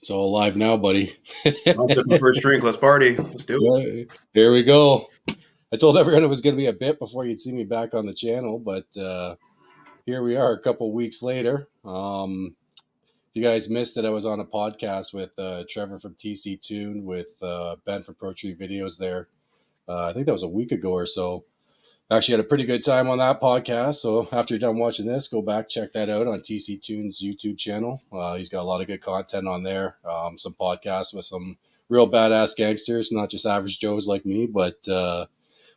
So live now, buddy. I'm tipping for a drink. Let's party. Let's do it. Yeah, here we go. I told everyone it was going to be a bit before you'd see me back on the channel, but here we are a couple weeks later. If you guys missed it, I was on a podcast with Trevor from TC Tune with Ben from Pro Tree Videos there. I think that was a week ago or so. Actually had a pretty good time on that podcast. So after you're done watching this, go back, check that out on TC Tunes YouTube channel. He's got a lot of good content on there. Some podcasts with some real badass gangsters, not just average Joes like me. But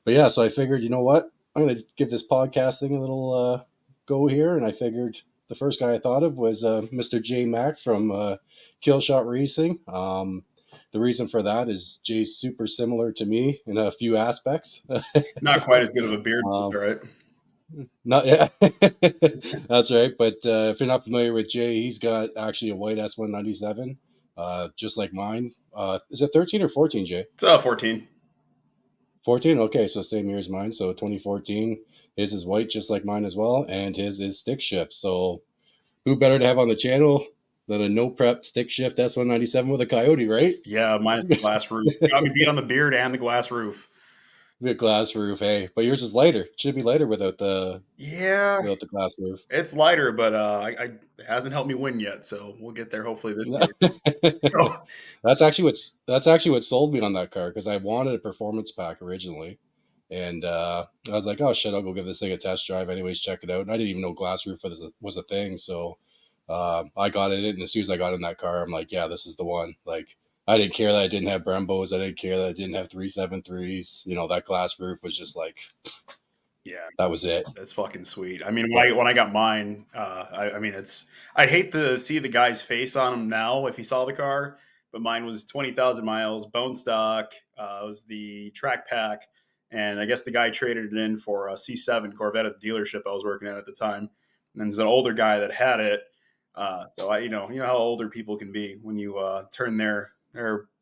yeah, so I figured, you know what? I'm going to give this podcast thing a little go here. And I figured the first guy I thought of was Mr. J Mac from Killshot Racing. The reason for that is Jay's super similar to me in a few aspects. Not quite as good of a beard, but it's all right. Not yeah, that's right. But if you're not familiar with Jay, he's got actually a white S197, just like mine. Is it 13 or 14, Jay? It's 14. 14. Okay, so same year as mine. So 2014. His is white, just like mine as well, and his is stick shift. So who better to have on the channel than a no prep stick shift S197 with a coyote, right? Yeah, minus the glass roof. Got me beat on the beard and the glass roof. The glass roof, hey, but yours is lighter. It should be lighter without the glass roof. It's lighter, but it hasn't helped me win yet. So we'll get there hopefully this year. That's actually what sold me on that car, because I wanted a performance pack originally, and I was like, oh shit, I'll go give this thing a test drive anyways, check it out. And I didn't even know glass roof was a thing, so I got it, and as soon as I got in that car, I'm like, yeah, this is the one. Like, I didn't care that I didn't have Brembos, I didn't care that I didn't have 373s. That glass roof was just like, yeah, that was it. That's fucking sweet. I mean, when I got mine, I mean, I'd hate to see the guy's face on him now if he saw the car, but mine was 20,000 miles, bone stock. It was the track pack. And I guess the guy traded it in for a C7 Corvette at the dealership I was working at the time. And then there's an older guy that had it. So you know how older people can be when you turn their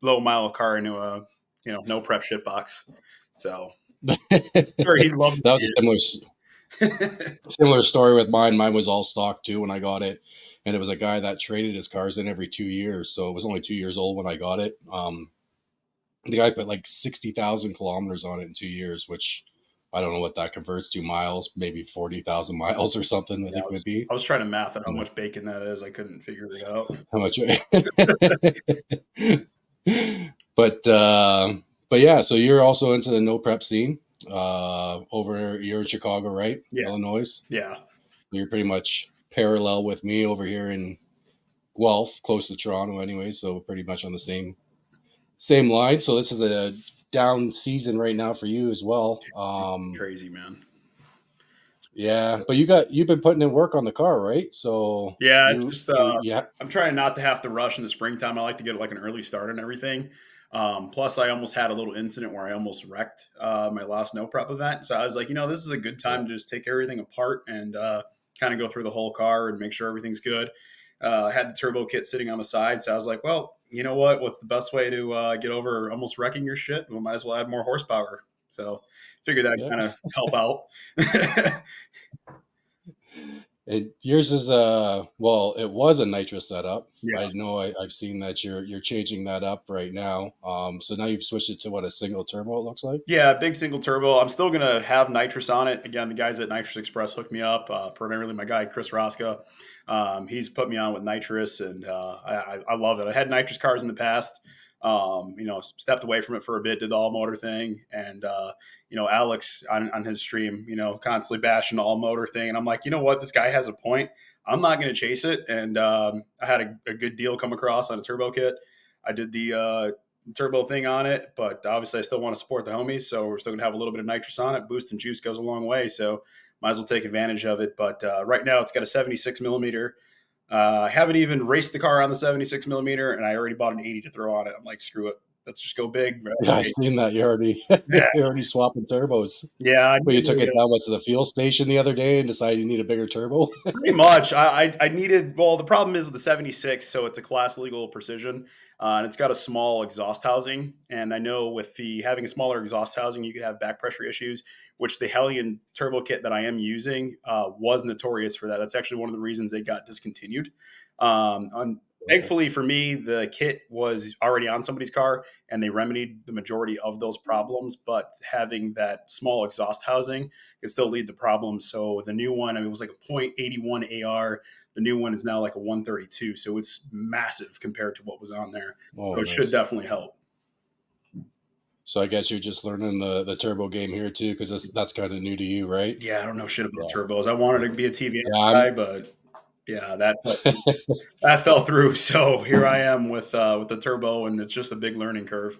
low mile car into a, no prep shit box. So sure, he loves that was a similar story with mine. Mine was all stock too when I got it, and it was a guy that traded his cars in every 2 years, so it was only 2 years old when I got it. The guy put like 60,000 kilometers on it in 2 years, which I don't know what that converts to miles, maybe 40,000 miles or something. I think would be. I was trying to math out how much bacon that is. I couldn't figure it out. How much? But yeah, so you're also into the no prep scene. You're in Chicago, right? Yeah. Illinois. Yeah. You're pretty much parallel with me over here in Guelph, close to Toronto anyway, so pretty much on the same line. So this is a down season right now for you as well. Crazy, man. Yeah, but you've been putting in work on the car, right? So yeah, it's just I'm trying not to have to rush in the springtime. I like to get like an early start on everything. Plus, I almost had a little incident where I almost wrecked my last no prep event. So I was like, this is a good time to just take everything apart and kind of go through the whole car and make sure everything's good. I had the turbo kit sitting on the side, so I was like, well, you know what? What's the best way to get over almost wrecking your shit? We might as well add more horsepower. So figured that kind of help out. Yours is it was a nitrous setup. Yeah. I know I've seen that you're changing that up right now. So now you've switched it to what, a single turbo it looks like? Yeah, big single turbo. I'm still gonna have nitrous on it. Again, the guys at Nitrous Express hooked me up. Primarily my guy Chris Rosca. He's put me on with nitrous, and I love it. I had nitrous cars in the past. Stepped away from it for a bit, did the all motor thing, and Alex on his stream, constantly bashing the all motor thing, and I'm like, you know what, this guy has a point. I'm not going to chase it, and I had a good deal come across on a turbo kit. I did the turbo thing on it, but obviously I still want to support the homies, so we're still going to have a little bit of nitrous on it. Boost and juice goes a long way, so might as well take advantage of it. But right now it's got a 76 millimeter. I haven't even raced the car on the 76 millimeter, and I already bought an 80 to throw on it. I'm like, screw it. Let's just go big. Yeah, I've seen that. You're already swapping turbos. Yeah. But you took it down to the fuel station the other day and decided you need a bigger turbo? Pretty much. I needed, the problem is with the 76, so it's a class legal precision, and it's got a small exhaust housing. And I know with having a smaller exhaust housing, you could have back pressure issues, which the Hellion turbo kit that I am using was notorious for that. That's actually one of the reasons they got discontinued. Thankfully for me, the kit was already on somebody's car and they remedied the majority of those problems. But having that small exhaust housing can still lead to problems. So the new one, I mean, it was like a .81 AR. The new one is now like a 132. So it's massive compared to what was on there. Oh, So it should nice. definitely help. So I guess you're just learning the turbo game here too, because that's kind of new to you, right? Yeah, I don't know shit about Yeah. turbos. I wanted to be a TVS Yeah, guy, but yeah, that fell through. So here I am with the turbo, and it's just a big learning curve.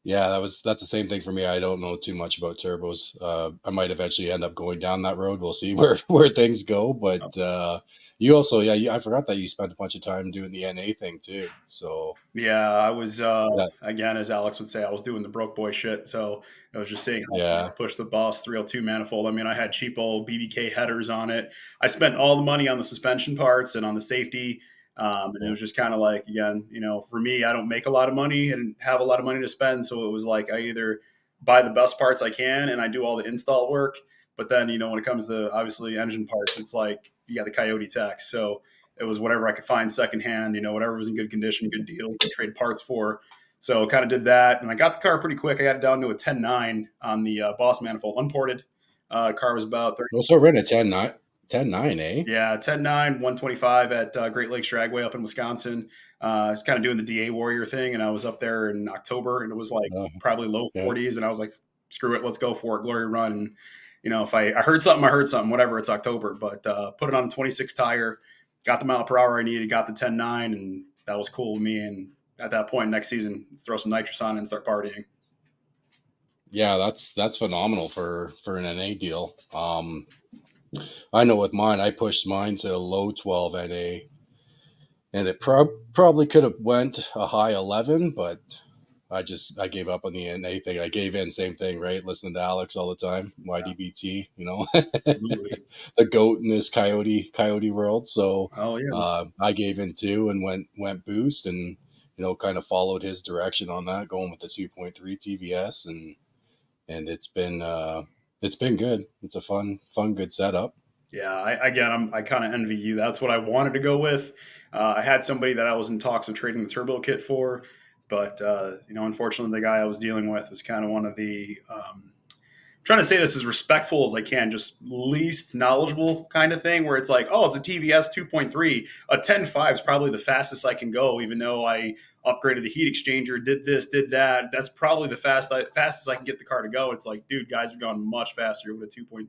yeah, that's the same thing for me. I don't know too much about turbos. I might eventually end up going down that road. We'll see where things go. But you also, I forgot that you spent a bunch of time doing the NA thing too. So Yeah, I was that, again, as Alex would say, I was doing the broke boy shit. So I was just seeing how far yeah, to push the Boss 302 manifold. I mean, I had cheap old BBK headers on it. I spent all the money on the suspension parts and on the safety. And it yeah, was just kind of like, again, for me, I don't make a lot of money and have a lot of money to spend. So it was like I either buy the best parts I can and I do all the install work. But then, when it comes to obviously engine parts, it's like you got the Coyote tech. So it was whatever I could find secondhand, whatever was in good condition, good deal, could trade parts for. So kind of did that, and I got the car pretty quick. I got it down to a 10.9 on the Boss manifold, unported. Car was about 30. also ran a 10.9, 10.9, eh? Yeah, 10.9, 125 at Great Lakes Dragway up in Wisconsin. I was kind of doing the DA Warrior thing, and I was up there in October, and it was like Oh, probably low yeah. 40s, and I was like, screw it, let's go for it, glory run. And if I heard something, I heard something, whatever. It's October, but put it on a 26 tire, got the mile per hour I needed, got the 10.9, and that was cool with me. And at that point, next season, throw some nitrous on and start partying. Yeah, that's phenomenal for an NA deal. I know with mine, I pushed mine to a low 12 NA, and it probably could have went a high 11, but I gave up on the NA thing. I gave in, same thing, right? Listening to Alex all the time, YDBT, Absolutely. the goat in this coyote world. So Oh yeah. I gave in too and went boost, and kind of followed his direction on that, going with the 2.3 TVS, and it's been good. It's a fun good setup. Yeah, I kind of envy you. That's what I wanted to go with. I had somebody that I was in talks of trading the turbo kit for, but unfortunately, the guy I was dealing with was kind of one of the trying to say this as respectful as I can, just least knowledgeable kind of thing, where it's like, oh, it's a TVS 2.3, a 10.5 is probably the fastest I can go, even though I upgraded the heat exchanger, did this, did that. That's probably the fastest I can get the car to go. It's like, dude, guys have gone much faster with a 2.3.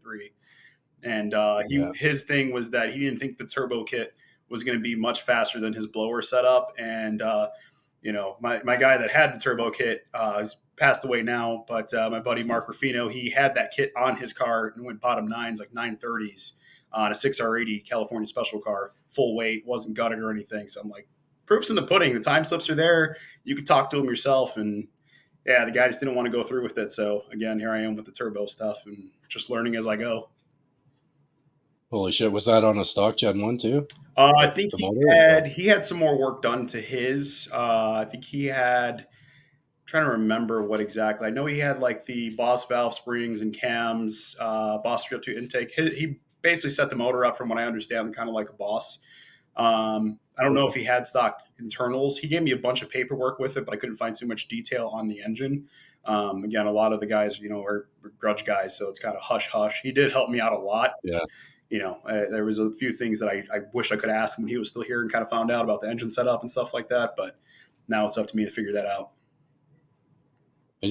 And Yeah, his thing was that he didn't think the turbo kit was going to be much faster than his blower setup. And my guy that had the turbo kit has passed away now, but my buddy Mark Ruffino, he had that kit on his car and went bottom nines, like 930s on a 6R80 California special car, full weight, wasn't gutted or anything. So I'm like, proof's in the pudding. The time slips are there. You could talk to him yourself. And yeah, the guy just didn't want to go through with it. So again, here I am with the turbo stuff and just learning as I go. holy shit, was that on a stock Gen 1 too, I like think the he motor or had what? he had some more work done to his. I think he had. I'm trying to remember what exactly. I know he had like the Boss valve springs and cams, Boss 302 intake. He basically set the motor up, from what I understand, kind of like a Boss. I don't know if Okay. he had stock internals. He gave me a bunch of paperwork with it, but I couldn't find too much detail on the engine. Again, a lot of the guys, are grudge guys, so it's kind of hush hush. He did help me out a lot. Yeah. There was a few things that I wish I could ask him when he was still here and kind of found out about the engine setup and stuff like that. But now it's up to me to figure that out. And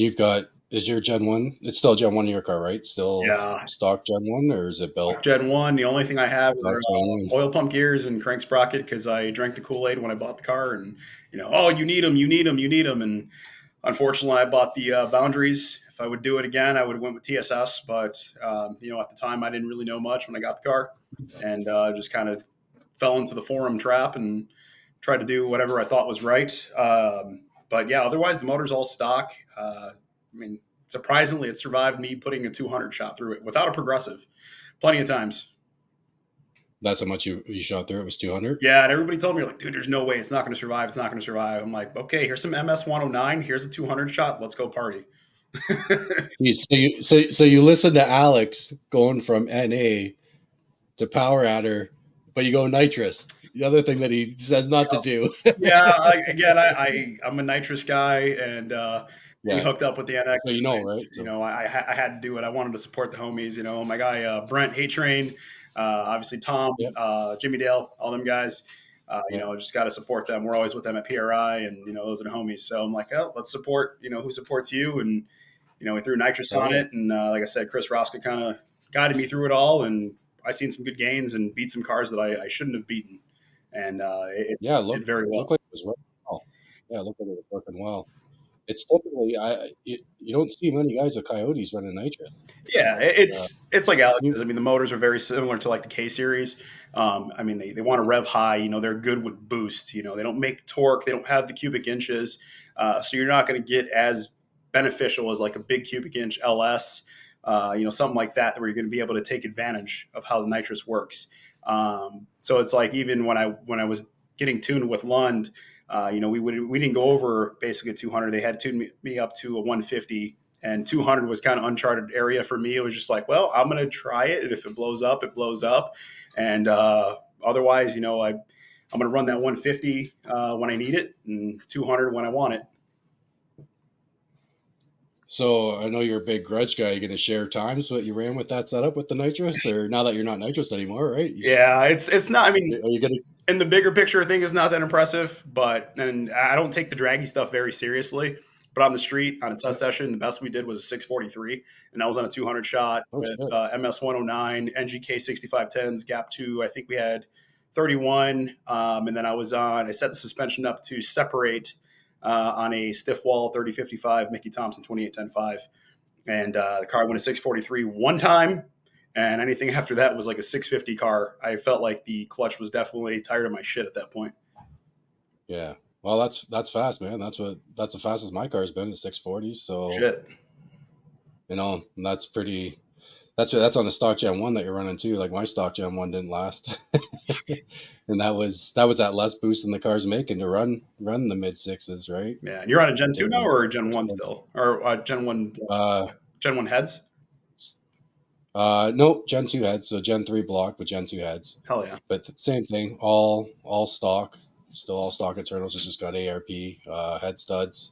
is your Gen 1, it's still Gen 1 in your car, right? Still Yeah, stock Gen 1, or is it built Gen 1. The only thing I have stock are Gen 1? oil pump gears and crank sprocket because I drank the Kool Aid when I bought the car. And, oh, you need them, you need them, you need them. And unfortunately, I bought the boundaries. If I would do it again, I would have went with TSS. But, at the time, I didn't really know much when I got the car. And just kind of fell into the forum trap and tried to do whatever I thought was right. But yeah, otherwise the motor's all stock. I mean, surprisingly, it survived me putting a 200 shot through it without a progressive, plenty of times. That's how much you shot through. It was 200. Yeah, and everybody told me like, dude, there's no way it's not going to survive. It's not going to survive. I'm like, okay, here's some MS 109. Here's a 200 shot. Let's go party. So you listen to Alex going from NA to power adder, but you go nitrous. the other thing that he says not to do. Yeah, I'm a nitrous guy, and being Yeah. hooked up with the NX, So you know, right? you So know, I had to do it. I wanted to support the homies. You know, my guy Brent, Hate Train, obviously Tom, yep, Jimmy Dale, all them guys. You yeah, know, just got to support them. We're always with them at PRI, and you know, those are the homies. So I'm like, oh, let's support. You know, who supports you? And you know, we threw nitrous hell on yeah. it, and like I said, Chris Roska kind of guided me through it all, and I seen some good gains and beat some cars that I shouldn't have beaten, and it Yeah, did very look well. like it was working well. Yeah, look like it was working well. It's typically you don't see many guys with coyotes running nitrous. Yeah, Uh, it's like Alex you, says. I mean, the motors are very similar to like the K series. I mean, they want to rev high. You know, they're good with boost. You know, they don't make torque. They don't have the cubic inches, so you're not going to get as beneficial as like a big cubic inch LS. You know, something like that, where you're going to be able to take advantage of how the nitrous works. So it's like even when I was getting tuned with Lund, you know, we didn't go over basically 200. They had tuned me up to a 150, and 200 was kind of uncharted area for me. It was just like, well, I'm going to try it, and if it blows up, it blows up, and otherwise, you know, I'm going to run that 150 when I need it, and 200 when I want it. so I know you're a big grudge guy. You're going to share times what you ran with that setup with the nitrous, or now that you're not nitrous anymore, right? Yeah, it's not. I mean, Are you going to? in the bigger picture, I think it's not that impressive, but and I don't take the draggy stuff very seriously. But on the street, on a test session, the best we did was a 643, and that was on a 200 shot Oh with shit! MS 109, NGK 6510s, gap two. I think we had 31, and then I set the suspension up to separate on a stiff wall 3055 Mickey Thompson 2810.5, and the car went a 643 one time, and anything after that was like a 650 car. I felt like the clutch was definitely tired of my shit at that point. Yeah. Well, that's fast, man. That's the fastest my car's been, the 640s. So Shit. you know, and that's pretty. That's on the stock Gen 1 that you're running too. Like my stock Gen 1 didn't last, and that was that less boost than the car's making to run the mid sixes, right? Yeah, and you're on a Gen It two now, was, or a Gen one still, or uh, Gen one heads? nope, Gen 2 heads, so Gen 3 block with Gen 2 heads, Hell yeah. but same thing, all stock, still all stock internals. It's just got ARP head studs,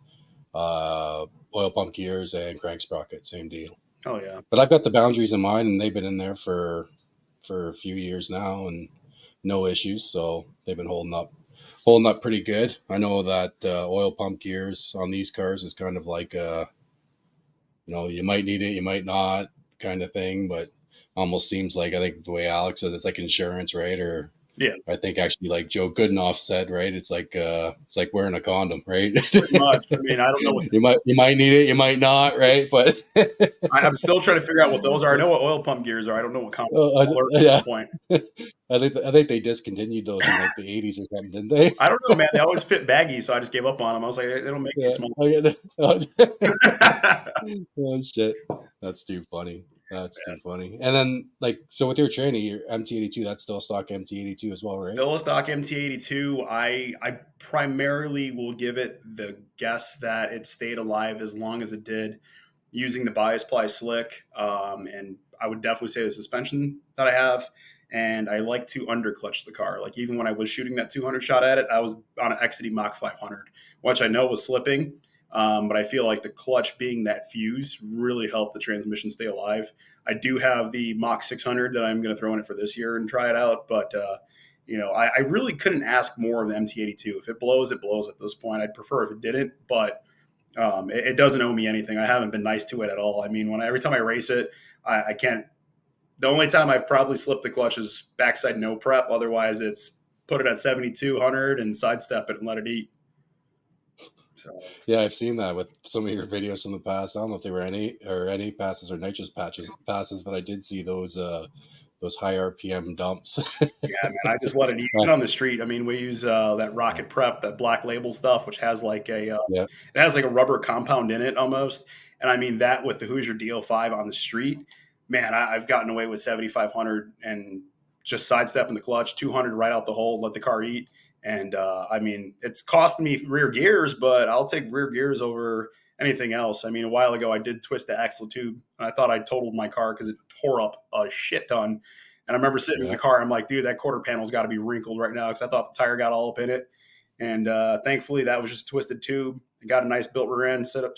oil pump gears, and crank sprocket, same deal. Hell yeah. But I've got the boundaries in mind, and they've been in there for a few years now, and no issues. So they've been holding up pretty good. I know that oil pump gears on these cars is kind of like you might need it, you might not, kind of thing. But almost seems like, I think the way Alex said, it's like insurance, right? Or Yeah, I think actually like Joe Goodenough said, right? It's like wearing a condom, right? pretty much. I mean, I don't know what you might need it, you might not, right? But I'm still trying to figure out what those are. I know what oil pump gears are. I don't know what compound alert at yeah, this point. I think they discontinued those in like the 80s or something, didn't they? I don't know, man. They always fit baggy, so I just gave up on them. I was like, they don't make me Yeah. small. Oh, yeah. Oh shit, that's too funny. That's too funny. And then like, so with your training, your MT82, that's still stock MT82 as well, right? Still a stock MT82. I primarily will give it the guess that it stayed alive as long as it did, using the bias ply slick. And I would definitely say the suspension that I have. And I like to underclutch the car. Like even when I was shooting that 200 shot at it, I was on an XD Mach 500, which I know was slipping. But I feel like the clutch being that fuse really helped the transmission stay alive. I do have the Mach 600 that I'm going to throw in it for this year and try it out. But, you know, I really couldn't ask more of the MT82. If it blows, it blows at this point. I'd prefer if it didn't, but it doesn't owe me anything. I haven't been nice to it at all. I mean, every time I race it, I can't. The only time I've probably slipped the clutch is backside no prep. Otherwise, it's put it at 7,200 and sidestep it and let it eat. So Yeah, I've seen that with some of your videos from the past. I don't know if they were any passes or nitrous passes, but I did see those high RPM dumps. yeah, man, I just let it eat even on the street. I mean, we use that Rocket Prep, that Black Label stuff, which has like Yeah, it has like a rubber compound in it almost. And I mean that with the Hoosier DO5 on the street, man, I've gotten away with 7,500 and just sidestepping the clutch, 200 right out the hole, let the car eat. And I mean, it's costing me rear gears, but I'll take rear gears over anything else. I mean, a while ago, I did twist the axle tube, and I thought I totaled my car because it tore up a shit ton. And I remember sitting in the car. I'm like, dude, that quarter panel's got to be wrinkled right now because I thought the tire got all up in it. And thankfully, that was just a twisted tube. I got a nice built rear end set up,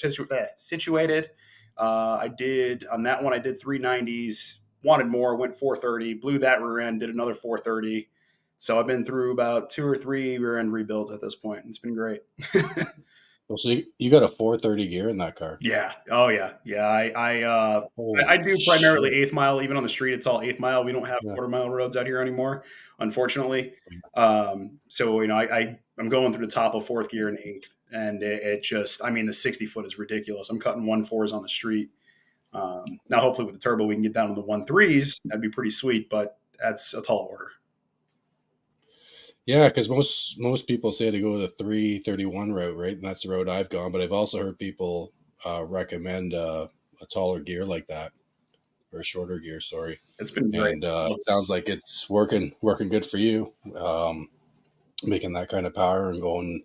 situated. I did on that one. I did 390s. Wanted more. Went 430. Blew that rear end. Did another 430. So I've been through about 2 or 3 rear end rebuilds at this point. It's been great. Well, so you got a 430 gear in that car? Yeah. Oh yeah. Yeah. I do primarily eighth mile. Even on the street, it's all eighth mile. We don't have quarter mile roads out here anymore, unfortunately. So I'm going through the top of fourth gear and eighth, and it just, I mean, the 60-foot is ridiculous. I'm cutting 1.4s on the street. Now, hopefully with the turbo, we can get down to the 1.3s. That'd be pretty sweet, but that's a tall order. Yeah, because most people say to go the 331 route, right? And that's the road I've gone. But I've also heard people recommend a taller gear like that, or a shorter gear. Sorry, it's been great. And it sounds like it's working good for you, making that kind of power and going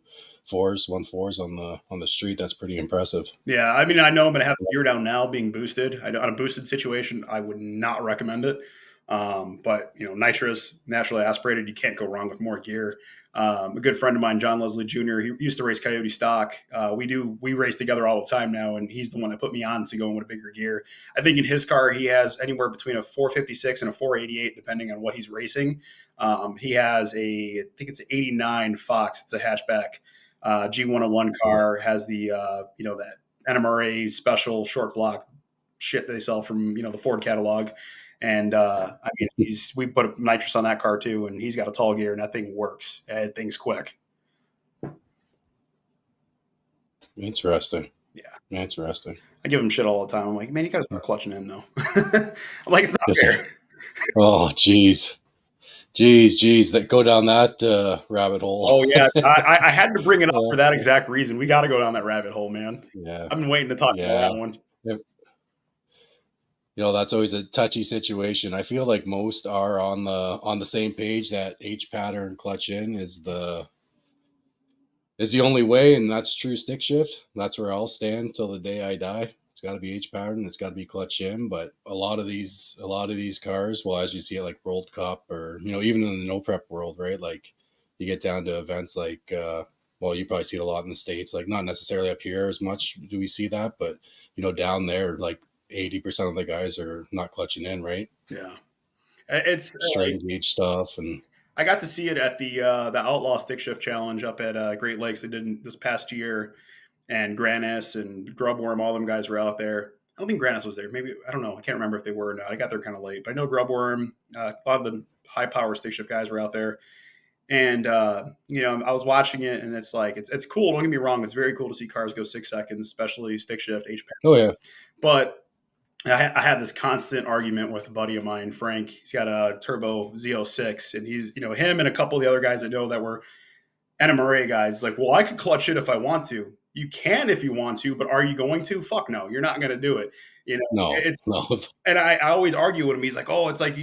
1.4s on the street. That's pretty impressive. Yeah, I mean, I know I'm going to have the gear down now, being boosted. On a boosted situation, I would not recommend it. But nitrous, naturally aspirated, you can't go wrong with more gear. A good friend of mine, John Leslie Jr., he used to race Coyote stock. We race together all the time now, and he's the one that put me on to going with a bigger gear. I think in his car, he has anywhere between a 456 and a 488, depending on what he's racing. He has I think it's an 89 Fox. It's a hatchback G101 car, has the, that NMRA special short block shit they sell from, the Ford catalog. And I mean, we put nitrous on that car too, and he's got a tall gear, and that thing works. That thing's quick. Interesting. Yeah, interesting. I give him shit all the time. I'm like, man, you got to start clutching in though. I'm like, it's not fair. Oh, geez, that go down that rabbit hole. Oh yeah, I had to bring it up for that exact reason. We got to go down that rabbit hole, man. Yeah, I've been waiting to talk about that one. That's always a touchy situation. I feel like most are on the same page that H pattern clutch in is the only way, and that's true stick shift. That's where I'll stand till the day I die. It's got to be H pattern. It's got to be clutch in. But a lot of these cars, well, as you see it, like World Cup or even in the no prep world, right? Like you get down to events like, well, you probably see it a lot in the States. Like not necessarily up here as much do we see that, but down there, like 80% of the guys are not clutching in, right? Yeah, it's strain gauge stuff. And I got to see it at the Outlaw Stick Shift Challenge up at Great Lakes. They did this past year, and Granis and Grubworm, all them guys were out there. I don't think Granis was there. Maybe, I don't know. I can't remember if they were or not. I got there kind of late, but I know Grubworm, a lot of the high power stick shift guys were out there. And, I was watching it, and it's like, it's cool. Don't get me wrong. It's very cool to see cars go 6 seconds, especially stick shift, H pattern. Oh yeah. But I had this constant argument with a buddy of mine, Frank. He's got a turbo Z06, and he's, him and a couple of the other guys I know that were NMRA guys. Like, well, I could clutch it if I want to. You can if you want to, but are you going to? Fuck no, you're not going to do it. No. And I always argue with him. He's like, oh, it's like,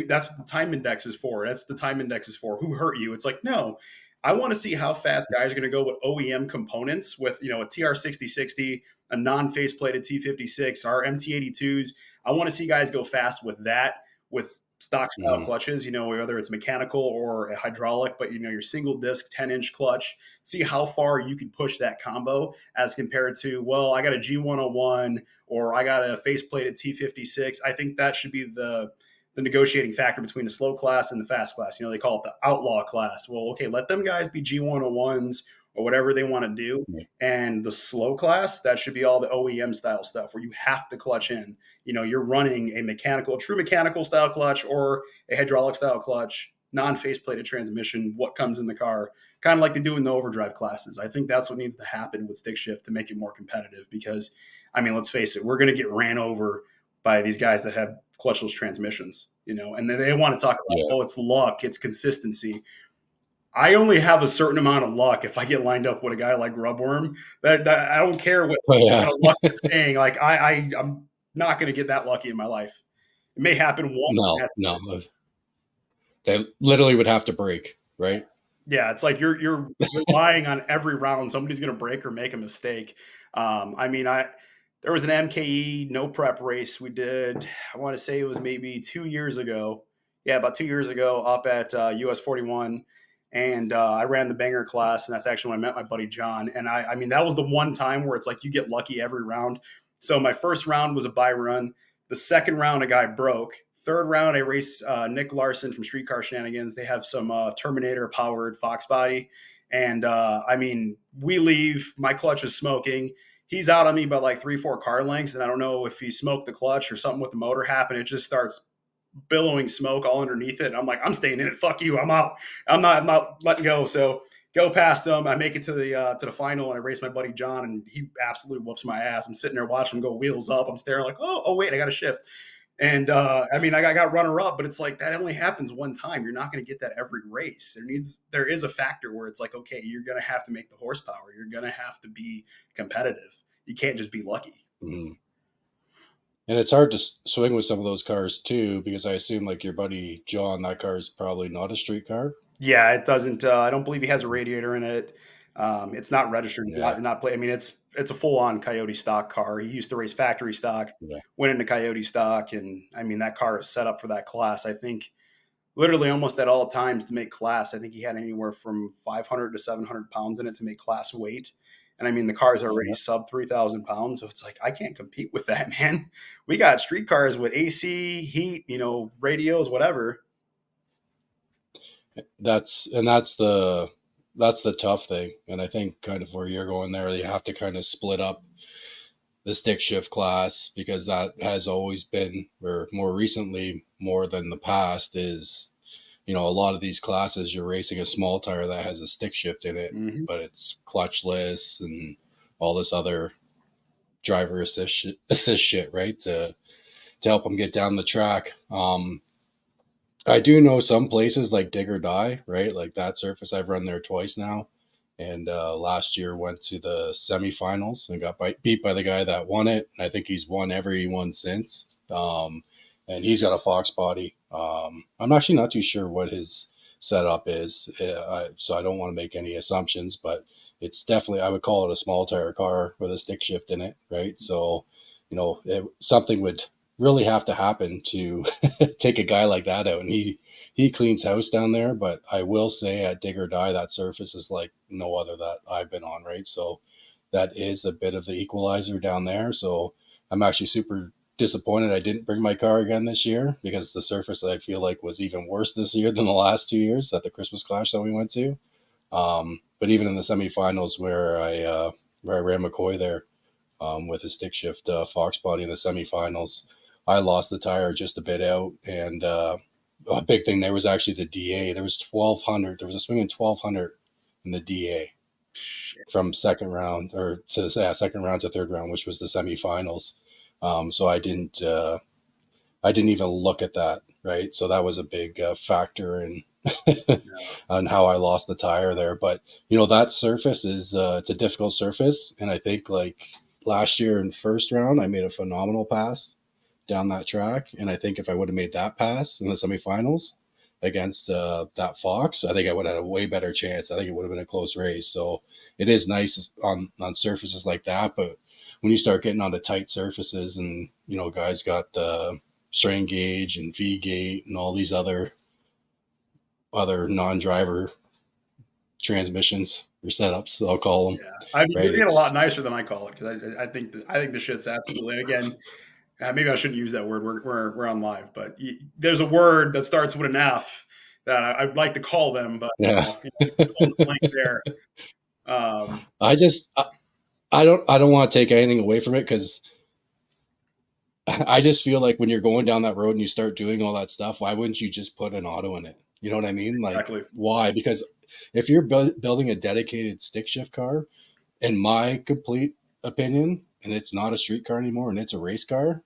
that's what the time index is for. That's the time index is for. Who hurt you? It's like, no. I want to see how fast guys are going to go with OEM components with, a TR6060, a non-faceplated T56, our MT82s. I want to see guys go fast with that, with stock style clutches, whether it's mechanical or a hydraulic, but, your single disc 10-inch clutch. See how far you can push that combo as compared to, well, I got a G101 or I got a faceplated T56. I think that should be the negotiating factor between the slow class and the fast class. They call it the outlaw class. Well, okay, let them guys be G101s or whatever they want to do. And the slow class, that should be all the OEM style stuff where you have to clutch in. You're running a true mechanical style clutch or a hydraulic style clutch, non-faceplated transmission, what comes in the car, kind of like they do in the overdrive classes. I think that's what needs to happen with stick shift to make it more competitive because, let's face it, we're going to get ran over by these guys that have clutchless transmissions, and they want to talk about, oh, it's luck, it's consistency. I only have a certain amount of luck if I get lined up with a guy like Grubworm. That I don't care what kind of luck they're saying. Like I'm not going to get that lucky in my life. It may happen once. No. They literally would have to break, right? Yeah, it's like you're relying on every round somebody's going to break or make a mistake. There was an MKE no prep race we did. I want to say it was maybe 2 years ago, Yeah, about 2 years ago, up at US 41, and I ran the banger class, and that's actually when I met my buddy John. And I mean, that was the one time where it's like you get lucky every round. So my first round was a buy run. The second round, a guy broke. Third round, I race Nick Larson from Streetcar Shenanigans. They have some Terminator powered Fox body, and I mean, we leave. My clutch is smoking. He's out on me by like 3, 4 car lengths, and I don't know if he smoked the clutch or something with the motor happened. It just starts billowing smoke all underneath it. And I'm like, I'm staying in it. Fuck you. I'm out. I'm not letting go. So go past them. I make it to the final, and I race my buddy John, and he absolutely whoops my ass. I'm sitting there watching him go wheels up. I'm staring like, oh wait, I got to shift. And I mean, I got runner up, but it's like that only happens one time. You're not going to get that every race. There is a factor where it's like, okay, you're going to have to make the horsepower. You're going to have to be competitive. You can't just be lucky. Mm-hmm. And it's hard to swing with some of those cars too, because I assume like your buddy John, that car is probably not a street car. Yeah, it doesn't. I don't believe he has a radiator in it. It's not registered. It's Yeah, not play. I mean, it's a full on Coyote stock car. He used to race factory stock, yeah, went into Coyote stock, and I mean that car is set up for that class. I think literally almost at all times to make class. I think he had anywhere from 500 to 700 pounds in it to make class weight. And I mean, the car is already yeah. sub 3,000 pounds. So it's like, I can't compete with that, man. We got street cars with AC, heat, radios, whatever. That's the tough thing, and I think kind of where you're going there, you have to kind of split up the stick shift class, because that has always been, or more recently, more than the past, is a lot of these classes you're racing a small tire that has a stick shift in it, Mm-hmm. but it's clutchless and all this other driver assist shit, right? To help them get down the track. I do know some places like Dig or Die, right? Like that surface, I've run there twice now. And last year went to the semifinals and got beat by the guy that won it. And I think he's won every one since. And he's got a Fox body. I'm actually not too sure what his setup is, so I don't want to make any assumptions, but it's definitely, I would call it a small tire car with a stick shift in it, right? So, something would really have to happen to take a guy like that out, and he cleans house down there. But I will say at Dig or Die, that surface is like no other that I've been on, right? So that is a bit of the equalizer down there. So I'm actually super disappointed I didn't bring my car again this year, because the surface I feel like was even worse this year than the last 2 years at the Christmas Clash that we went to. But even in the semifinals where I ran McCoy there, with his stick shift Fox body in the semifinals, I lost the tire just a bit out, and a big thing there was actually the DA. There was 1,200. There was a swing in 1,200 in the DA from second round second round to third round, which was the semifinals. So I didn't even look at that, right? So that was a big factor in on how I lost the tire there. But that surface is it's a difficult surface, and I think like last year in first round, I made a phenomenal pass down that track, and I think if I would have made that pass in the semifinals against that Fox, I think I would have had a way better chance. I think it would have been a close race. So it is nice on surfaces like that, but when you start getting onto tight surfaces, and guys got the strain gauge and V gate and all these other non-driver transmissions or setups, I'll call them. Yeah, I mean, you're Right? getting a lot It's nicer than I call it, because I think the shit's absolutely. Again, maybe I shouldn't use that word. We're on live, but there's a word that starts with an F that I'd like to call them, but yeah. fill in the blank there. I just I don't want to take anything away from it, because I just feel like when you're going down that road and you start doing all that stuff, why wouldn't you just put an auto in it? You know what I mean? Like, Exactly. why? Because if you're building a dedicated stick shift car, in my complete opinion, and it's not a street car anymore and it's a race car,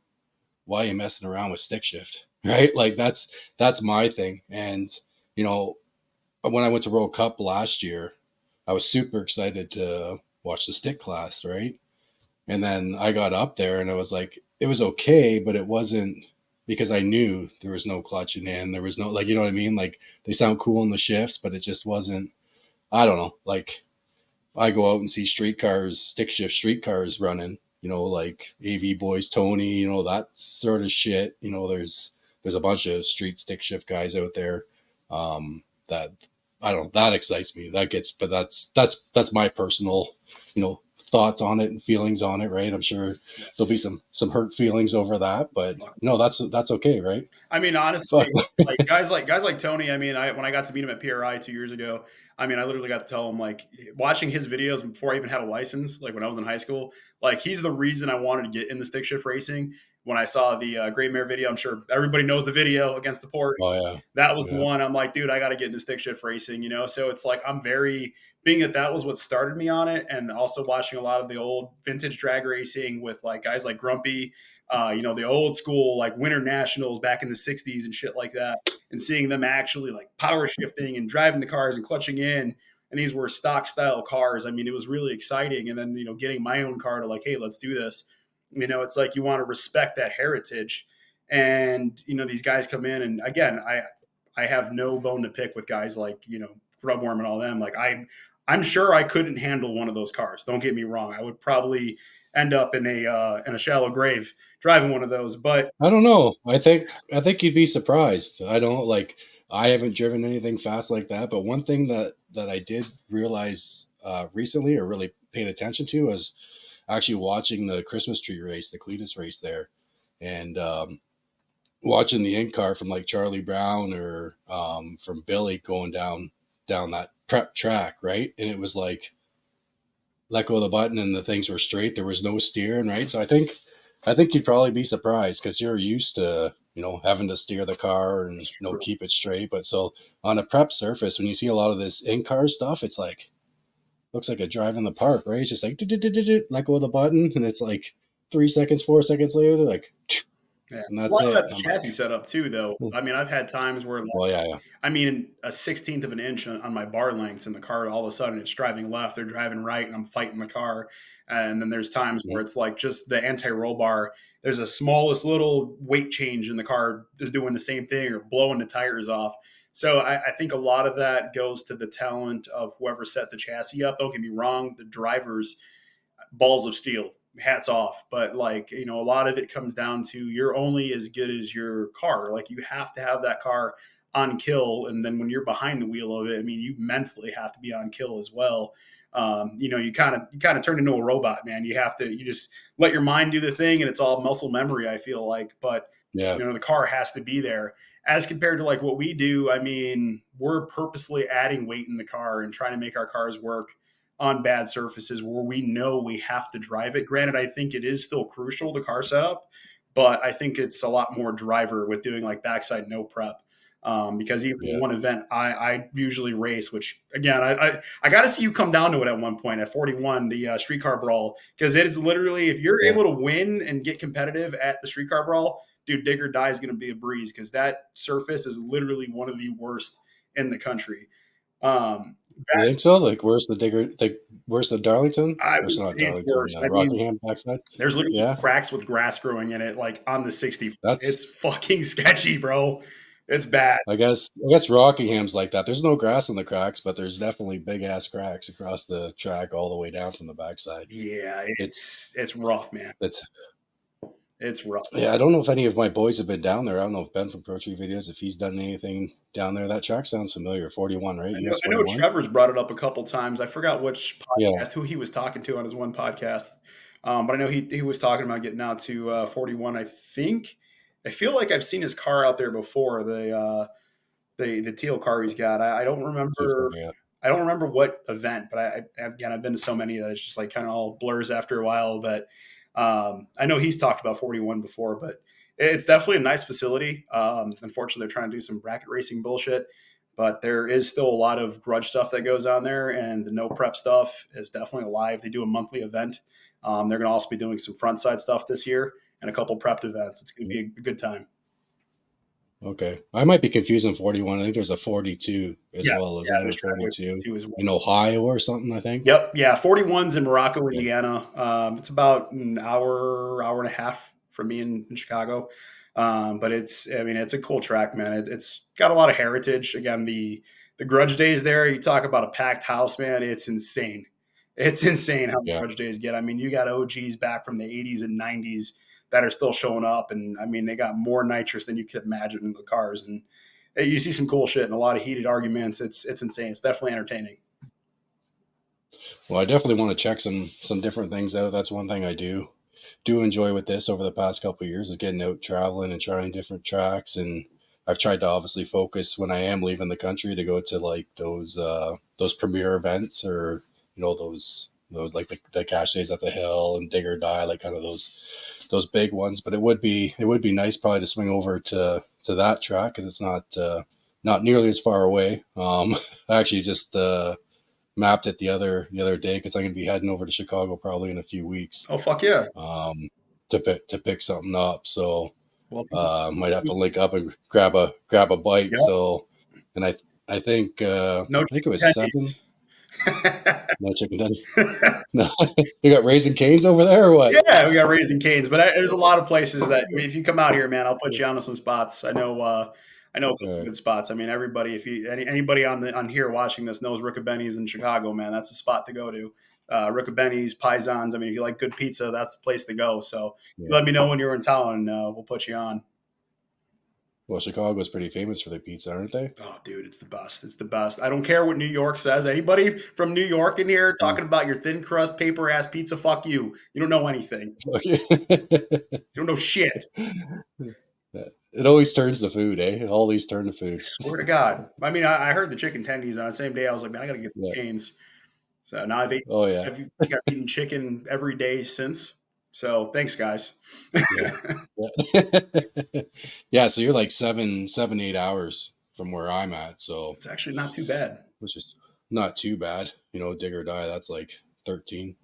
why are you messing around with stick shift? Right? Like that's my thing. And you know, when I went to World Cup last year, I was super excited to watch the stick class, right? And then I got up there and I was like, it was okay, but it wasn't, because I knew there was no clutching in. There was no, like, you know what I mean? Like, they sound cool in the shifts, but it just wasn't, I don't know. Like, I go out and see stick shift street cars running, like AV Boys, Tony, that sort of shit. There's there's a bunch of street stick shift guys out there that I don't know, that excites me. That gets, but that's my personal, you know, thoughts on it and feelings on it, right? I'm sure there'll be some hurt feelings over that, but no, that's okay, right? I mean, Fuck. honestly, guys like Tony. I mean, when I got to meet him at PRI 2 years ago, I mean, I literally got to tell him, like, watching his videos before I even had a license, like when I was in high school. Like, he's the reason I wanted to get into stick shift racing. When I saw the Great Mare video, I'm sure everybody knows the video against the Porsche. Oh yeah, That was the yeah, one. I'm like, dude, I got to get into stick shift racing, you know? So it's like, I'm very, being that was what started me on it. And also watching a lot of the old vintage drag racing with like guys like Grumpy, you know, the old school like winter nationals back in the 60s and shit like that. And seeing them actually like power shifting and driving the cars and clutching in. And these were stock style cars. I mean, it was really exciting. And then, you know, getting my own car to like, hey, let's do this. You know, it's like you want to respect that heritage. And, you know, these guys come in, and again, I have no bone to pick with guys like, you know, Grubworm and all them. Like I'm sure I couldn't handle one of those cars. Don't get me wrong. I would probably end up in a shallow grave driving one of those. But I don't know. I think you'd be surprised. I don't like. I haven't driven anything fast like that, but one thing that I did realize recently, or really paid attention to, was actually watching the Christmas tree race, the Cletus race there, and watching the in car from like Charlie Brown or from Billy going down that prep track, right? And it was like let go of the button and the things were straight. There was no steering, right? So I think you'd probably be surprised because you're used to, you know, having to steer the car and, you know, keep it straight. But so on a prep surface, when you see a lot of this in car stuff, it's like looks like a drive in the park, right? It's just like let go of the button, and it's like 3 seconds, 4 seconds later, they're like, yeah, and a that's lot of it. that's And a I'm like, chassis setup too, though. I mean, I've had times where, well, yeah, yeah, I mean, a 16th of an inch on my bar lengths in the car, all of a sudden it's driving left or driving right, and I'm fighting the car. And then there's times where mhm, it's like just the anti-roll bar. There's a smallest little weight change in the car is doing the same thing or blowing the tires off. So I think a lot of that goes to the talent of whoever set the chassis up. Don't get me wrong, the drivers, balls of steel, hats off. But like, you know, a lot of it comes down to you're only as good as your car. Like, you have to have that car on kill. And then when you're behind the wheel of it, I mean, you mentally have to be on kill as well. You know, you kind of turn into a robot, man. You just let your mind do the thing, and it's all muscle memory, I feel like. But yeah, you know, the car has to be there. As compared to like what we do, I mean, we're purposely adding weight in the car and trying to make our cars work on bad surfaces where we know we have to drive it. Granted, I think it is still crucial, the car setup, but I think it's a lot more driver with doing like backside no prep. Because even yeah, one event I usually race, which again, I got to see you come down to it at one point at 41, the streetcar brawl, because it is literally, if you're yeah. able to win and get competitive at the streetcar brawl, dude, dig or die is going to be a breeze because that surface is literally one of the worst in the country. Um, You think so? Like, where's the digger? Like, where's the Darlington? I Or would it's say not it's Darlington. worse. I mean, Rockingham backside. there's literally Yeah, cracks with grass growing in it, like on the 60. that's. It's fucking sketchy, bro. It's bad. I guess Rockingham's like that. There's no grass in the cracks, but there's definitely big ass cracks across the track all the way down from the backside. Yeah, It's it's rough, man. it's It's rough. yeah. I don't know if any of my boys have been down there. I don't know if Ben from Pro Tree Videos, if he's done anything down there. That track sounds familiar. 41, right? US I know 41. Trevor's brought it up a couple times. I forgot which Yeah. podcast, who he was talking to on his one podcast. But I know he was talking about getting out to 41. I feel like I've seen his car out there before. The teal car he's got. I don't remember. 240, yeah. I don't remember what event, but again, I've been to so many that it's just like kind of all blurs after a while. But I know he's talked about 41 before, but it's definitely a nice facility. Unfortunately, they're trying to do some bracket racing bullshit, but there is still a lot of grudge stuff that goes on there, and the no prep stuff is definitely alive. They do a monthly event. They're going to also be doing some front side stuff this year and a couple prepped events. It's going to be a good time. Okay. I might be confusing 41. I think there's a 42 as Yes, well. yeah, Isn't there a there's driveway 42 too as well. in Ohio or something, I think? Yep. Yeah. 41's in Morocco, Yeah. Indiana. It's about an hour and a half from me in Chicago. But I mean, it's a cool track, man. It's got a lot of heritage. Again, the Grudge Days there, you talk about a packed house, man. It's insane. It's insane how the Yeah. Grudge Days get. I mean, you got OGs back from the 80s and 90s that are still showing up. And I mean, they got more nitrous than you could imagine in the cars. And you see some cool shit and a lot of heated arguments. It's insane. It's definitely entertaining. Well, I definitely want to check some different things out. That's one thing I do enjoy with this over the past couple of years is getting out traveling and trying different tracks. And I've tried to obviously focus when I am leaving the country to go to like those premier events, or those like the cash days at the hill and dig or die, like kind of those big ones. But it would be nice probably to swing over to that track because it's not nearly as far away. I actually just mapped it the other day because I'm going to be heading over to Chicago probably in a few weeks. Oh, fuck yeah. To pick something up. So Well, might have to link up and grab a bite. Yeah. So, and I think no, I think it was tendies. 7. No chicken tendy. No, you got Raising Cane's over there or what? Yeah, we got Raising Cane's, but there's a lot of places that I mean, if you come out here, man, I'll put you on to some spots. I know good spots. I mean, everybody, if you anybody on here watching this knows Riccobenni's in Chicago, man, that's the spot to go to. Riccobenni's, Paisans. I mean, if you like good pizza, that's the place to go. So let me know when you're in town, and we'll put you on. Well, Chicago's pretty famous for their pizza, aren't they? Oh, dude, it's the best. It's the best. I don't care what New York says. Anybody from New York in here talking about your thin crust, paper ass pizza, fuck you. You don't know anything. You don't know shit. It always turns to food, eh? It always turn to food. I swear to God. I mean, I heard the chicken tendies on the same day. I was like, man, I got to get some Canes. So now I've eaten chicken every day since. So thanks, guys. Yeah. So you're like 7-8 hours from where I'm at. So it's actually not too bad. Which is not too bad. Dig or die. That's like 13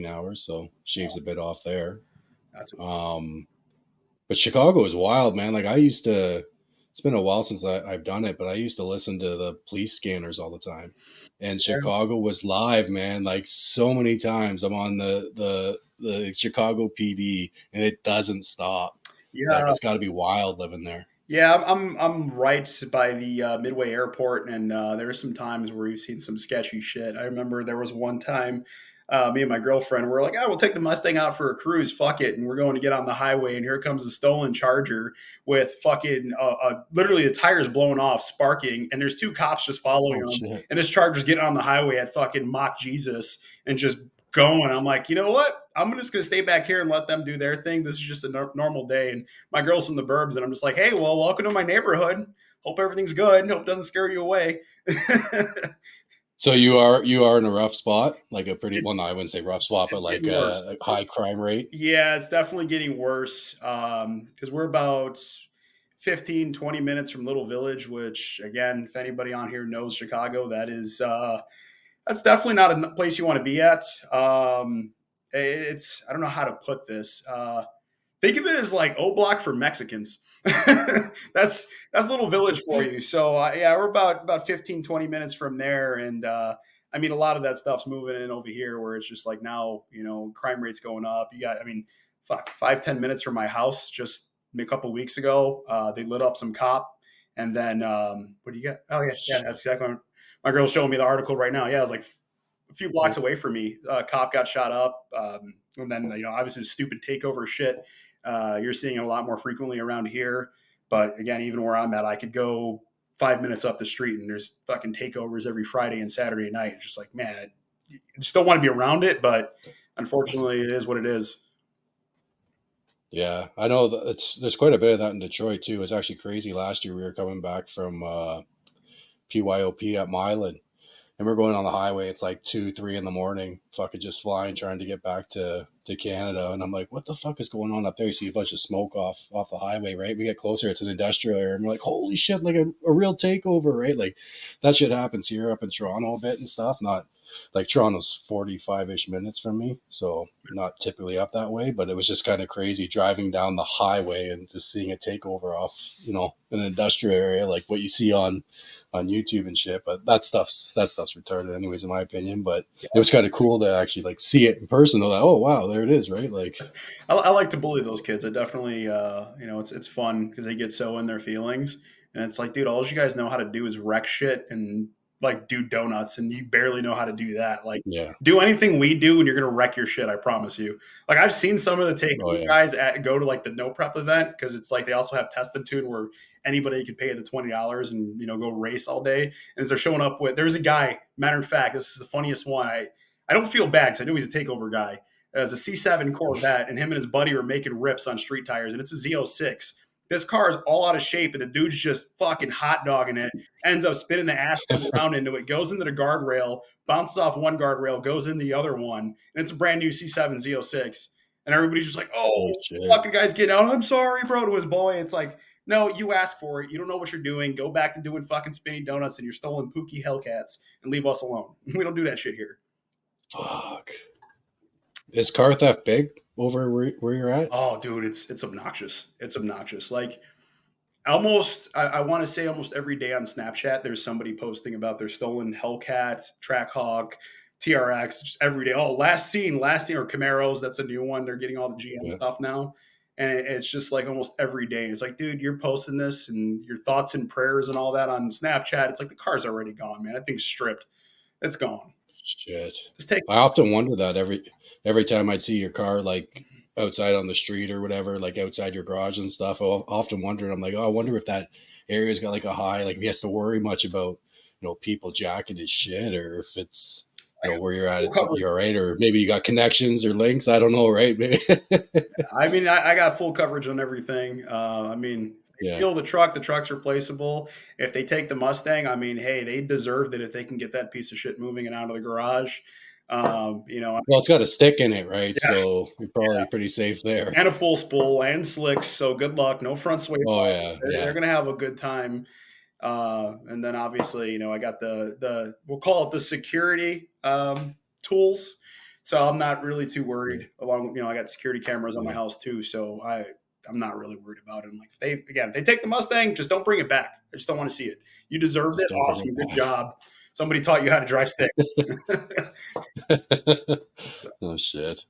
hours. So shaves a bit off there. But Chicago is wild, man. Like it's been a while since I've done it, but I used to listen to the police scanners all the time. And Chicago was live, man. Like so many times I'm on the Chicago PD and it doesn't stop. Yeah. Like, it's got to be wild living there. Yeah, I'm right by the Midway Airport, and there are some times where we've seen some sketchy shit. I remember there was one time me and my girlfriend were like, we'll take the Mustang out for a cruise, fuck it. And we're going to get on the highway, and here comes a stolen Charger with fucking literally the tires blown off, sparking, and there's 2 cops just following them. Shit. And this Charger's getting on the highway at fucking Mach Jesus and just going. I'm like, you know what? I'm just going to stay back here and let them do their thing. This is just a normal day. And my girl's from the burbs, and I'm just like, hey, well, welcome to my neighborhood. Hope everything's good. Hope it doesn't scare you away. So you are in a rough spot, like a pretty, well, no, I wouldn't say rough spot, but like a high crime rate. Yeah, it's definitely getting worse because we're about 15, 20 minutes from Little Village, which, again, if anybody on here knows Chicago, that's definitely not a place you want to be at. I don't know how to put this. Think of it as like O-Block for Mexicans. That's Little Village for you. So we're about 15, 20 minutes from there. And I mean, a lot of that stuff's moving in over here where it's just like now, crime rates going up. 5-10 minutes from my house just a couple of weeks ago, they lit up some cop. And then what do you got? Oh, yeah, that's exactly what my girl's showing me the article right now. Yeah, it was like a few blocks away from me. Cop got shot up. And then, obviously the stupid takeover shit. You're seeing it a lot more frequently around here. But again, even where I'm at, I could go 5 minutes up the street and there's fucking takeovers every Friday and Saturday night. It's just like, man, I just don't want to be around it. But unfortunately, it is what it is. Yeah, I know there's quite a bit of that in Detroit too. It's actually crazy. Last year we were coming back from PYOP at Milan, and we're going on the highway. It's like 2-3 in the morning, fucking just flying, trying to get back to Canada. And I'm like, what the fuck is going on up there? You see a bunch of smoke off the highway, right? We get closer, it's an industrial area. And we're like, holy shit, like a real takeover, right? Like that shit happens here up in Toronto a bit and stuff. Not like Toronto's 45-ish minutes from me, so not typically up that way, but it was just kind of crazy driving down the highway and just seeing a takeover off, an industrial area, like what you see on YouTube and shit. But that stuff's retarded anyways, in my opinion. But it was kind of cool to actually like see it in person. Like, oh wow, there it is, right? Like I like to bully those kids. I definitely it's fun because they get so in their feelings, and it's like, dude, all you guys know how to do is wreck shit and like do donuts and you barely know how to do that. Like Yeah. do anything we do and you're going to wreck your shit. I promise you. Like I've seen some of the takeover Yeah. guys go to like the no prep event because it's like they also have test and tune where anybody could pay the $20 and go race all day. And as they're showing up with, there's a guy. Matter of fact, this is the funniest one. I don't feel bad because I knew he's a takeover guy. As a C7 Corvette, and him and his buddy were making rips on street tires, and it's a Z06. This car is all out of shape, and the dude's just fucking hot dogging it. Ends up spinning the ass around into it, goes into the guardrail, bounces off one guardrail, goes in the other one, and it's a brand new C7 Z06. And everybody's just like, "Oh, fucking guy's getting out. I'm sorry, bro," to his boy. It's like, no, you asked for it. You don't know what you're doing. Go back to doing fucking spinny donuts and you're stolen Pookie Hellcats and leave us alone. We don't do that shit here. Fuck. Is car theft big over where you're at? Oh, dude, it's obnoxious. It's obnoxious. Like almost, I want to say almost every day on Snapchat, there's somebody posting about their stolen Hellcat, Trackhawk, TRX, just every day. Oh, last scene, or Camaros. That's a new one. They're getting all the GM stuff now. And it's just like almost every day. It's like, dude, you're posting this and your thoughts and prayers and all that on Snapchat. It's like the car's already gone, man. That thing's stripped. It's gone. Shit. Just take. I often wonder that every time I'd see your car like outside on the street or whatever, like outside your garage and stuff. I often wonder. I'm like, oh, I wonder if that area's got like a high, like if he has to worry much about people jacking his shit, or if it's where you're at, you're all right, or maybe you got connections or links. I don't know, right? Maybe. I mean, I got full coverage on everything. I mean, they steal the truck. The truck's replaceable. If they take the Mustang, I mean, hey, they deserved it if they can get that piece of shit moving and out of the garage. Well, it's got a stick in it, right? Yeah. So you're probably pretty safe there. And a full spool and slicks. So good luck. No front sway. Oh yeah, they're gonna have a good time. And then obviously, I got the we'll call it the security tools. So I'm not really too worried. Along, I got security cameras on my house too. So I'm not really worried about it. I'm like, if they take the Mustang, just don't bring it back. I just don't want to see it. You deserved it. Awesome. Good job. Somebody taught you how to drive stick. Oh shit.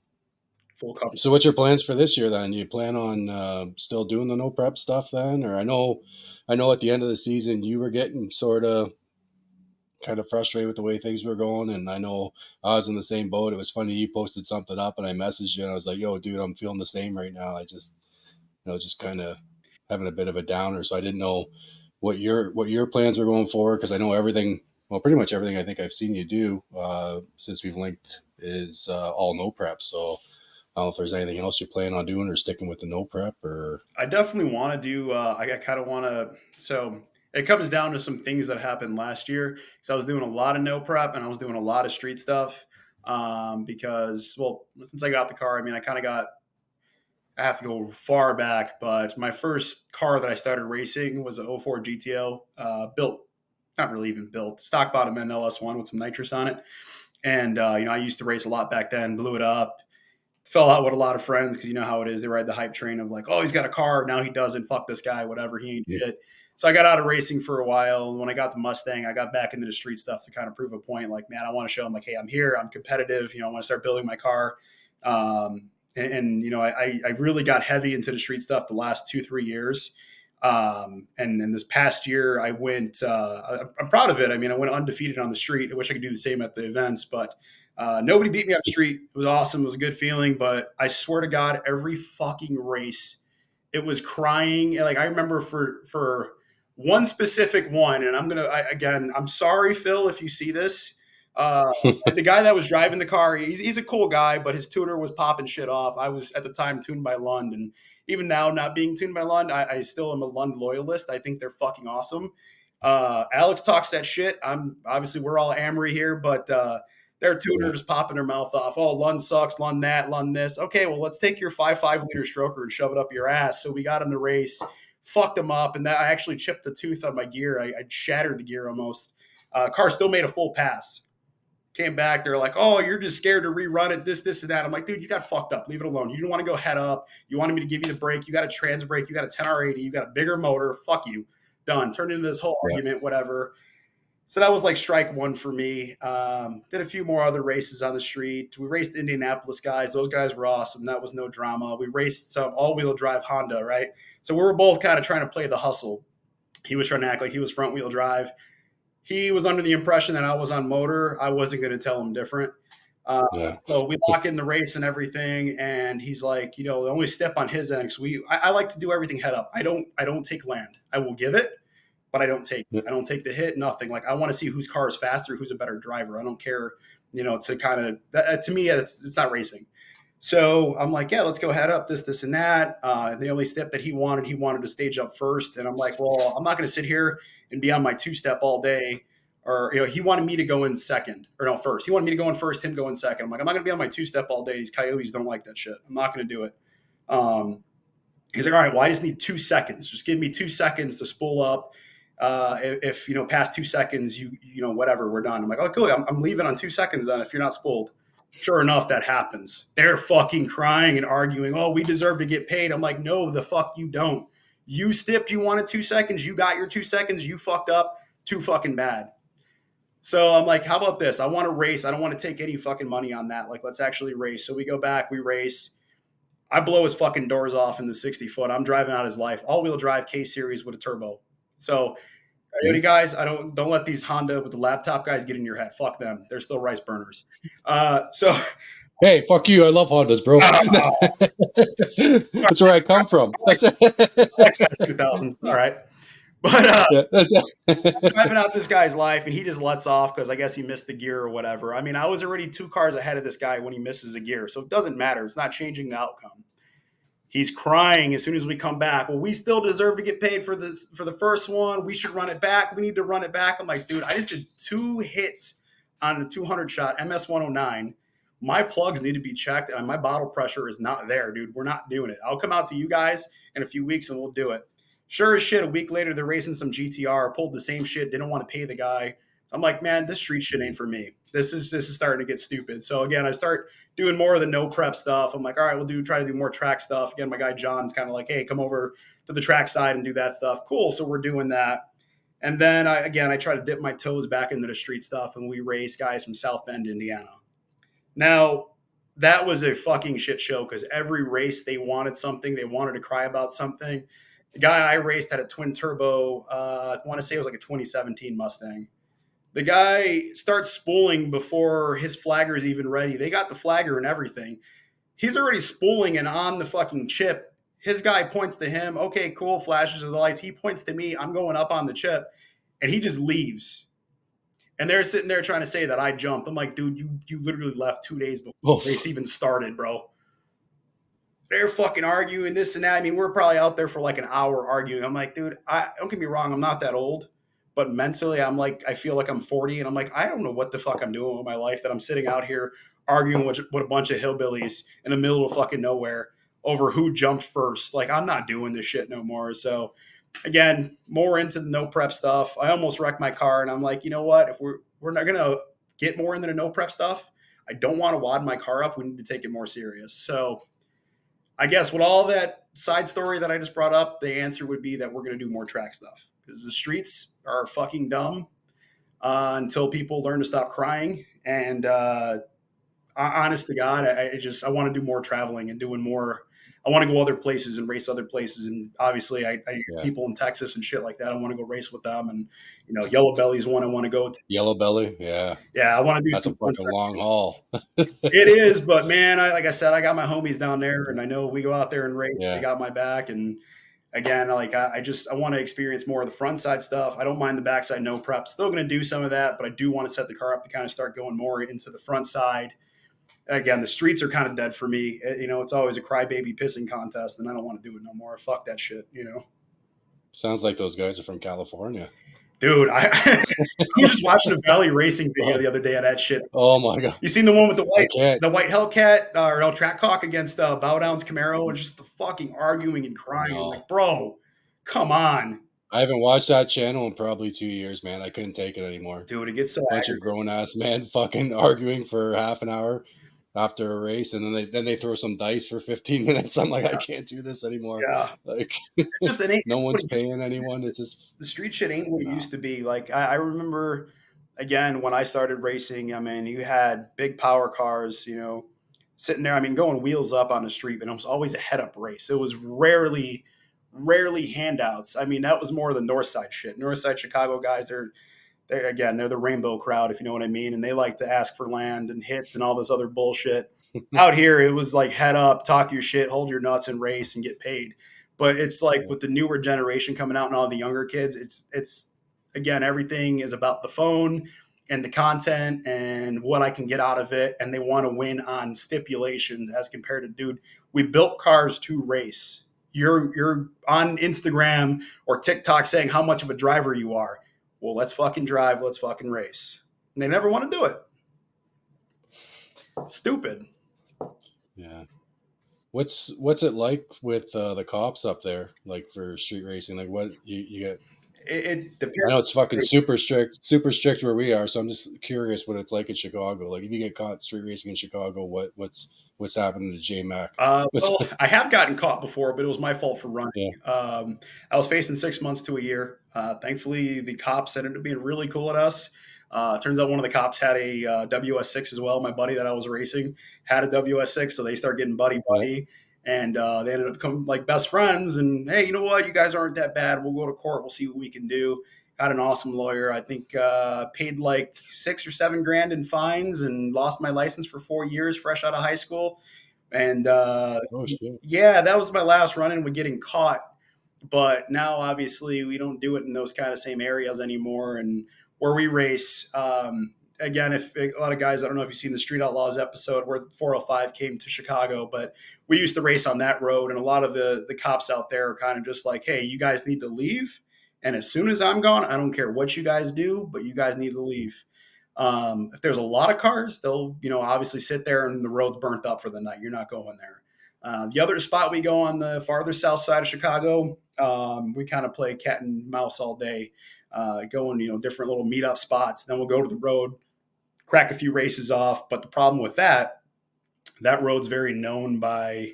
Full coverage. So what's your plans for this year then? You plan on still doing the no prep stuff then? Or I know at the end of the season you were getting sort of kind of frustrated with the way things were going, and I know I was in the same boat. It was funny, you posted something up and I messaged you and I was like, yo dude, I'm feeling the same right now. I just just kind of having a bit of a downer. So I didn't know what your plans were going forward, because I know everything, well, pretty much everything I think I've seen you do since we've linked is all no prep. So I don't know if there's anything else you plan on doing or sticking with the no prep. Or I definitely want to do. I kind of want to. So it comes down to some things that happened last year, because I was doing a lot of no prep and I was doing a lot of street stuff. Because since I got the car, I mean, I have to go far back, but my first car that I started racing was an 04 GTO, built, not really even built, stock bottom end LS1 with some nitrous on it. And, I used to race a lot back then, blew it up, fell out with a lot of friends because you know how it is. They ride the hype train of like, oh, he's got a car. Now he doesn't. Fuck this guy, whatever. He ain't shit. So I got out of racing for a while. When I got the Mustang, I got back into the street stuff to kind of prove a point. Like, man, I want to show them like, hey, I'm here. I'm competitive. I want to start building my car. I really got heavy into the street stuff the last 2-3 years. And this past year I went, I'm proud of it. I mean, I went undefeated on the street. I wish I could do the same at the events, but nobody beat me on the street. It was awesome. It was a good feeling, but I swear to God, every fucking race, it was crying. Like I remember for one specific one, and I'm sorry, Phil, if you see this. The guy that was driving the car, he's a cool guy, but his tuner was popping shit off. I was at the time tuned by Lund, and even now not being tuned by Lund, I still am a Lund loyalist. I think they're fucking awesome. Alex talks that shit. Obviously we're all Amory here, but their tuner just popping their mouth off. Oh, Lund sucks, Lund that, Lund this. Okay, well, let's take your 5.5 liter stroker and shove it up your ass. So we got in the race, fucked them up, and that I actually chipped the tooth on my gear. I shattered the gear almost. Car still made a full pass. Came back, they're like, oh, you're just scared to rerun it, this, and that. I'm like, dude, you got fucked up. Leave it alone. You didn't want to go head up. You wanted me to give you the brake. You got a trans brake. You got a 10R80. You got a bigger motor. Fuck you. Done. Turned into this whole argument, whatever. So that was like strike one for me. Did a few more other races on the street. We raced the Indianapolis guys. Those guys were awesome. That was no drama. We raced some all-wheel drive Honda, right? So we were both kind of trying to play the hustle. He was trying to act like he was front-wheel drive. He was under the impression that I was on motor. I wasn't going to tell him different. Yeah. So we lock in the race and everything, and he's like, the only step on his end, because I like to do everything head up. I don't take land. I will give it, but I don't take Yeah. I don't take the hit. Nothing. Like, I want to see whose car is faster, who's a better driver. I don't care. To kind of, to me, it's not racing. So I'm like, yeah, let's go head up, this, and that. And the only step that he wanted to stage up first. And I'm like, well, I'm not going to sit here and be on my two-step all day. Or, he wanted me to go in second, or no, first. He wanted me to go in first, him go in second. I'm like, I'm not going to be on my two-step all day. These coyotes don't like that shit. I'm not going to do it. He's like, all right, well, I just need 2 seconds. Just give me 2 seconds to spool up. If past 2 seconds, whatever, we're done. I'm like, oh, cool. I'm leaving on 2 seconds then if you're not spooled. Sure enough, that happens. They're fucking crying and arguing. Oh, we deserve to get paid. I'm like, no, the fuck you don't. You stepped, you wanted 2 seconds. You got your 2 seconds. You fucked up. Too fucking bad. So I'm like, how about this? I want to race. I don't want to take any fucking money on that. Like, let's actually race. So we go back, we race. I blow his fucking doors off in the 60-foot. I'm driving out his life. All-wheel drive K-Series with a turbo. So, you guys, I don't let these Honda with the laptop guys get in your head. Fuck them. They're still rice burners. So Hey, fuck you. I love Hondas, bro. That's where I come from. That's 2000s. All right. But yeah, I'm driving out this guy's life, and he just lets off because I guess he missed the gear or whatever. I mean, I was already 2 cars ahead of this guy when he misses a gear, so it doesn't matter. It's not changing the outcome. He's crying as soon as we come back. Well, we still deserve to get paid for this, for the first one. We should run it back. We need to run it back. I'm like, dude, I just did 2 hits on the 200 shot MS109. My plugs need to be checked, and my bottle pressure is not there, dude. We're not doing it. I'll come out to you guys in a few weeks, and we'll do it. Sure as shit, a week later, they're racing some GTR, pulled the same shit, didn't want to pay the guy. So I'm like, man, this street shit ain't for me. This is starting to get stupid. So again, I start doing more of the no prep stuff. I'm like, all right, we'll try to do more track stuff. Again, my guy John's kind of like, hey, come over to the track side and do that stuff. Cool. So we're doing that. And then I try to dip my toes back into the street stuff, and we race guys from South Bend, Indiana. Now, that was a fucking shit show because every race they wanted something. They wanted to cry about something. The guy I raced had a twin turbo. I want to say it was like a 2017 Mustang. The guy starts spooling before his flagger is even ready. They got the flagger and everything. He's already spooling and on the fucking chip. His guy points to him. Okay, cool. Flashes of the lights. He points to me. I'm going up on the chip. And he just leaves. And they're sitting there trying to say that I jumped. I'm like, dude, you literally left 2 days before the race even started, bro. They're fucking arguing this and that. I mean, we're probably out there for like an hour arguing. I'm like, dude, don't get me wrong. I'm not that old. But mentally, I'm like, I feel like I'm 40. And I'm like, I don't know what the fuck I'm doing with my life that I'm sitting out here arguing with a bunch of hillbillies in the middle of fucking nowhere over who jumped first. Like, I'm not doing this shit no more. So again, more into the no prep stuff. I almost wrecked my car, and I'm like, you know what? If we're not gonna get more into the no prep stuff, I don't want to wad my car up. We need to take it more serious. So I guess with all that side story that I just brought up, the answer would be that we're gonna do more track stuff because the streets are fucking dumb until people learn to stop crying. And honest to God, I want to do more traveling and doing more. I want to go other places and race other places. And obviously I people in Texas and shit like that. I want to go race with them. And, Yellow Belly is one I want to go to. Yellow Belly. Yeah. Yeah. I want to do That's a fucking long haul. It is, but man, like I said, I got my homies down there, and I know we go out there and race. Yeah. They got my back. And again, like I want to experience more of the front side stuff. I don't mind the backside no prep. Still going to do some of that, but I do want to set the car up to kind of start going more into the front side. Again, the streets are kind of dead for me. It's always a crybaby pissing contest, and I don't want to do it no more. Fuck that shit, Sounds like those guys are from California. Dude, I was just watching a Valley racing video the other day of that shit. Oh my God. You seen the one with the white Hellcat or no Track Hawk against Bowdown's Camaro, and just the fucking arguing and crying? No. Like, bro, come on. I haven't watched that channel in probably 2 years, man. I couldn't take it anymore. Dude, it gets so bunch of grown ass men fucking arguing for half an hour after a race, and then they throw some dice for 15 minutes. I'm like, I can't do this anymore. Yeah, like no one's paying anyone. It's just the street shit ain't what it used to be. Like I remember, again, when I started racing. I mean, you had big power cars, sitting there. I mean, going wheels up on the street, but it was always a head up race. It was rarely handouts. I mean, that was more of the north side shit. North side Chicago guys, they're the rainbow crowd, if you know what I mean, and they like to ask for land and hits and all this other bullshit. Out here, it was like head up, talk your shit, hold your nuts, and race and get paid. But it's like Yeah. with the newer generation coming out and all the younger kids, it's again, everything is about the phone and the content and what I can get out of it, and they want to win on stipulations as compared to, dude, we built cars to race. You're on Instagram or TikTok saying how much of a driver you are. Well, let's fucking drive, let's fucking race. And they never want to do it. It's stupid. Yeah. What's it like with the cops up there, like for street racing? Like what you get? It I know depends. it's fucking super strict where we are. So I'm just curious what it's like in Chicago. Like if you get caught street racing in Chicago, what's happening to J Mac? Well, I have gotten caught before, but it was my fault for running. Yeah. I was facing 6 months to a year. Thankfully, the cops ended up being really cool at us. Turns out one of the cops had a WS6 as well. My buddy that I was racing had a WS6, so they start getting buddy Yeah. buddy, and they ended up becoming like best friends. And hey, you know what? You guys aren't that bad. We'll go to court. We'll see what we can do. Got an awesome lawyer. I think paid like 6 or 7 grand in fines and lost my license for 4 years, fresh out of high school. And Oh shit. yeah, that was my last run in with getting caught. But now, obviously, we don't do it in those kind of same areas anymore. And where we race, again, if a lot of guys, I don't know if you've seen the Street Outlaws episode where 405 came to Chicago, but we used to race on that road. And a lot of the cops out there are kind of just like, hey, you guys need to leave. And as soon as I'm gone, I don't care what you guys do, but you guys need to leave. If there's a lot of cars, they'll, obviously sit there and the road's burnt up for the night. You're not going there. The other spot we go on the farther south side of Chicago, we kind of play cat and mouse all day, going, different little meetup spots. Then we'll go to the road, crack a few races off. But the problem with that road's very known by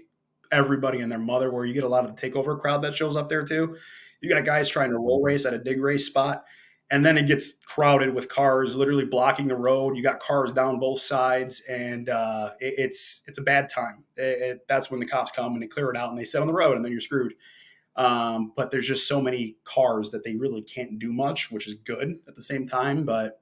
everybody and their mother, where you get a lot of the takeover crowd that shows up there too. You got guys trying to roll race at a dig race spot, and then it gets crowded with cars literally blocking the road. You got cars down both sides, and it's a bad time. That's when the cops come and they clear it out and they sit on the road, and then you're screwed. But there's just so many cars that they really can't do much, which is good at the same time. But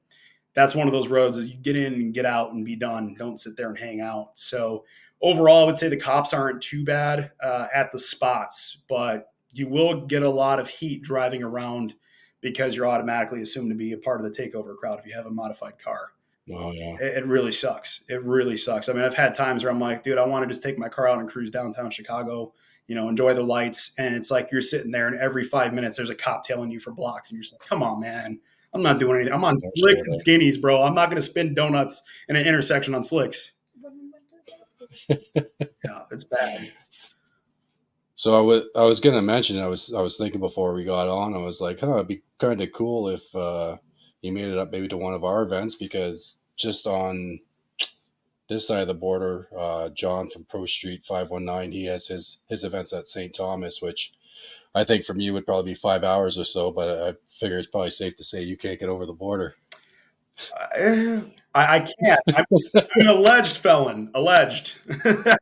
that's one of those roads is you get in and get out and be done. Don't sit there and hang out. So overall, I would say the cops aren't too bad at the spots, but you will get a lot of heat driving around because you're automatically assumed to be a part of the takeover crowd if you have a modified car. Oh yeah. It really sucks. It really sucks. I mean, I've had times where I'm like, dude, I want to just take my car out and cruise downtown Chicago, enjoy the lights. And it's like you're sitting there and every 5 minutes there's a cop tailing you for blocks. And you're just like, come on, man. I'm not doing anything. I'm on slicks and skinnies, bro. I'm not going to spin donuts in an intersection on slicks. Yeah, it's bad. So I was gonna mention, I was thinking before we got on, I was like, it'd be kind of cool if you made it up maybe to one of our events, because just on this side of the border, John from Pro Street 519, he has his events at St. Thomas, which I think from you would probably be 5 hours or so, but I figure it's probably safe to say you can't get over the border. I can't. I'm an alleged felon. Alleged.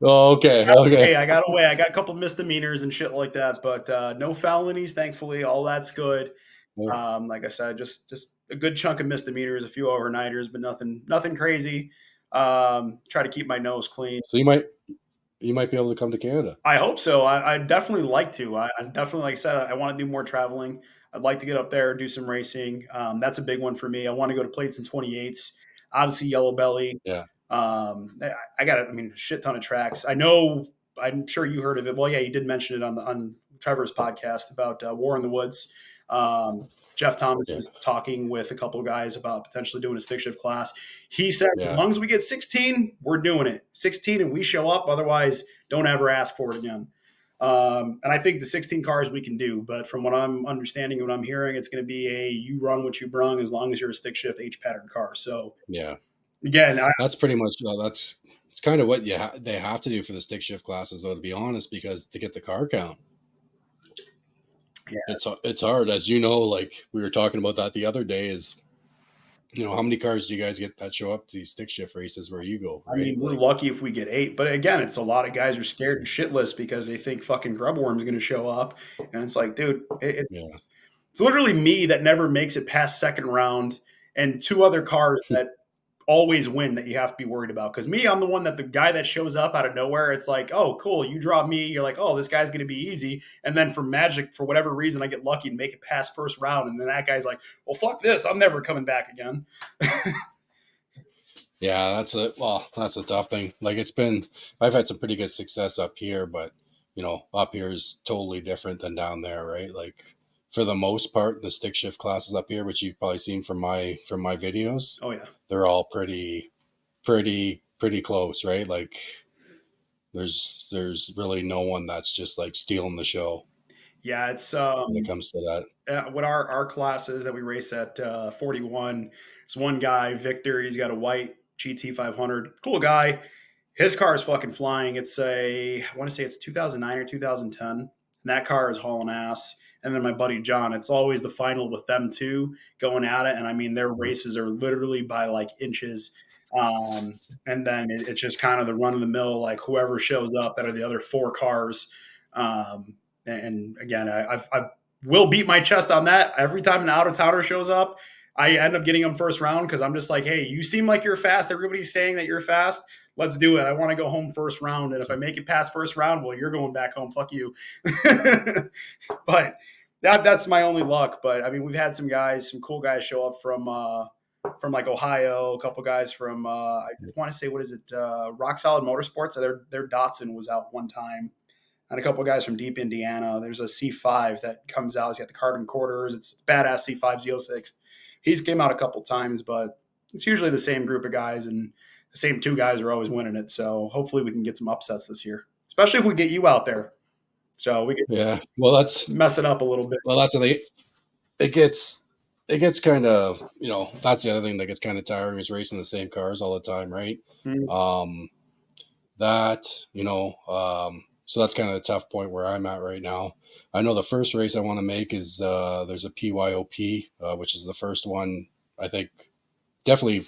Oh, okay. Hey, I got away. I got a couple misdemeanors and shit like that, but no felonies, thankfully. All that's good. Yeah. Like I said, just a good chunk of misdemeanors, a few overnighters, but nothing crazy. Try to keep my nose clean. So you might be able to come to Canada. I hope so. I'd definitely like to. I definitely, like I said, I want to do more traveling. I'd like to get up there, do some racing. That's a big one for me. I want to go to plates and 28s. Obviously, Yellow Belly. Yeah. I got, a shit ton of tracks. I'm sure you heard of it. Well, yeah, you did mention it on Trevor's podcast about War in the Woods. Jeff Thomas is talking with a couple of guys about potentially doing a stick shift class. He says, as long as we get 16, we're doing it. 16 and we show up. Otherwise, don't ever ask for it again. And I think the 16 cars we can do, but from what I'm understanding and what I'm hearing, it's going to be you run what you brung as long as you're a stick shift H pattern car. So yeah, again, that's pretty much it's kind of what they have to do for the stick shift classes, though, to be honest, because to get the car count. Yeah. It's hard, as you know. Like we were talking about that the other day. Is how many cars do you guys get that show up to these stick shift races where you go? Right? I mean, we're lucky if we get 8, but again, it's a lot of guys are scared shitless because they think fucking Grubworm's going to show up, and it's like, dude, it's literally me that never makes it past second round, and two other cars that always win that you have to be worried about. Because me, I'm the one that the guy that shows up out of nowhere. It's like, oh, cool, you drop me. You're like, oh, this guy's going to be easy. And then for magic, for whatever reason, I get lucky and make it past first round. And then that guy's like, well, fuck this. I'm never coming back again. Yeah, that's a tough thing. Like I've had some pretty good success up here, but up here is totally different than down there, right? Like for the most part, the stick shift classes up here, which you've probably seen from my videos, Oh yeah, they're all pretty close, right? Like there's really no one that's just like stealing the show yeah. It's when it comes to that. what our classes that we race at 41. There's one guy, Victor. He's got a white GT 500. Cool guy. His car is fucking flying. I want to say it's 2009 or 2010. And that car is hauling ass. And then my buddy John, it's always the final with them two going at it. And I mean, their races are literally by like inches. And then it's just kind of the run of the mill, like whoever shows up out of the other four cars. And again, I will beat my chest on that. Every time an out of towner shows up, I end up getting them first round because I'm just like, hey, you seem like you're fast. Everybody's saying that you're fast. Let's do it. I want to go home first round. And if I make it past first round, well, you're going back home. Fuck you. But that's my only luck. But I mean, we've had some cool guys show up from like Ohio, a couple guys from, I want to say, what is it? Rock Solid Motorsports. Their Datsun was out one time. And a couple of guys from deep Indiana. There's a C5 that comes out. He's got the carbon quarters. It's badass C5 Z06. He's came out a couple times, but it's usually the same group of guys, and the same two guys are always winning it. So hopefully we can get some upsets this year, especially if we get you out there. So we can mess it up a little bit. Well, that's the thing. It gets kind of, that's the other thing that gets kind of tiring is racing the same cars all the time, right? Mm-hmm. So that's kind of the tough point where I'm at right now. I know the first race I want to make is there's a PYOP, which is the first one, I think, definitely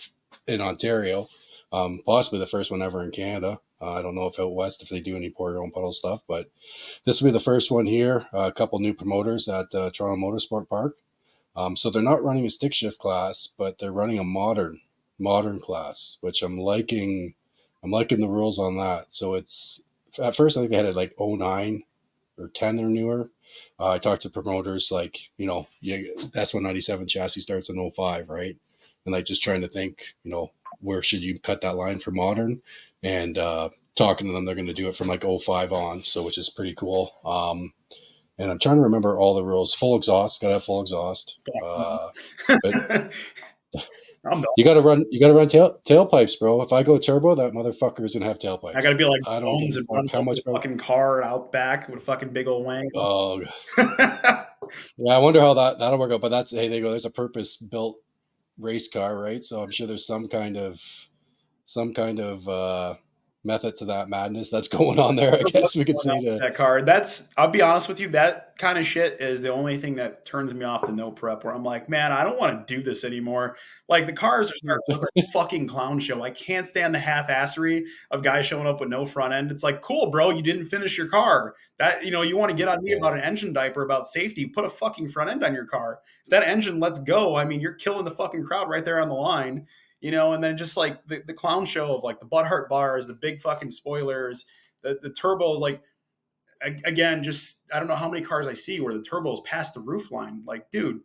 in Ontario, possibly the first one ever in Canada. I don't know if out west, if they do any pour your own puddle stuff, but this will be the first one here. A couple new promoters at Toronto Motorsport Park. So they're not running a stick shift class, but they're running a modern class, which I'm liking the rules on that. So it's, at first I think they had it like 09 or 10 or newer. I talked to promoters like, S197 chassis starts in 05, right? And like just trying to think, where should you cut that line for modern? And talking to them, they're going to do it from like 05 on, so which is pretty cool. And I'm trying to remember all the rules. Full exhaust, gotta have full exhaust. But you gotta run tailpipes, bro. If I go turbo, that motherfucker is gonna have tailpipes. I gotta be like Bones and run how much fucking car out back with a fucking big old wang. Oh, yeah. I wonder how that'll work out. But that's, hey, they go. There's a purpose built race car, right? So I'm sure there's some kind of method to that madness that's going on there. I guess we could say that car. I'll be honest with you, that kind of shit is the only thing that turns me off the no prep, where I'm like, man, I don't want to do this anymore. Like the cars are a fucking clown show. I can't stand the half-assery of guys showing up with no front end. It's like, cool, bro, you didn't finish your car. That, you want to get on me about an engine diaper, about safety, put a fucking front end on your car. If that engine lets go, I mean, you're killing the fucking crowd right there on the line. And then just like the clown show of like the Butthart bars, the big fucking spoilers, the turbos, like, again, just, I don't know how many cars I see where the turbos pass the roof line. Like, dude,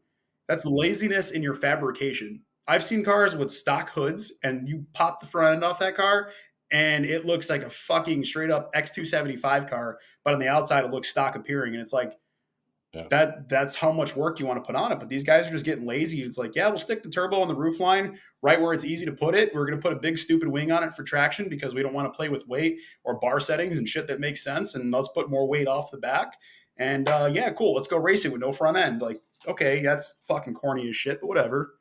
that's laziness in your fabrication. I've seen cars with stock hoods and you pop the front end off that car and it looks like a fucking straight up X275 car, but on the outside it looks stock appearing. And it's like, that's how much work you want to put on it. But these guys are just getting lazy. It's like, yeah, we'll stick the turbo on the roof line right where it's easy to put it. We're going to put a big stupid wing on it for traction because we don't want to play with weight or bar settings and shit that makes sense. And let's put more weight off the back. And yeah, cool. Let's go racing with no front end. Like, okay, that's fucking corny as shit, but whatever.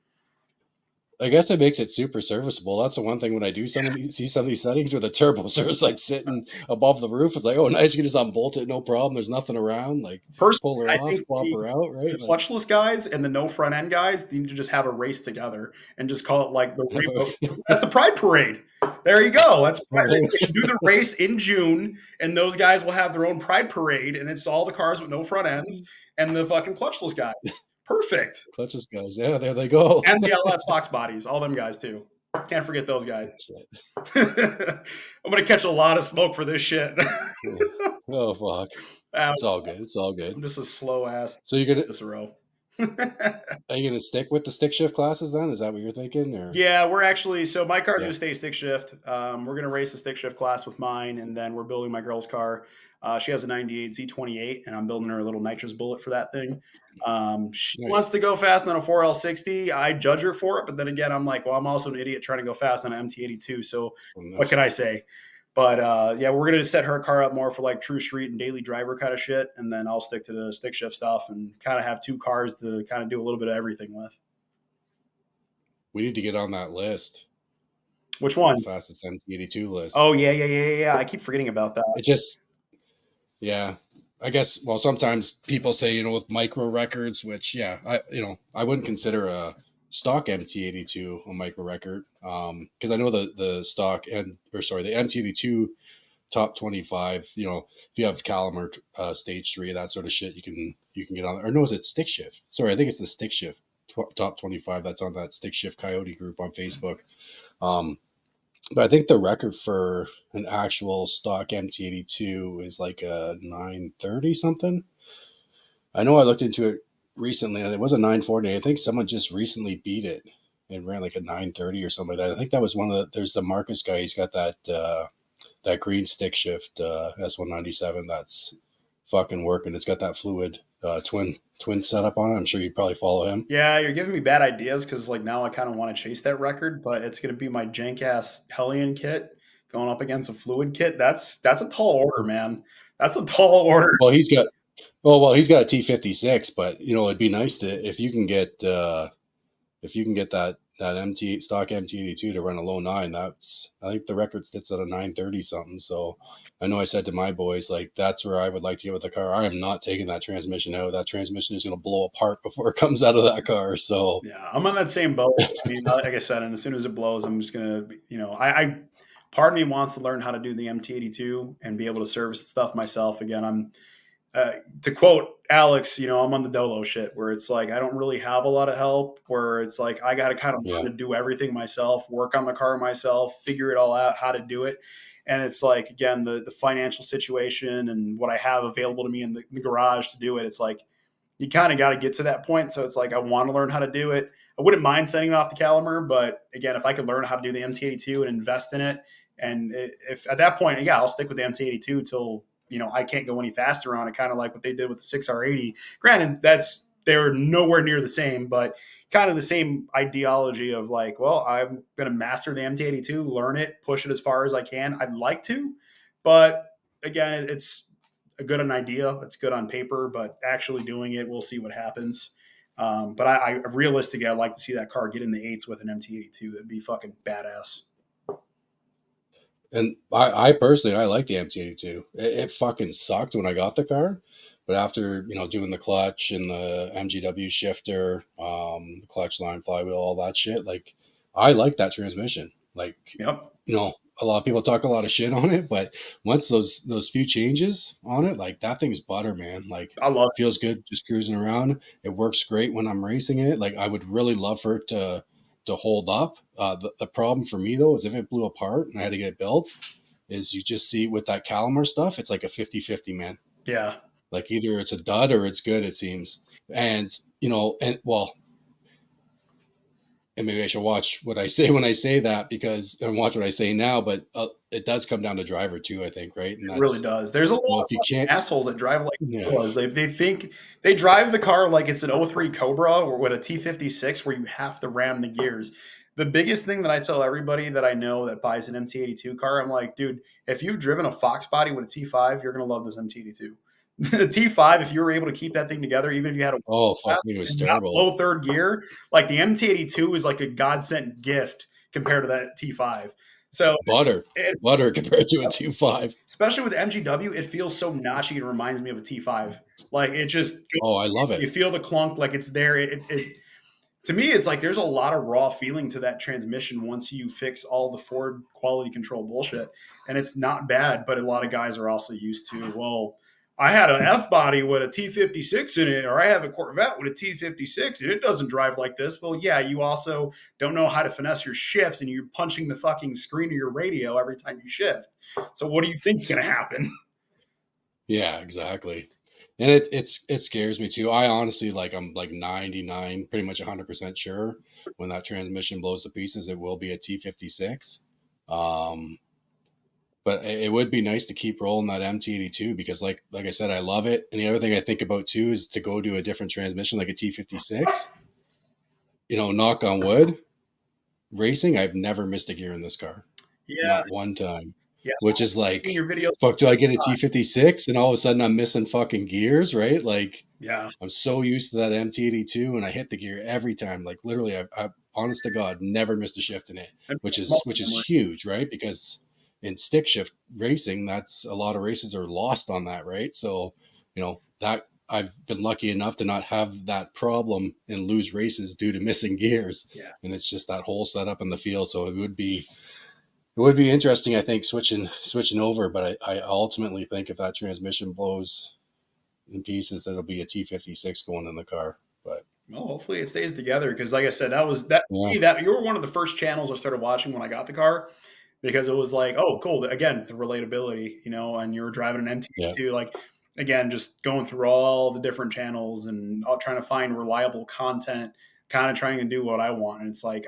I guess it makes it super serviceable. That's the one thing when I do see some of these settings where the turbos are just like sitting above the roof. It's like, oh, nice, you can just unbolt it, no problem. There's nothing around. Like, pull her off, swap her out, right? The clutchless guys and the no front end guys, they need to just have a race together and just call it like the rainbow. That's the Pride Parade. There you go. That's Pride. They should do the race in June, and those guys will have their own Pride Parade, and it's all the cars with no front ends and the fucking clutchless guys. Perfect. Clutches guys. Yeah, there they go. And the LS Fox bodies, all them guys too. Can't forget those guys. I'm gonna catch a lot of smoke for this shit. Oh fuck. It's all good. It's all good. I'm just a slow ass So you're gonna Cicero. are you gonna stick with the stick shift classes then? Is that what you're thinking? Or Yeah, we're actually so my car's yeah, gonna stay stick shift. We're gonna race the stick shift class with mine, and then we're building my girl's car. She has a '98 Z28, and I'm building her a little nitrous bullet for that thing. She nice. wants to go fast on a 4L60. I judge her for it, but then again, I'm like, well, I'm also an idiot trying to go fast on an MT82. So Oh, what nice. can I say? But yeah, we're gonna set her car up more for like true street and daily driver kind of shit, and then I'll stick to the stick shift stuff and kind of have two cars to kind of do a little bit of everything with. We need to get on that list, Which the one? fastest MT82 Oh list. yeah. I keep forgetting about that. It just yeah. I guess well sometimes people say, with micro records, which yeah, I wouldn't consider a stock MT82 a micro record. Because I know the stock the MT82 top 25, if you have Caliber stage 3, that sort of shit, you can get on there. Or no, is it stick shift? Sorry, I think it's the stick shift top 25 that's on that stick shift coyote group on Facebook. Um, but I think the record for an actual stock MT82 is like a 930 something. I know I looked into it recently and it was a 940. I think someone just recently beat it and ran like a 930 or something like that. I think that was there's the Marcus guy. He's got that green stick shift S197 that's fucking working. It's got that fluid twin setup on it. I'm sure you probably follow him. Yeah, you're giving me bad ideas because like now I kind of want to chase that record, but it's gonna be my jank ass Hellion kit going up against a fluid kit. That's a tall order, man. That's a tall order. Well, he's got a T56, but it'd be nice to if you can get that MT stock MT82 to run a low 9. That's I think the record sits at a 930 something. So I know I said to my boys like that's where I would like to get with the car. I am not taking that transmission out. That transmission is going to blow apart before it comes out of that car. So Yeah, I'm on that same boat. I mean, like I said, and as soon as it blows, I'm just gonna, I part of me wants to learn how to do the MT82 and be able to service the stuff myself. Again, I'm to quote Alex, I'm on the Dolo shit where it's like I don't really have a lot of help. Where it's like I got to kind of yeah, learn to do everything myself, work on the car myself, figure it all out, how to do it. And it's like again the financial situation and what I have available to me in the garage to do it. It's like you kind of got to get to that point. So it's like I want to learn how to do it. I wouldn't mind sending it off the Caliber, but again, if I could learn how to do the MT82 and invest in it, and if at that point, yeah, I'll stick with the MT82 until I can't go any faster on it. Kind of like what they did with the 6R80. Granted, they're nowhere near the same, but kind of the same ideology of like, well, I'm going to master the MT82, learn it, push it as far as I can. I'd like to, but again, it's a good an idea. It's good on paper, but actually doing it, we'll see what happens. But I realistically, I'd like to see that car get in the 8s with an MT82. That'd be fucking badass. and I personally I like the MT82. It fucking sucked when I got the car, but after doing the clutch and the MGW shifter, clutch line, flywheel, all that shit, like I like that transmission. Like Yep. a lot of people talk a lot of shit on it, but once those few changes on it, like that thing's butter, man. Like I love feels good just cruising around. It works great when I'm racing it. Like I would really love for it to hold up. The problem for me though is if it blew apart and I had to get it built, is you just see with that Calamar stuff, it's like a 50-50, man. it. Yeah. Like either it's a dud or it's good, it seems. And maybe I should watch what I say when I say that and watch what I say now, but it does come down to driver too, I think, right? And It really that's, does. There's a lot of if you fucking can't, assholes that drive like yeah, Pillows. They think they drive the car like it's an '03 Cobra or with a T56 where you have to ram the gears. The biggest thing that I tell everybody that I know that buys an MT82 car, I'm like, dude, if you've driven a Fox body with a T5, you're gonna love this MT82. The T5, if you were able to keep that thing together, even if you had a oh, fuck me, it was and not terrible. low third gear, like the MT82 is like a God sent gift compared to that T5. So Butter, it's butter compared to a 2.5. especially with MGW, it feels so notchy. It reminds me of a T5. Like it just Oh, I love you it. feel the clunk, like it's there. It to me, it's like there's a lot of raw feeling to that transmission once you fix all the Ford quality control bullshit, and it's not bad. But a lot of guys are also used to well. I had an F body with a T56 in it, or I have a Corvette with a T56 and it doesn't drive like this. Well, yeah, you also don't know how to finesse your shifts and you're punching the fucking screen of your radio every time you shift. So what do you think's going to happen? Yeah, exactly. And it scares me too. I honestly I'm like 99, pretty much 100% sure when that transmission blows to pieces, it will be a T56. Um, but it would be nice to keep rolling that MT82 because like I said, I love it. And the other thing I think about too is to go to a different transmission like a T56. Knock on wood, racing, I've never missed a gear in this car. Yeah, Not one time. yeah. Which is In like, your videos, fuck, do I get a T56 and all of a sudden I'm missing fucking gears, right? Like, yeah. I'm so used to that MT82 and I hit the gear every time. Like literally, I honest to God, never missed a shift in it, And which muscle is memory. huge, right? Because in stick shift racing, that's a lot of races are lost on that, right? So, that I've been lucky enough to not have that problem and lose races due to missing gears. Yeah. And it's just that whole setup in the field. So it would be interesting, I think, switching over. But I ultimately think if that transmission blows in pieces, that'll be a T56 going in the car. But Well, hopefully it stays together because, like I said, that was that. yeah, That you were one of the first channels I started watching when I got the car because it was like, oh, cool. Again, the relatability, and you were driving an yeah, MT2, like again, just going through all the different channels and all trying to find reliable content, kind of trying to do what I want. And it's like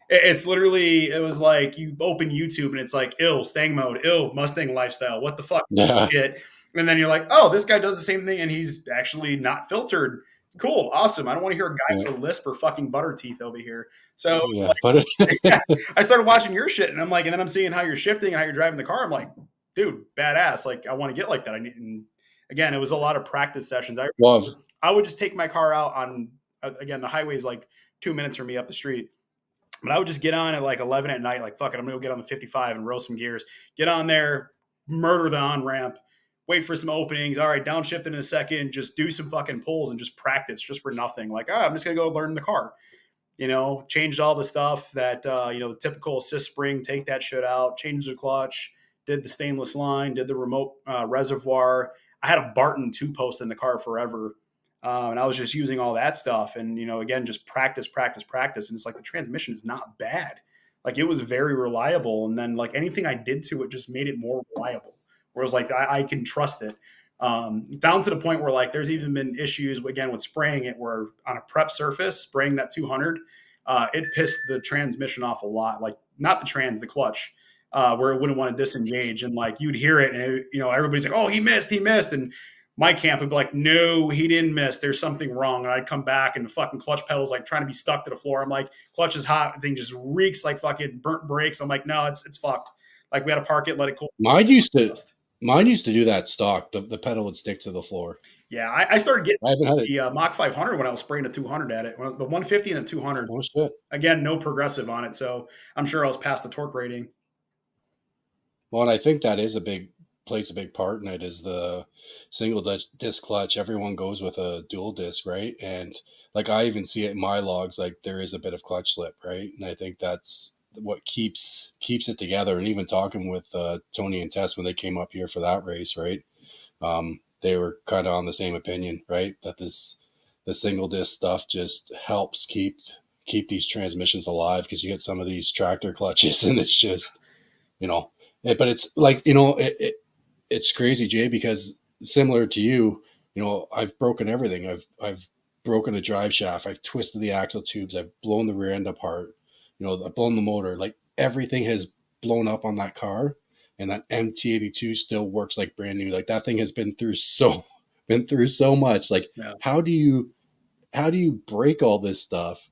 it's literally it was like you open YouTube and it's like ill Stang mode, ill Mustang lifestyle, what the fuck yeah, shit. And then you're like, oh, this guy does the same thing and he's actually not filtered. Cool, awesome. I don't want to hear a guy yeah, with a lisp or fucking butter teeth over here. So it's yeah. like, But yeah, I started watching your shit, and I'm like, and then I'm seeing how you're shifting and how you're driving the car. I'm like, dude, badass. Like, I want to get like that. And again, it was a lot of practice sessions. well, I would just take my car out on again the highway is like 2 minutes from me up the street. But I would just get on at like 11 at night, like, fuck it, I'm going to go get on the 55 and roll some gears. Get on there, murder the on ramp, wait for some openings. All right, downshift in a second, just do some fucking pulls and just practice just for nothing. Like, I'm just going to go learn the car. Changed all the stuff that, the typical assist spring, take that shit out, change the clutch, did the stainless line, did the remote reservoir. I had a Barton 2-post in the car forever. And I was just using all that stuff. And, again, just practice, practice, practice. And it's like the transmission is not bad. Like it was very reliable. And then like anything I did to it just made it more reliable. Whereas like I can trust it. Down to the point where like there's even been issues again with spraying it where on a prep surface, spraying that 200, it pissed the transmission off a lot. Like not the clutch, where it wouldn't want to disengage. And like you'd hear it and, everybody's like, oh, he missed. And my camp would be like, no, he didn't miss. There's something wrong. And I'd come back and the fucking clutch pedal's like trying to be stuck to the floor. I'm like, clutch is hot. The thing just reeks like fucking burnt brakes. I'm like, no, it's fucked. Like we had to park it, let it cool. mine used to mine used to do that stock. The pedal would stick to the floor. Yeah, I started getting I haven't had it. the Mach 500 when I was spraying a 200 at it. The 150 and the 200. Oh shit. Again, no progressive on it, so I'm sure I was past the torque rating. Well, and I think that is plays a big part in it is the single disc clutch. Everyone goes with a dual disc, right? And like I even see it in my logs, like there is a bit of clutch slip, right? And I think that's what keeps it together. And even talking with Tony and Tess when they came up here for that race, right? They were kind of on the same opinion, right? That the single disc stuff just helps keep these transmissions alive because you get some of these tractor clutches and it's just, but it's like, it's crazy, Jay, because similar to you, I've broken everything. I've broken a drive shaft. I've twisted the axle tubes. I've blown the rear end apart. I've blown the motor. Like everything has blown up on that car, and that MT82 still works like brand new. Like that thing has been through so much. Like Yeah. how do you break all this stuff?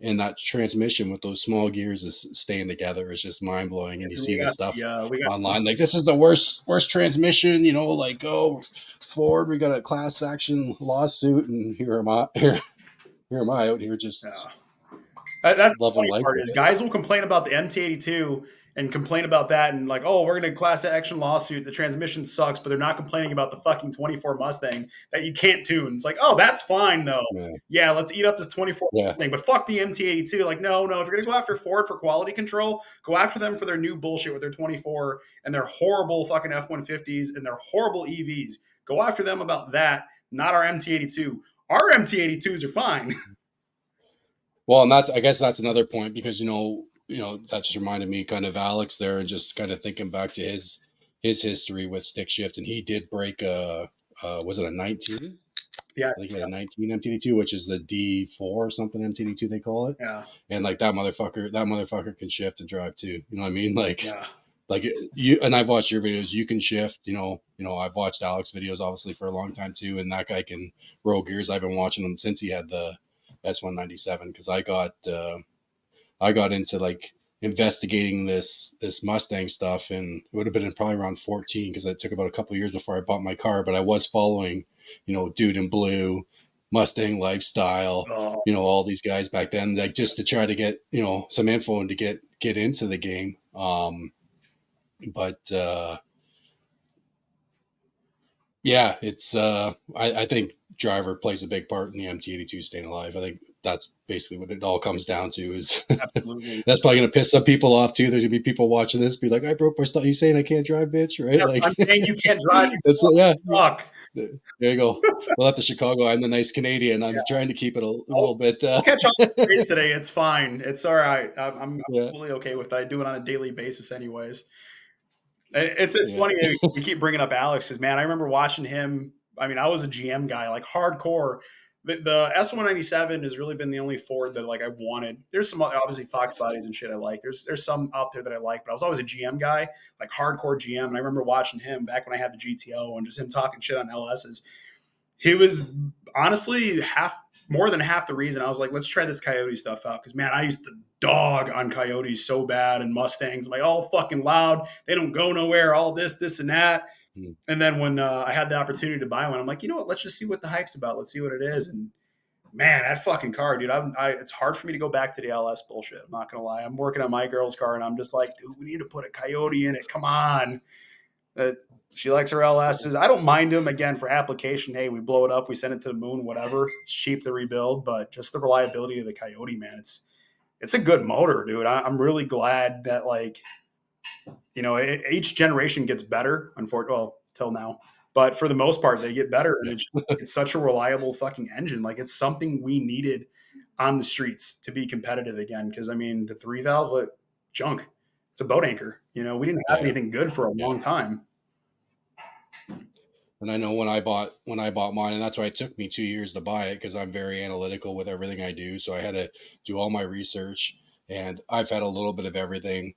And that transmission with those small gears is staying together is just mind blowing. And you see the stuff we got online, like this is the worst transmission. Like Ford, we got a class action lawsuit, and here am I out here just that's the loving funny life. part is guys will complain about the MT82 and complain about that and like, oh, we're going to class action lawsuit. The transmission sucks, but they're not complaining about the fucking 24 Mustang that you can't tune. It's like, oh, that's fine though. Yeah. Yeah, let's eat up this 24 Yeah. Mustang, but fuck the MT82. Like, no, if you're going to go after Ford for quality control, go after them for their new bullshit with their 24 and their horrible fucking F-150s and their horrible EVs. Go after them about that, not our MT82. Our MT82s are fine. Well, and I guess that's another point because that just reminded me kind of Alex there, and just kind of thinking back to his history with stick shift, and he did break was it a 19? Yeah, I think he had a 19 MTD2, which is the D4 or something MTD2 they call it. yeah. And like that motherfucker can shift and drive too. You know what I mean? Like, Yeah. like you and I've watched your videos. You can shift. I've watched Alex videos obviously for a long time too, and that guy can roll gears. I've been watching him since he had the S197 because I got into like investigating this Mustang stuff, and it would have been probably around 14 because it took about a couple of years before I bought my car. But I was following, Dude in Blue, Mustang Lifestyle, Oh. all these guys back then, like just to try to get some info and to get into the game. But yeah, it's I think driver plays a big part in the MT82 staying alive. I think that's basically what it all comes down to. Is Absolutely. that's probably going to piss some people off too. There's going to be people watching this be like, I broke my stuff. You saying I can't drive, bitch? Right? Yes, Like, I'm saying you can't drive. yeah. Suck. There you go. Well, at the Chicago, I'm the nice Canadian. I'm trying to keep it a little bit. I'll catch on the race today. It's fine. It's all right. I'm Yeah. totally okay with that. I do it on a daily basis, anyways. It's funny we keep bringing up Alex because, man, I remember watching him. I mean, I was a GM guy, like hardcore. The S197 has really been the only Ford that like I wanted. There's some obviously Fox bodies and shit I like. There's some out there that I like, but I was always a GM guy, like hardcore GM. And I remember watching him back when I had the GTO and just him talking shit on LSs. He was honestly more than half the reason I was like, let's try this Coyote stuff out. Because, man, I used to dog on Coyotes so bad and Mustangs. I'm like, all fucking loud. They don't go nowhere. All this, and that. And then when I had the opportunity to buy one, I'm like, you know what? Let's just see what the hype's about. Let's see what it is. And, man, that fucking car, dude, it's hard for me to go back to the LS bullshit. I'm not going to lie. I'm working on my girl's car, and I'm just like, dude, we need to put a Coyote in it. Come on. She likes her LSs. I don't mind them, again, for application. Hey, we blow it up. We send it to the moon, whatever. It's cheap to rebuild, but just the reliability of the Coyote, man, it's a good motor, dude. I'm really glad that, like, each generation gets better, unfortunately, well, till now. But for the most part, they get better. And it's such a reliable fucking engine. Like, it's something we needed on the streets to be competitive again. Because, I mean, the 3-valve, junk. It's a boat anchor. We didn't have anything good for a long time. And I know when I bought mine, and that's why it took me 2 years to buy it, because I'm very analytical with everything I do. So I had to do all my research, and I've had a little bit of everything.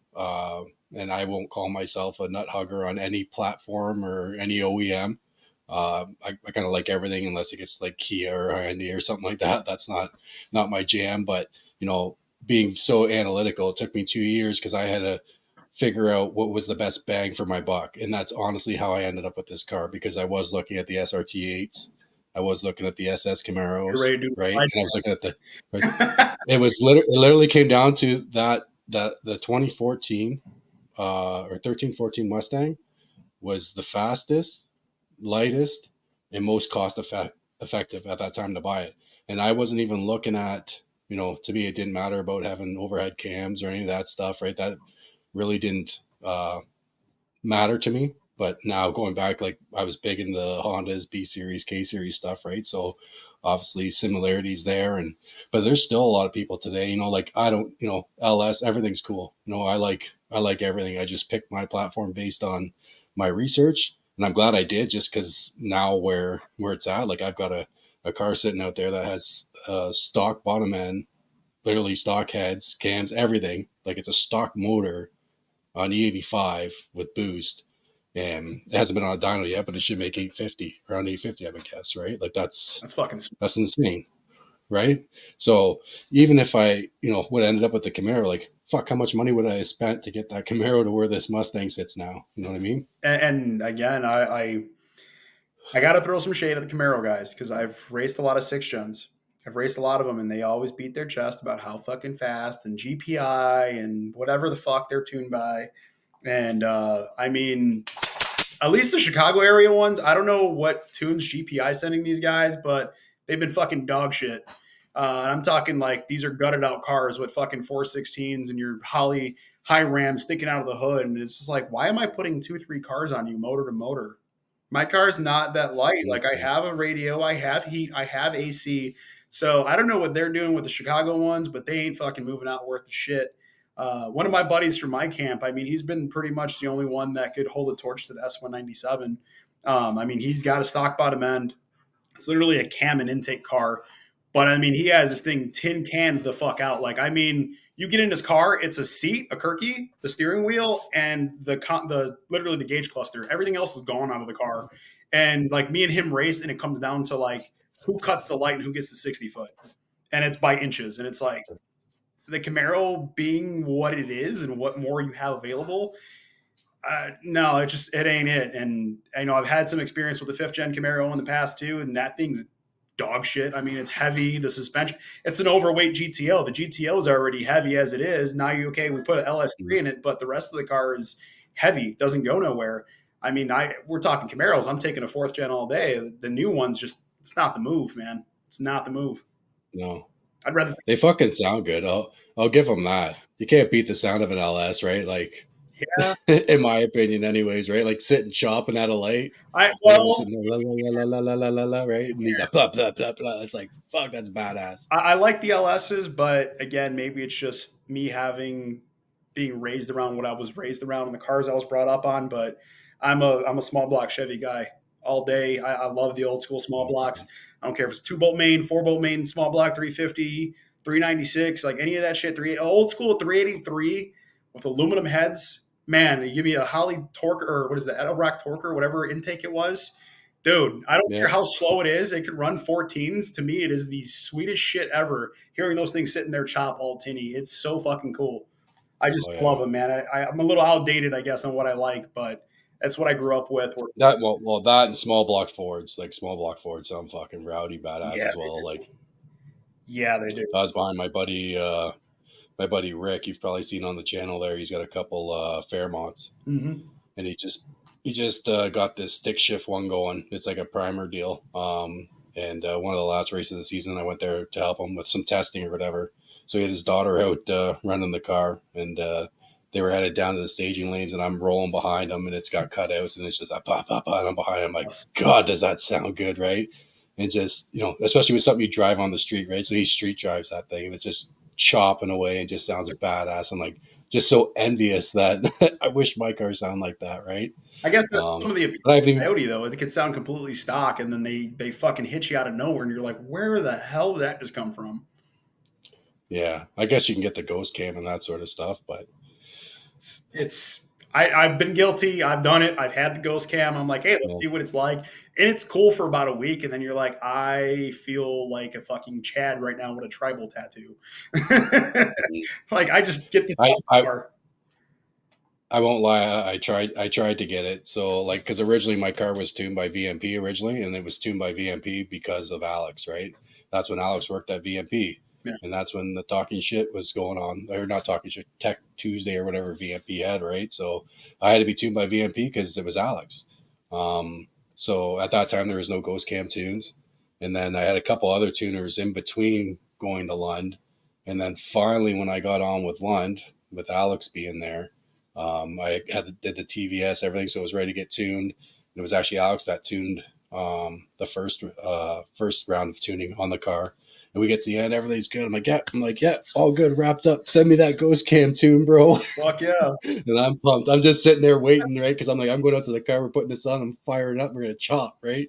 And I won't call myself a nut hugger on any platform or any OEM. I kind of like everything unless it gets like Kia or Hyundai or something like that. That's not my jam. But being so analytical, it took me 2 years because I had to figure out what was the best bang for my buck. And that's honestly how I ended up with this car, because I was looking at the SRT8s. I was looking at the SS Camaros, right? And I was looking at it literally came down to the 2014 or 13-14 Mustang was the fastest, lightest, and most cost effective at that time to buy it. And I wasn't even looking at, to me, it didn't matter about having overhead cams or any of that stuff, right? That really didn't matter to me. But now going back, like I was big into the Hondas B series, K series stuff, right? So obviously similarities there, but there's still a lot of people today, like I don't, LS, everything's cool. I like everything. I just picked my platform based on my research, and I'm glad I did, just because now where it's at, like I've got a car sitting out there that has stock bottom end, literally stock heads, cams, everything. Like it's a stock motor on E85 with boost, and it hasn't been on a dyno yet, but it should make 850, around 850, I would guess, right? Like that's insane, right? So even if I, would ended up with the Camaro, like fuck, how much money would I have spent to get that Camaro to where this Mustang sits now? You know what I mean? And again, I got to throw some shade at the Camaro guys, because I've raced a lot of 6 gens. I've raced a lot of them, and they always beat their chest about how fucking fast and GPI and whatever the fuck they're tuned by. And I mean, at least the Chicago area ones, I don't know what tunes GPI sending these guys, but they've been fucking dog shit. And I'm talking like these are gutted out cars with fucking 416s and your Holly high ram sticking out of the hood. And it's just like, why am I putting 2, 3 cars on you motor to motor? My car's not that light. Like I Okay. have a radio, I have heat, I have AC. So I don't know what they're doing with the Chicago ones, but they ain't fucking moving out worth the shit. One of my buddies from my camp, I mean, he's been pretty much the only one that could hold a torch to the S197. I mean, he's got a stock bottom end. It's literally a cam and intake car. But I mean, he has this thing tin canned the fuck out. Like, I mean, you get in his car, it's a seat, a Kirky, the steering wheel, and the literally the gauge cluster. Everything else is gone out of the car. And like me and him race, and it comes down to like who cuts the light and who gets the 60 foot, and it's by inches. And it's like the Camaro being what it is and what more you have available. No, it ain't it. And I know I've had some experience with the 5th gen Camaro in the past too, and that thing's dog shit. I mean, it's heavy. The suspension, it's an overweight GTO. The GTO is already heavy as it is. Now you okay? We put an LS3 in it, but the rest of the car is heavy. Doesn't go nowhere. I mean, we're talking Camaros. I'm taking a 4th gen all day. The new ones just it's not the move, man. It's not the move. No, I'd rather they fucking sound good. I'll give them that. You can't beat the sound of an LS, right? Like, yeah. in my opinion, anyways, right? Like sitting chopping at a light, I and they're just well, sitting there, la la la la la la la la, right? And he's like, blah blah blah blah. It's like, fuck, that's badass. I like the LSs, but again, maybe it's just me having being raised around what I was raised around and the cars I was brought up on. But I'm a small block Chevy guy all day. I love the old school small blocks. Okay. I don't care if it's 2 bolt main, 4 bolt main, small block 350, 396, like any of that shit. Old school 383 with aluminum heads. Man, you give me a Holly Torque or what is that? Edelbrock Torque, whatever intake it was. Dude, I don't care Yeah. how slow it is. It could run 14s. To me, it is the sweetest shit ever. Hearing those things sitting there chop all tinny, it's so fucking cool. I just Oh love yeah. them, man. I'm a little outdated, I guess, on what I like, but that's what I grew up with. That well that and small block Fords, like small block Fords sound fucking rowdy badass Yeah, as well. Like yeah, they do. I was behind my buddy Rick. You've probably seen on the channel there. He's got a couple Fairmonts, Mm-hmm. and he just got this stick shift one going. It's like a primer deal. And one of the last races of the season, I went there to help him with some testing or whatever. So he had his daughter out running the car, and they were headed down to the staging lanes, and I'm rolling behind them, and it's got cutouts, and it's just like, bah, bah, bah, and I'm behind him, like, God, does that sound good, right? And just, especially with something you drive on the street, right? So he street drives that thing, and it's just chopping away and just sounds badass. I'm like, just so envious that I wish my car sound like that, right? I guess that's some of the appeal But I haven't of even, Coyote, though. It could sound completely stock, and then they fucking hit you out of nowhere, and you're like, where the hell did that just come from? yeah, I guess you can get the ghost cam and that sort of stuff, but It's I've been guilty. I've done it. I've had the ghost cam. I'm like, hey, let's yeah. see what it's like. And it's cool for about a week, and then you're like, I feel like a fucking Chad right now with a tribal tattoo. Like I just get this I, out I far. I won't lie. I tried to get it. So like, because originally my car was tuned by VMP originally, and it was tuned by VMP because of Alex, right? That's when Alex worked at VMP, Yeah. and that's when the talking shit was going on, or not talking shit, Tech Tuesday or whatever VMP had, right? So I had to be tuned by VMP because it was Alex. So at that time there was no Ghost Cam tunes, and then I had a couple other tuners in between going to Lund, and then finally when I got on with Lund with Alex being there. Did the TVS, everything, so it was ready to get tuned. And it was actually Alex that tuned the first round of tuning on the car. And we get to the end, everything's good. I'm like, yeah, all good, wrapped up. Send me that Ghost Cam tune, bro. Fuck yeah. And I'm pumped. I'm just sitting there waiting, right? Because I'm like, I'm going out to the car. We're putting this on. I'm firing up. We're gonna chop, right?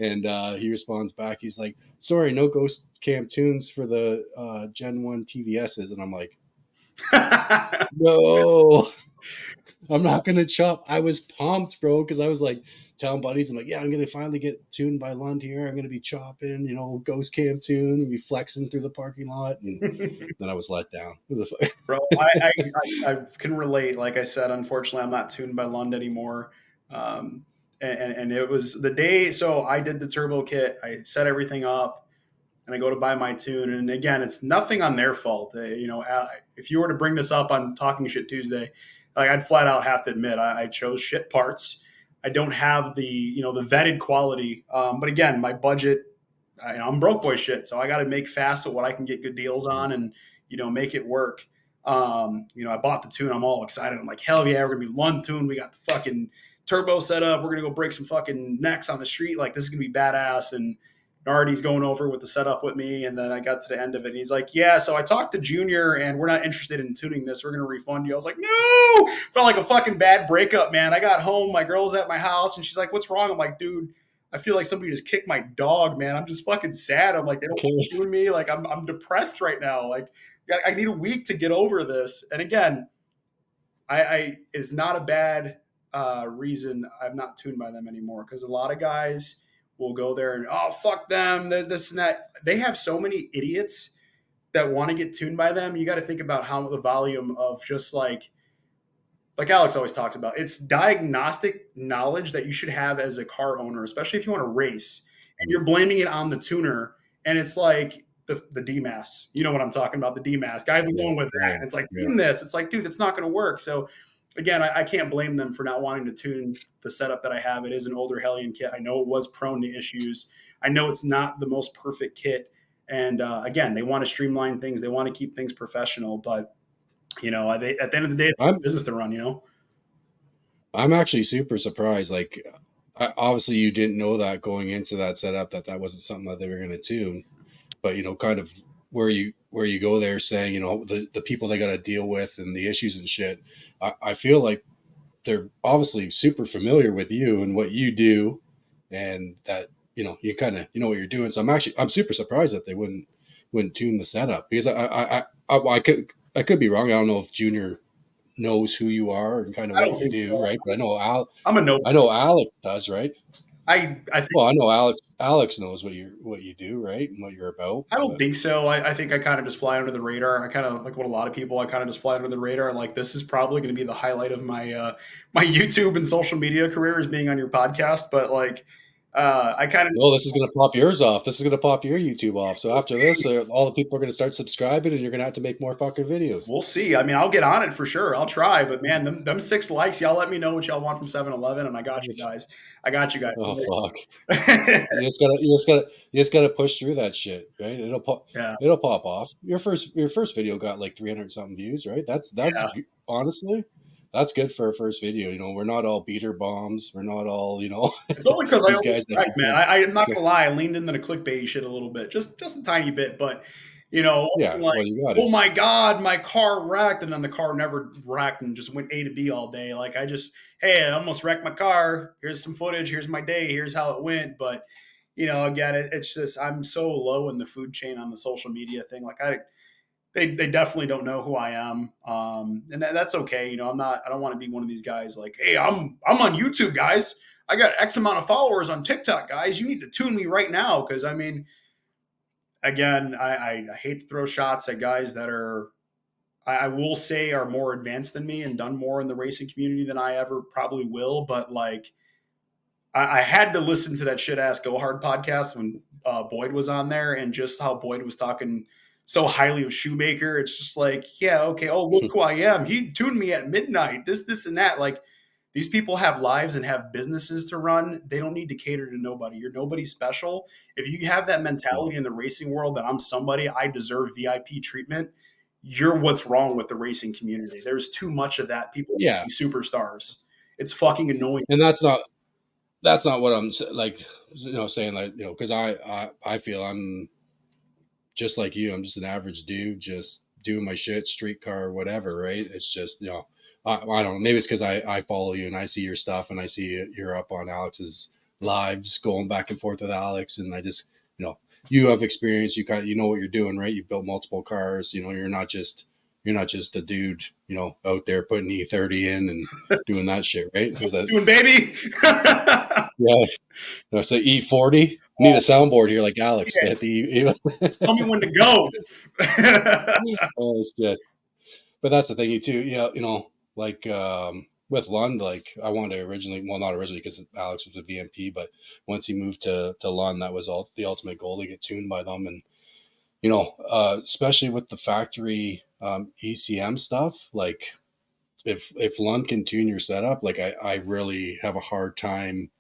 And he responds back. He's like, sorry, no Ghost Cam tunes for the Gen One TVSs. And I'm like, no. I'm not gonna chop. I was pumped, bro, because I was like telling buddies, I'm like, yeah, I'm gonna finally get tuned by Lund here. I'm gonna be chopping, Ghost Cam tune, and be flexing through the parking lot, and then I was let down. Bro, I can relate. Like I said, unfortunately, I'm not tuned by Lund anymore. And it was the day. So I did the turbo kit. I set everything up. and I go to buy my tune. And again, it's nothing on their fault. If you were to bring this up on Talking Shit Tuesday, like I'd flat out have to admit I chose shit parts. I don't have the vetted quality. But again, my budget, I'm broke boy shit, so I got to make fast at what I can get good deals on and make it work. I bought the tune. I'm all excited. I'm like, hell yeah, we're gonna be Lund tune. We got the fucking turbo set up. We're gonna go break some fucking necks on the street. Like this is gonna be badass. And Nardi's going over with the setup with me, and then I got to the end of it, and he's like, "Yeah, so I talked to Junior, and we're not interested in tuning this. We're gonna refund you." I was like, "No!" Felt like a fucking bad breakup, man. I got home, my girl's at my house, and she's like, "What's wrong?" I'm like, "Dude, I feel like somebody just kicked my dog, man. I'm just fucking sad." I'm like, "They don't tune me. Like, I'm depressed right now. Like, I need a week to get over this." And again, I it's not a bad reason I'm not tuned by them anymore, because a lot of guys will go there and, oh, fuck them, this and that. They have so many idiots that want to get tuned by them. You got to think about how the volume of just like Alex always talks about, it's diagnostic knowledge that you should have as a car owner, especially if you want to race, and you're blaming it on the tuner. And it's like the DMAS, you know what I'm talking about, the DMAS guys are going with that. And it's like, tune this. It's like, dude, it's not going to work. So again, I can't blame them for not wanting to tune the setup that I have. It is an older Hellion kit. I know it was prone to issues. I know it's not the most perfect kit. And again, they want to streamline things. They want to keep things professional. But, at the end of the day, it's business to run, I'm actually super surprised. Like, obviously you didn't know that going into that setup, that wasn't something that they were going to tune. But, kind of where you go there saying, the people they got to deal with and the issues and shit, I feel like they're obviously super familiar with you and what you do, and that, you kind of, what you're doing. So I'm super surprised that they wouldn't tune the setup, because I could be wrong. I don't know if Junior knows who you are and kind of what you do, so. Right? But I know I know Alex does, right? I think, well, I know Alex knows what you do, right, and what you're about. I don't think so. I think I kind of just fly under the radar. I kind of like what a lot of people. I kind of just fly under the radar. Like, this is probably going to be the highlight of my my YouTube and social media career, is being on your podcast. But like, I kind of, well, this is going to pop yours off. This is going to pop your YouTube off. So after this, all the people are going to start subscribing, and you're going to have to make more fucking videos. We'll see. I mean, I'll get on it for sure. I'll try. But man, them 6 likes, y'all let me know what y'all want from 7-Eleven, and I got you guys. Oh fuck! you just gotta push through that shit, right? It'll pop. Yeah. It'll pop off. Your first video got like 300 something views, right? That's honestly, that's good for a first video. We're not all beater bombs. We're not all, It's only because I always strike, man. I'm not gonna lie. I leaned into the clickbait shit a little bit, just a tiny bit, but. Oh my God, my car wrecked, and then the car never wrecked and just went A to B all day. Like, hey, I almost wrecked my car. Here's some footage. Here's my day. Here's how it went. But, again, it's just, I'm so low in the food chain on the social media thing. Like, they definitely don't know who I am. And that's okay. I don't want to be one of these guys like, hey, I'm on YouTube, guys. I got X amount of followers on TikTok, guys. You need to tune me right now. Cause I mean, again, I hate to throw shots at guys that I will say are more advanced than me and done more in the racing community than I ever probably will. But like, I had to listen to that shit ass Go Hard podcast when Boyd was on there, and just how Boyd was talking so highly of Shoemaker. It's just like, yeah, okay. Oh, look who I am. He tuned me at midnight. This and that. Like, these people have lives and have businesses to run. They don't need to cater to nobody. You're nobody special. If you have that mentality in the racing world that I'm somebody, I deserve VIP treatment, you're what's wrong with the racing community. There's too much of that. People be superstars. It's fucking annoying. And that's not what I'm like, saying, like, because I feel I'm just like you. I'm just an average dude, just doing my shit, streetcar, whatever, right? It's just, I don't know. Maybe it's because I follow you and I see your stuff, and I see you're up on Alex's lives, going back and forth with Alex, and I just, you have experience. You kind of, what you're doing, right? You've built multiple cars. You're not just a dude, out there putting E30 in and doing that shit, right? Doing baby. Yeah. So E40. Need a soundboard here like Alex. Yeah. Tell me when to go. Oh, it's good. But that's the thing, like with Lund, like I wanted to originally, well, not originally because Alex was a VMP, but once he moved to Lund, that was the ultimate goal, to get tuned by them. And especially with the factory ECM stuff, like if Lund can tune your setup, like I really have a hard time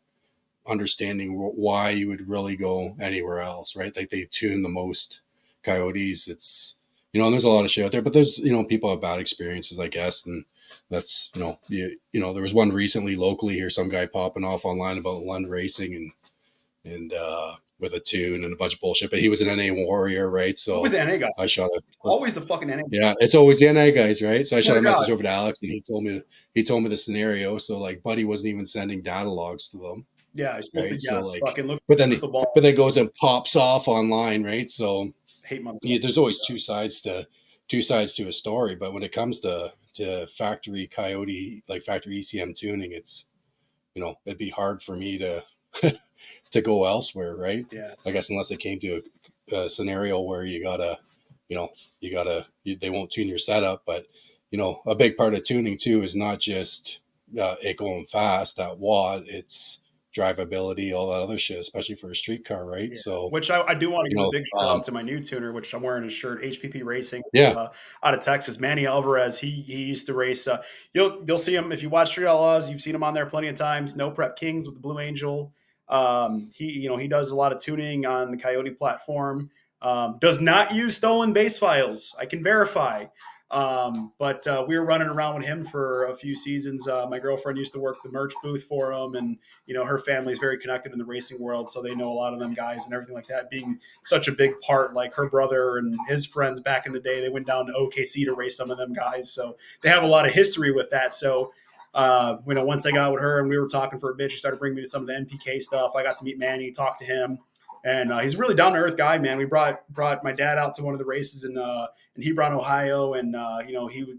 understanding why you would really go anywhere else, right? Like they tune the most coyotes. It's and there's a lot of shit out there, but there's people have bad experiences, I guess, and that's there was one recently locally here, some guy popping off online about Lund racing and with a tune and a bunch of bullshit, but he was an NA warrior, right? Always So the NA guy. I shot a Always the fucking NA. yeah, it's always the NA guys, right? So I Swear shot a to message God. over to Alex, and he told me the scenario. So like, Buddy wasn't even sending data logs to them, Yeah, you're supposed to right? So guess. like, Fucking look but at the then crystal ball. but then goes and pops off online, right? So Hate yeah, motherfuckers. there's always two sides to a story. But when it comes to factory coyote, like factory ECM tuning, it's it'd be hard for me to to go elsewhere, right? Yeah. I guess unless it came to a scenario where you know, they won't tune your setup, but a big part of tuning too is not just it going fast at watt, it's drivability, all that other shit, especially for a street car, right? Yeah, So, which I do want to you give a know, big shout out to my new tuner, which I'm wearing his shirt, HPP Racing, yeah, out of Texas. Manny Alvarez, he used to race. You'll see him if you watch Street Outlaws. You've seen him on there plenty of times. No Prep Kings with the Blue Angel. He does a lot of tuning on the Coyote platform. Does not use stolen base files. I can verify. But we were running around with him for a few seasons. My girlfriend used to work the merch booth for him, and her family is very connected in the racing world, so they know a lot of them guys and everything like that. Being such a big part, like her brother and his friends back in the day, they went down to OKC to race some of them guys, so they have a lot of history with that. So, once I got with her and we were talking for a bit, she started bringing me to some of the NPK stuff. I got to meet Manny, talk to him, and he's a really down to earth guy, man. We brought my dad out to one of the races in Hebron, Ohio, and he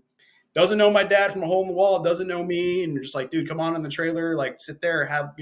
doesn't know my dad from a hole in the wall, doesn't know me, and just like, dude, come on in the trailer, like sit there, have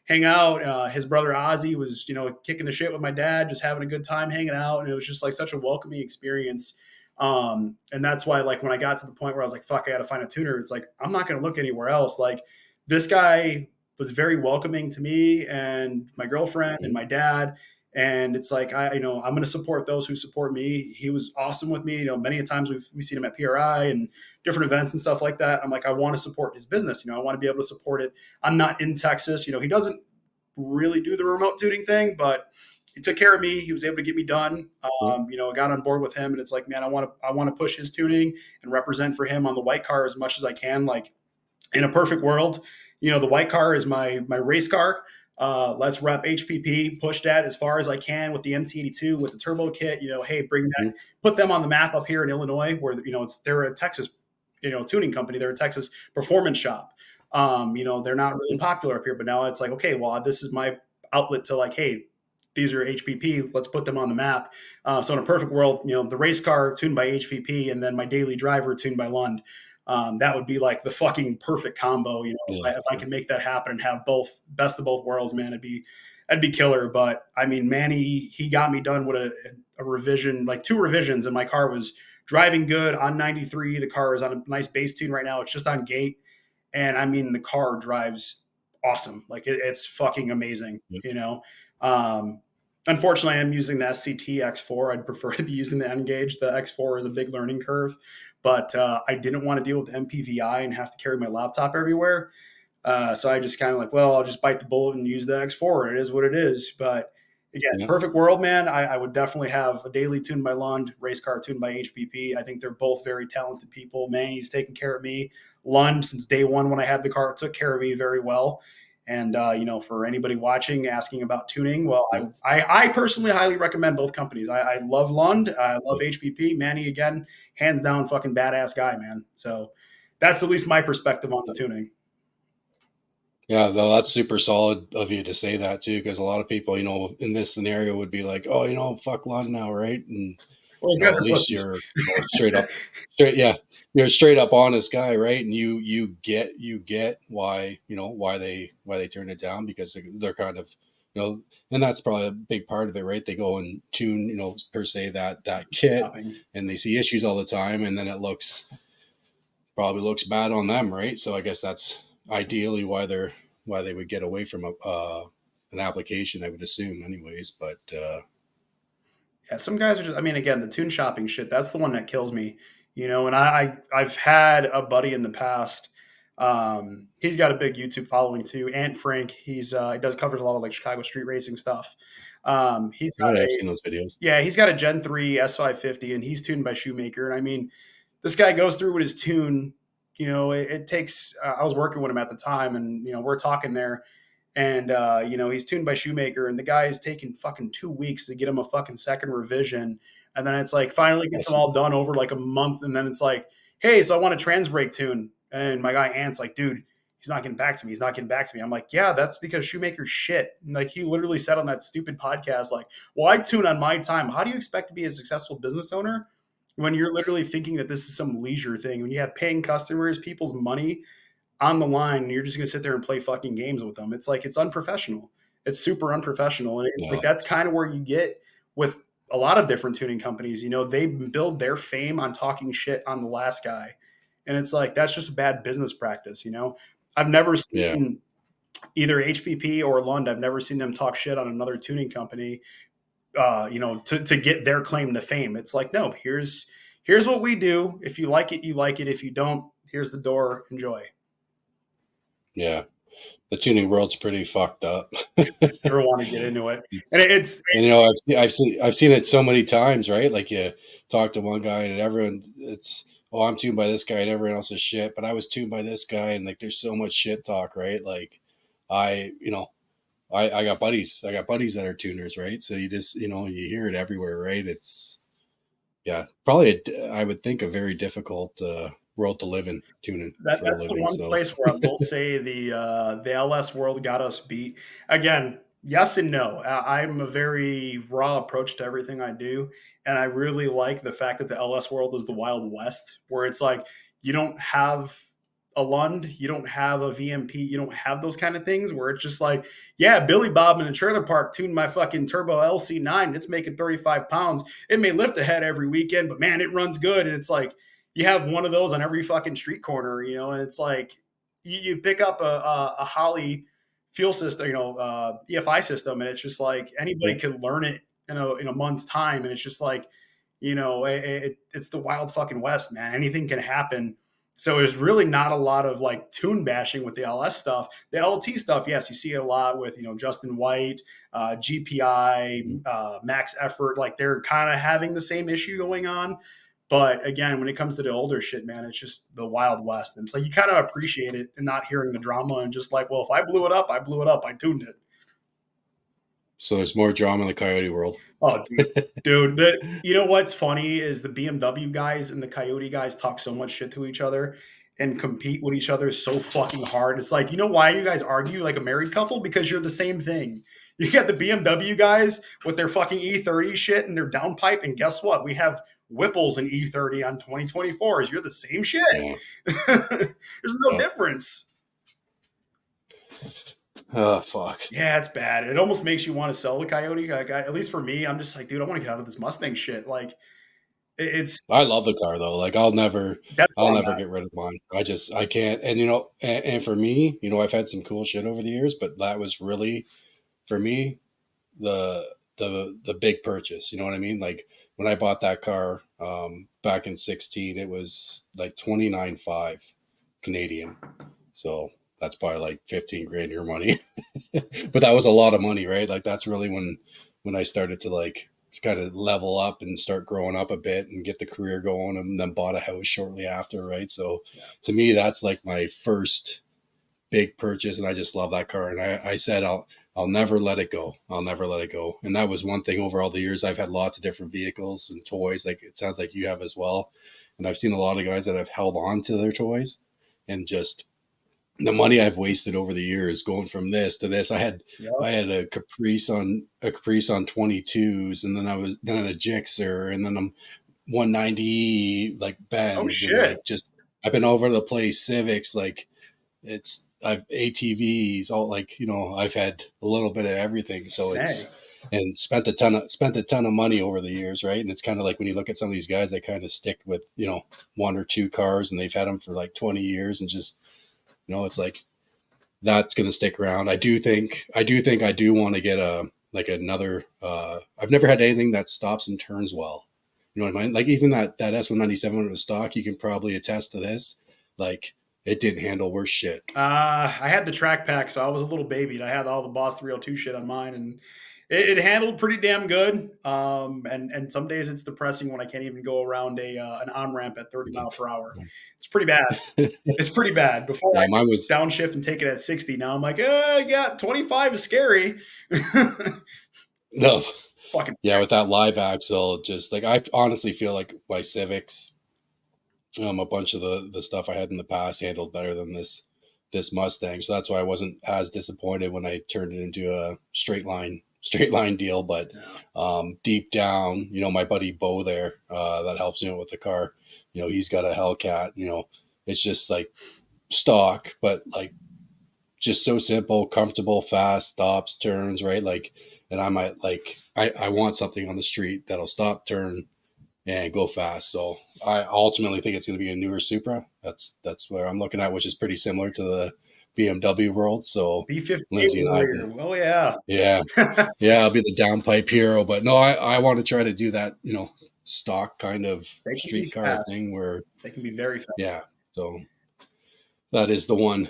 hang out. His brother Ozzy was kicking the shit with my dad, just having a good time hanging out, and it was just like such a welcoming experience. And that's why, like, when I got to the point where I was like, fuck, I got to find a tuner, it's like I'm not going to look anywhere else. Like, this guy was very welcoming to me and my girlfriend and my dad. And it's like, I'm going to support those who support me. He was awesome with me. Many a times we've seen him at PRI and different events and stuff like that. I'm like, I want to support his business. I want to be able to support it. I'm not in Texas. He doesn't really do the remote tuning thing, but he took care of me. He was able to get me done. I got on board with him, and it's like, man, I want to push his tuning and represent for him on the white car as much as I can. Like, in a perfect world, the white car is my race car. Let's rep HPP, push that as far as I can with the MT82 with the turbo kit. Hey, bring that, put them on the map up here in Illinois, where they're a Texas tuning company. They're a Texas performance shop. They're not really popular up here, but now it's like, okay, well, this is my outlet to like, hey, these are HPP. Let's put them on the map. So in a perfect world, the race car tuned by HPP, and then my daily driver tuned by Lund. That would be like the fucking perfect combo. yeah, If I could make that happen and have both best of both worlds, man, that'd be killer. But I mean, Manny, he got me done with a revision, like 2 revisions, and my car was driving good on 93. The car is on a nice base tune right now. It's just on gate. And I mean, the car drives awesome. Like it's fucking amazing, Um, Unfortunately, I'm using the SCT X4. I'd prefer to be using the N-Gage. The X4 is a big learning curve, but I didn't want to deal with MPVI and have to carry my laptop everywhere. So I just kind of like, well, I'll just bite the bullet and use the X4. It is what it is. But again, yeah, perfect world, man. I would definitely have a daily tuned by Lund, race car tuned by HPP. I think they're both very talented people. Manny's taking care of me. Lund, since day one when I had the car, took care of me very well. And for anybody watching asking about tuning, well, I personally highly recommend both companies. I love Lund, I love HPP. Manny, again, hands down, fucking badass guy, man. So that's at least my perspective on the tuning. yeah. Though that's super solid of you to say that too, because a lot of people, in this scenario would be like, oh, fuck Lund now, right? And Well, those guys at are least pussies. you're yeah, you're a straight up honest guy, right? And you get why they turn it down, because they're kind of and that's probably a big part of it, right? They go and tune per se that kit, Shopping. and they see issues all the time, and then it probably looks bad on them, right? So I guess that's ideally why they would get away from an application, I would assume, anyways. But Yeah, some guys are just, I mean, again, the tune shopping shit, that's the one that kills me, you know. And I've had a buddy in the past. He's got a big YouTube following too. Ant Frank. He does covers a lot of like Chicago street racing stuff. He's Oh, got yeah, I've a seen those videos. Yeah, he's got a Gen 3 S550 and he's tuned by Shoemaker. And I mean, this guy goes through with his tune. You know, it takes. I was working with him at the time, and you know, we're talking there, and you know, he's tuned by Shoemaker, and the guy's taking fucking 2 weeks to get him a fucking second revision, and then it's like finally gets them Yes. all done over like a month, and then it's like, hey, so I want a trans brake tune, and my guy Ant's like, dude, he's not getting back to me. He's not getting back to me. I'm like, yeah, that's because Shoemaker's shit. And like he literally said on that stupid podcast, like, well, I tune on my time. How do you expect to be a successful business owner when you're literally thinking that this is some leisure thing? When you have paying customers, people's money on the line, and you're just going to sit there and play fucking games with them. It's like, it's unprofessional. It's super unprofessional. And it's like, No. that's kind of where you get with a lot of different tuning companies. You know, they build their fame on talking shit on the last guy. And it's like, that's just a bad business practice. You know, I've never Yeah. seen either HPP or Lund. I've never seen them talk shit on another tuning company, you know, to get their claim to fame. It's like, no, here's what we do. If you like it, you like it. If you don't, here's the door. Enjoy. Yeah. The tuning world's pretty fucked up. Never want to get into it. And it's And you know, I've seen it so many times, right? Like you talk to one guy and everyone, it's, oh, I'm tuned by this guy and everyone else is shit, but I was tuned by this guy, and like there's so much shit talk, right? Like you know, I got buddies, that are tuners, right? So you just, you know, you hear it everywhere, right? It's, yeah, probably I would think a very difficult world to live in, tuning for a that's the living. one So place where I will say the LS world got us beat. Again, yes and no. I'm a very raw approach to everything I do, and I really like the fact that the LS world is the Wild West, where it's like you don't have a Lund, you don't have a VMP, you don't have those kind of things where it's just like, yeah, Billy Bob in a trailer park tuned my fucking turbo LC9. It's making 35 pounds. It may lift a head every weekend, but man, it runs good. And it's like, you have one of those on every fucking street corner, you know, and it's like, you pick up a Holly fuel system, you know, EFI system, and it's just like anybody yeah, can learn it in a month's time. And it's just like, you know, it's the wild fucking West, man. Anything can happen. So there's really not a lot of like tune bashing with the LS stuff. The LT stuff, yes, you see it a lot with, you know, Justin White, GPI, Max Effort. Like they're kind of having the same issue going on. But again, when it comes to the older shit, man, it's just the Wild West. And so you kind of appreciate it and not hearing the drama and just like, well, if I blew it up, I blew it up. I tuned it. so there's more drama in the coyote world. Oh, dude. You know what's funny is the BMW guys and the Coyote guys talk so much shit to each other and compete with each other so fucking hard. It's like, you know why you guys argue like a married couple? Because you're the same thing. You got the BMW guys with their fucking E30 shit and their downpipe, and guess what? We have Whipples and E30 on 2024s. You're the same shit. Yeah. There's no Oh, difference. oh fuck. Yeah, it's bad. It almost makes you want to sell the Coyote. Like, at least for me, I'm just like, dude, I want to get out of this Mustang shit. Like, it's I love the car though. Like that's I'll where I'm never at. get rid of mine. I can't. And you know, and for me, you know, I've had some cool shit over the years, but that was really for me the the big purchase. You know what I mean? Like when I bought that car back in 16, it was like 29.5 Canadian. So that's probably like 15 grand your money. But that was a lot of money, right? Like that's really when I started to like kind of level up and start growing up a bit and get the career going, and then bought a house shortly after, right? So Yeah. to me, that's like my first big purchase, and I just love that car. And I said I'll never let it go. I'll never let it go. And that was one thing over all the years. I've had lots of different vehicles and toys, like it sounds like you have as well. And I've seen a lot of guys that have held on to their toys and just the money I've wasted over the years going from this to this. Yep. I had a Caprice on 22s, and then I was then a Gixxer, and then I'm 190 like Oh Benz, and shit. like just I've been over the place, Civics, like I've ATVs, all like, you know, I've had a little bit of everything. So it's Hey. and spent a ton of money over the years, right? And it's kind of like when you look at some of these guys that kind of stick with, you know, one or two cars, and they've had them for like 20 years, and just, you know, it's like that's going to stick around. I do think I do want to get like another. I've never had anything that stops and turns well. You know what I mean? Like even that S197 when it was stock, you can probably attest to this. Like it didn't handle worse shit. I had the track pack, so I was a little babied. I had all the Boss 302 shit on mine, and it handled pretty damn good. And some days it's depressing when I can't even go around an on ramp at 30 mile per hour. It's pretty bad. It's pretty bad. Before I Yeah, could mine was downshift and take it at 60. Now I'm like, yeah, 25 is scary. no. Fucking Yeah, with that live axle, just like I honestly feel like my Civics, a bunch of the stuff I had in the past handled better than this Mustang. So that's why I wasn't as disappointed when I turned it into a straight line deal. But deep down, you know, my buddy Bo there, that helps me out with the car, you know, he's got a Hellcat, you know, it's just like stock, but like just so simple, comfortable, fast, stops, turns, right? Like, and I might like, I want something on the street that'll stop, turn, and go fast. So I ultimately think it's going to be a newer Supra. That's where I'm looking at, which is pretty similar to the BMW world. So B-58 Lindsay and I have Warrior. been, Oh, yeah. yeah, yeah, I'll be the downpipe hero. But no, I want to try to do that, you know, stock kind of They can be street car fast. thing where, They can be very fast. yeah. So that is the one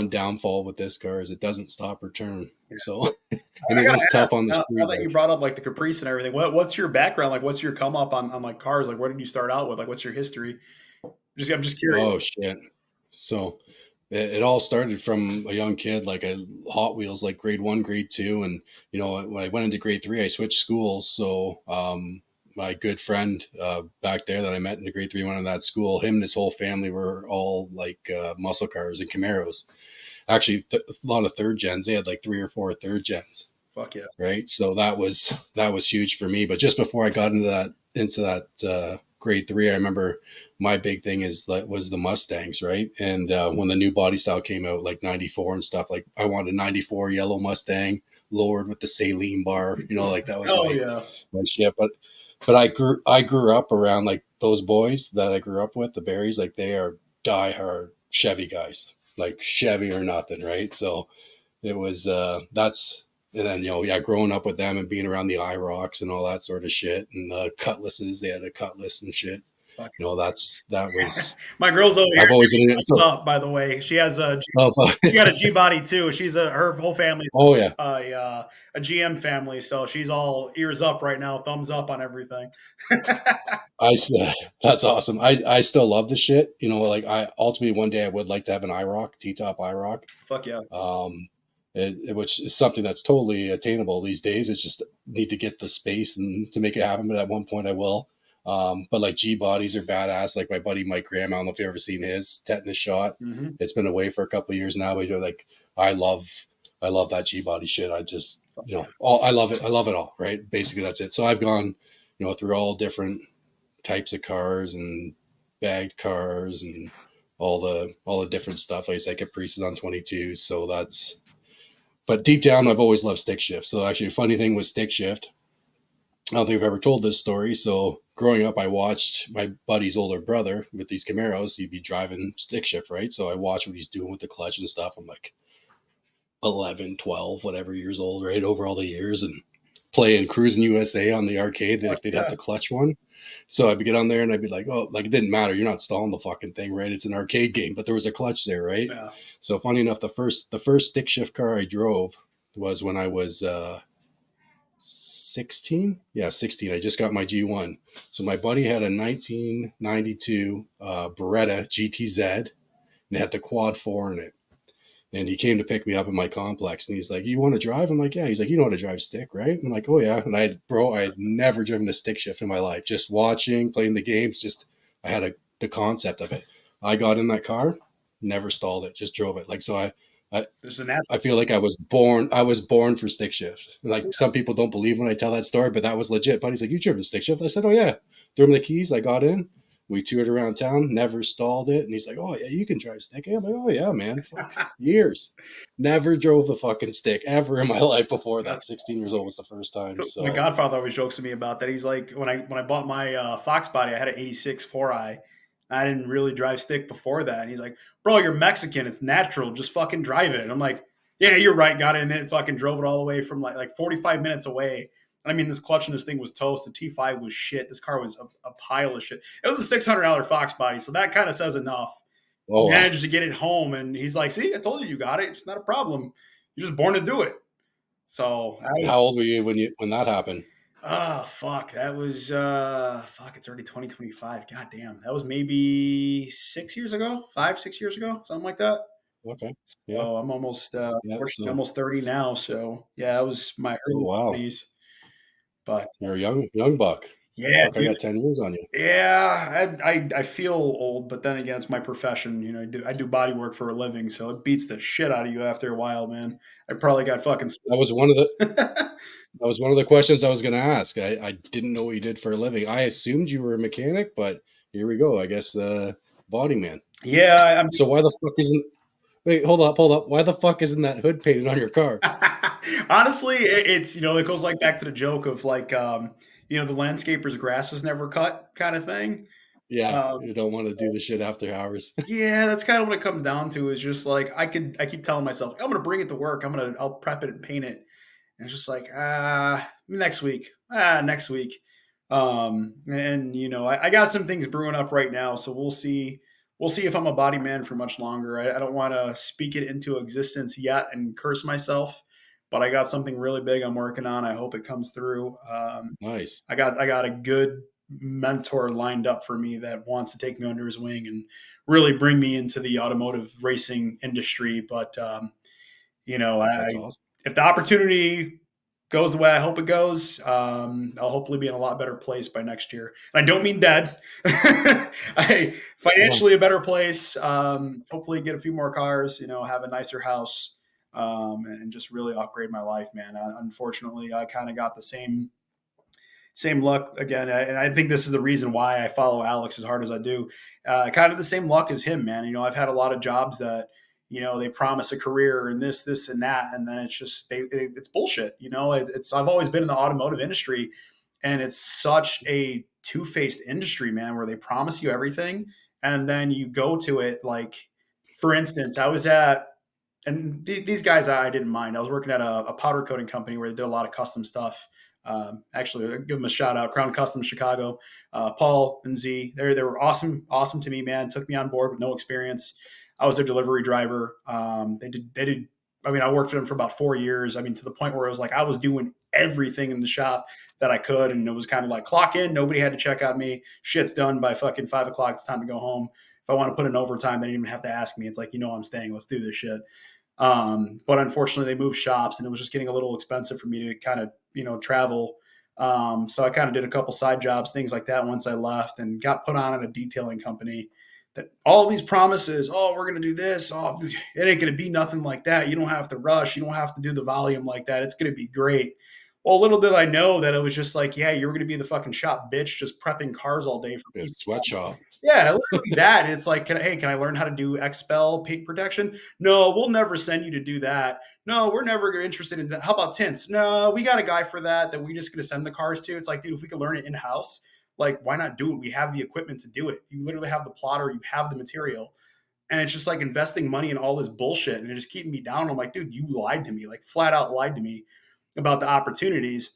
downfall with this car is it doesn't stop or turn. So I I mean, gotta it's tough ask, on the now street. that you Like, brought up like the Caprice and everything, what's your background? Like, what's your come up on like cars? Like, where did you start out with? Like, what's your history? I'm just oh curious. shit. So it all started from a young kid, like a Hot Wheels, like grade one, grade two. And, you know, when I went into grade three, I switched schools. So my good friend back there that I met in the grade three, went to that school, him and his whole family were all like muscle cars and Camaros. Actually, a lot of third gens. They had like 3 or 4 third gens, Fuck yeah. right? So that was huge for me. But just before I got into that grade three, I remember my big thing was the Mustangs, right? And when the new body style came out, like '94 and stuff, like I wanted a '94 yellow Mustang, lowered with the saline bar, you know, like that was Oh my yeah. my shit. But I grew up around like those boys that I grew up with, the Berries, like they are diehard Chevy guys, like Chevy or nothing, right? So it was that's and then you know yeah growing up with them and being around the IROCs and all that sort of shit and the cutlasses, they had a cutlass and shit, Fuck. you know, that was My girl's over here I've always giving been me so, thumbs up. By the way, she has a oh, she got a G body too. She's her whole family's oh yeah. a GM family, so she's all ears up right now, thumbs up on everything. I that's awesome. I still love the shit, you know, like I ultimately one day I would like to have an IROC, T-top IROC. Fuck yeah. um which is something that's totally attainable these days. It's just need to get the space and to make it happen. But at one point I will. But like G bodies are badass. Like my buddy Mike Graham, I don't know if you've ever seen his tetanus shot. Mm-hmm. It's been away for a couple of years now, but you're like, I love, I love that G body shit. I just, you know, all I love it. I love it all. Right. Basically, that's it. So I've gone, you know, through all different types of cars and bagged cars and all the different stuff. Like I said, Caprices on 22. So that's but deep down, I've always loved stick shift. So actually, a funny thing with stick shift, I don't think I've ever told this story. So growing up, I watched my buddy's older brother with these Camaros. He'd be driving stick shift, right? So I watched what he's doing with the clutch and stuff. I'm like 11, 12, whatever years old, right? Over all the years and playing Cruising USA on the arcade. Fuck They'd have yeah. the clutch one. So I'd get on there and I'd be like, oh, like it didn't matter. You're not stalling the fucking thing, right? It's an arcade game, but there was a clutch there, right? Yeah. So funny enough, the first stick shift car I drove was when I was 16. Yeah, 16. I just got my G1. So my buddy had a 1992 Beretta GTZ and it had the quad 4 in it. And he came to pick me up in my complex and he's like, you want to drive? I'm like, yeah. He's like, you know how to drive stick, right? I'm like, oh yeah. And I had never driven a stick shift in my life. Just watching, playing the games, just I had the concept of it. I got in that car, never stalled it, just drove it. Like so I There's a natural. I feel like I was born for stick shift. Like some people don't believe when I tell that story, but that was legit. Buddy's like, you driven a stick shift? I said, oh yeah. Threw him the keys, I got in. We toured around town, never stalled it. And he's like, oh, yeah, you can drive stick. I'm like, oh, yeah, man. Fuck. Years. Never drove the fucking stick ever in my life before that. That's 16 years old was the first time. my So, godfather always jokes to me about that. He's like, when I bought my Fox body, I had an '86 4i. I didn't really drive stick before that, and he's like, "Bro, you're Mexican. It's natural. Just fucking drive it." And I'm like, Yeah, you're right. Got in it, fucking drove it all the way from like 45 minutes away. I mean, this clutch in this thing was toast. The T5 was shit. This car was a pile of shit. It was a $600 Fox body, so that kind of says enough. Oh wow. Managed to get it home, and he's like, "See, I told you, you got it. It's not a problem. You're just born to do it." So, How old were you when that happened? fuck, that was fuck. It's already 2025. God damn, that was maybe 6 years ago, 5, 6 years ago, something like that. Okay. Yeah. So I'm almost, Yeah. fortunately, So, almost 30 now. So yeah, that was my oh early wow, 20s. But you're a young buck. yeah, Fuck, I dude. got 10 years on you. Yeah, I feel old, but then again, it's my profession. You know, I do body work for a living, so it beats the shit out of you after a while, man. I probably got fucking. That was one of the that was one of the questions I was going to ask. I didn't know what you did for a living. I assumed you were a mechanic, but here we go. I guess body man. Yeah, So why the fuck isn't wait, hold up. Why the fuck isn't that hood painted on your car? honestly, it's it goes like back to the joke of like the landscaper's grass is never cut kind of thing. Yeah, Um, you don't want to do the shit after hours. Yeah, that's kind of what it comes down to is just like I keep telling myself, I'm gonna bring it to work. I'll prep it and paint it. And it's just like, next week. Next week. And I got some things brewing up right now, so we'll see. We'll see if I'm a body man for much longer. I don't want to speak it into existence yet and curse myself, but I got something really big I'm working on. I hope it comes through. Nice. I got a good mentor lined up for me that wants to take me under his wing and really bring me into the automotive racing industry. But That's I awesome. if the opportunity goes the way I hope it goes, I'll hopefully be in a lot better place by next year. And I don't mean dead. I No, financially a better place. Hopefully get a few more cars. Have a nicer house, and just really upgrade my life, man. Unfortunately, I kind of got the same luck again, and I think this is the reason why I follow Alex as hard as I do. Kind of the same luck as him, man. I've had a lot of jobs that they promise a career and this and that, and then it's just it's bullshit. It's I've always been in the automotive industry, and it's such a two faced industry, man, where they promise you everything, and then you go to it like, for instance, I was at. And these guys, I didn't mind. I was working at a powder coating company where they did a lot of custom stuff. Actually, I'll give them a shout out, Crown Custom Chicago. Paul and Z, they were awesome to me, man. Took me on board with no experience. I was their delivery driver. They did. I mean, I worked for them for about 4 years. I mean, to the point where it was like I was doing everything in the shop that I could, and it was kind of like clock in. Nobody had to check on me. Shit's done by fucking 5 o'clock. It's time to go home. If I want to put in overtime, they didn't even have to ask me. It's like, I'm staying. Let's do this shit. But unfortunately, they moved shops, and it was just getting a little expensive for me to kind of travel. So I kind of did a couple side jobs, things like that. Once I left, and got put on at a detailing company. That all these promises, oh, we're going to do this. Oh, it ain't going to be nothing like that. You don't have to rush. You don't have to do the volume like that. It's going to be great. Well, little did I know that it was just like, yeah, you're going to be the fucking shop bitch, just prepping cars all day for a people. sweatshop. Yeah, literally that. And it's like, can I learn how to do expel paint protection? No, we'll never send you to do that. No, we're never interested in that. How about tints? No, we got a guy for that we're just going to send the cars to. It's like, dude, if we could learn it in house, like, why not do it? We have the equipment to do it. You literally have the plotter, you have the material. And it's just like investing money in all this bullshit and just keeping me down. I'm like, dude, you lied to me, like flat out lied to me about the opportunities.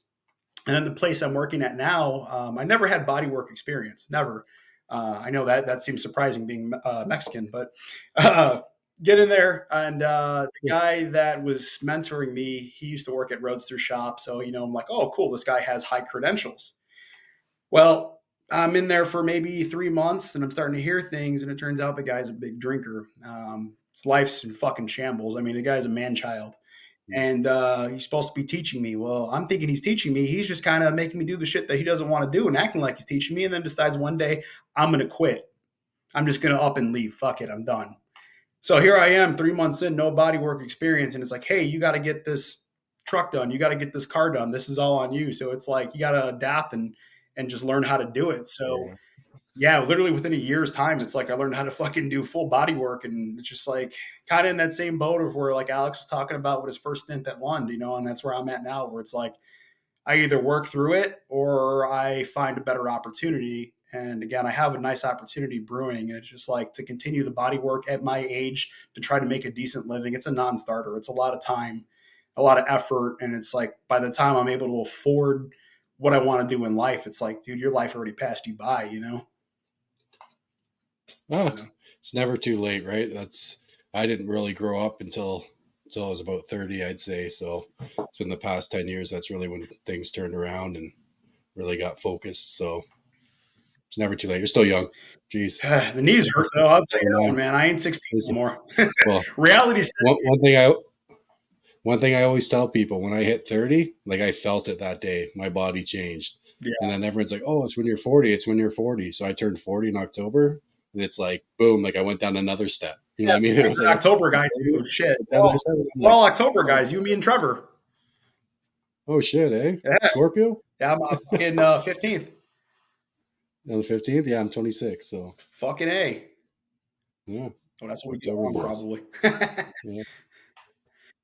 And then the place I'm working at now, I never had bodywork experience, never. I know that seems surprising being Mexican, but uh, get in there. And the guy that was mentoring me, he used to work at Roadster Shop. So, I'm like, oh, cool. This guy has high credentials. Well, I'm in there for maybe 3 months and I'm starting to hear things. And it turns out the guy's a big drinker. His life's in fucking shambles. I mean, the guy's a man child and he's supposed to be teaching me. Well, I'm thinking he's teaching me. He's just kind of making me do the shit that he doesn't want to do and acting like he's teaching me, and then decides one day I'm going to quit. I'm just going to up and leave. Fuck it, I'm done. So here I am, 3 months in, no bodywork experience, and it's like, hey, you got to get this truck done. You got to get this car done. This is all on you. So it's like you got to adapt and just learn how to do it. So Yeah. yeah, literally within a year's time, it's like I learned how to fucking do full body work. And it's just like kind of in that same boat of where like Alex was talking about with his first stint at Lund, and that's where I'm at now, where it's like I either work through it or I find a better opportunity. And again, I have a nice opportunity brewing, and it's just like to continue the body work at my age to try to make a decent living. It's a non-starter. It's a lot of time, a lot of effort, and it's like by the time I'm able to afford what I want to do in life, it's like, dude, your life already passed you by, you know? Oh, Yeah. it's never too late, right? I didn't really grow up until I was about 30, I'd say. So it's been the past 10 years that's really when things turned around and really got focused. So it's never too late. You're still young. Jeez. The knees hurt though. I'll tell you that one, 29. man. I ain't 16 anymore. Well, Reality. one thing I always tell people when I hit 30, like I felt it that day. My body changed. Yeah. And then everyone's like, oh, it's when you're 40. It's when you're 40. So I turned 40 in October. And it's like, boom, like I went down another step. You know Yeah. what I mean? It was You're an like, October guy too. Shit. I'm We're like, all October guys. You, me, and Trevor. oh shit, eh? Yeah. Scorpio? Yeah. I'm fucking 15th. On the 15th? Yeah, I'm 26. So Fucking A. yeah, Oh, that's what we get October along boys. probably. Yeah.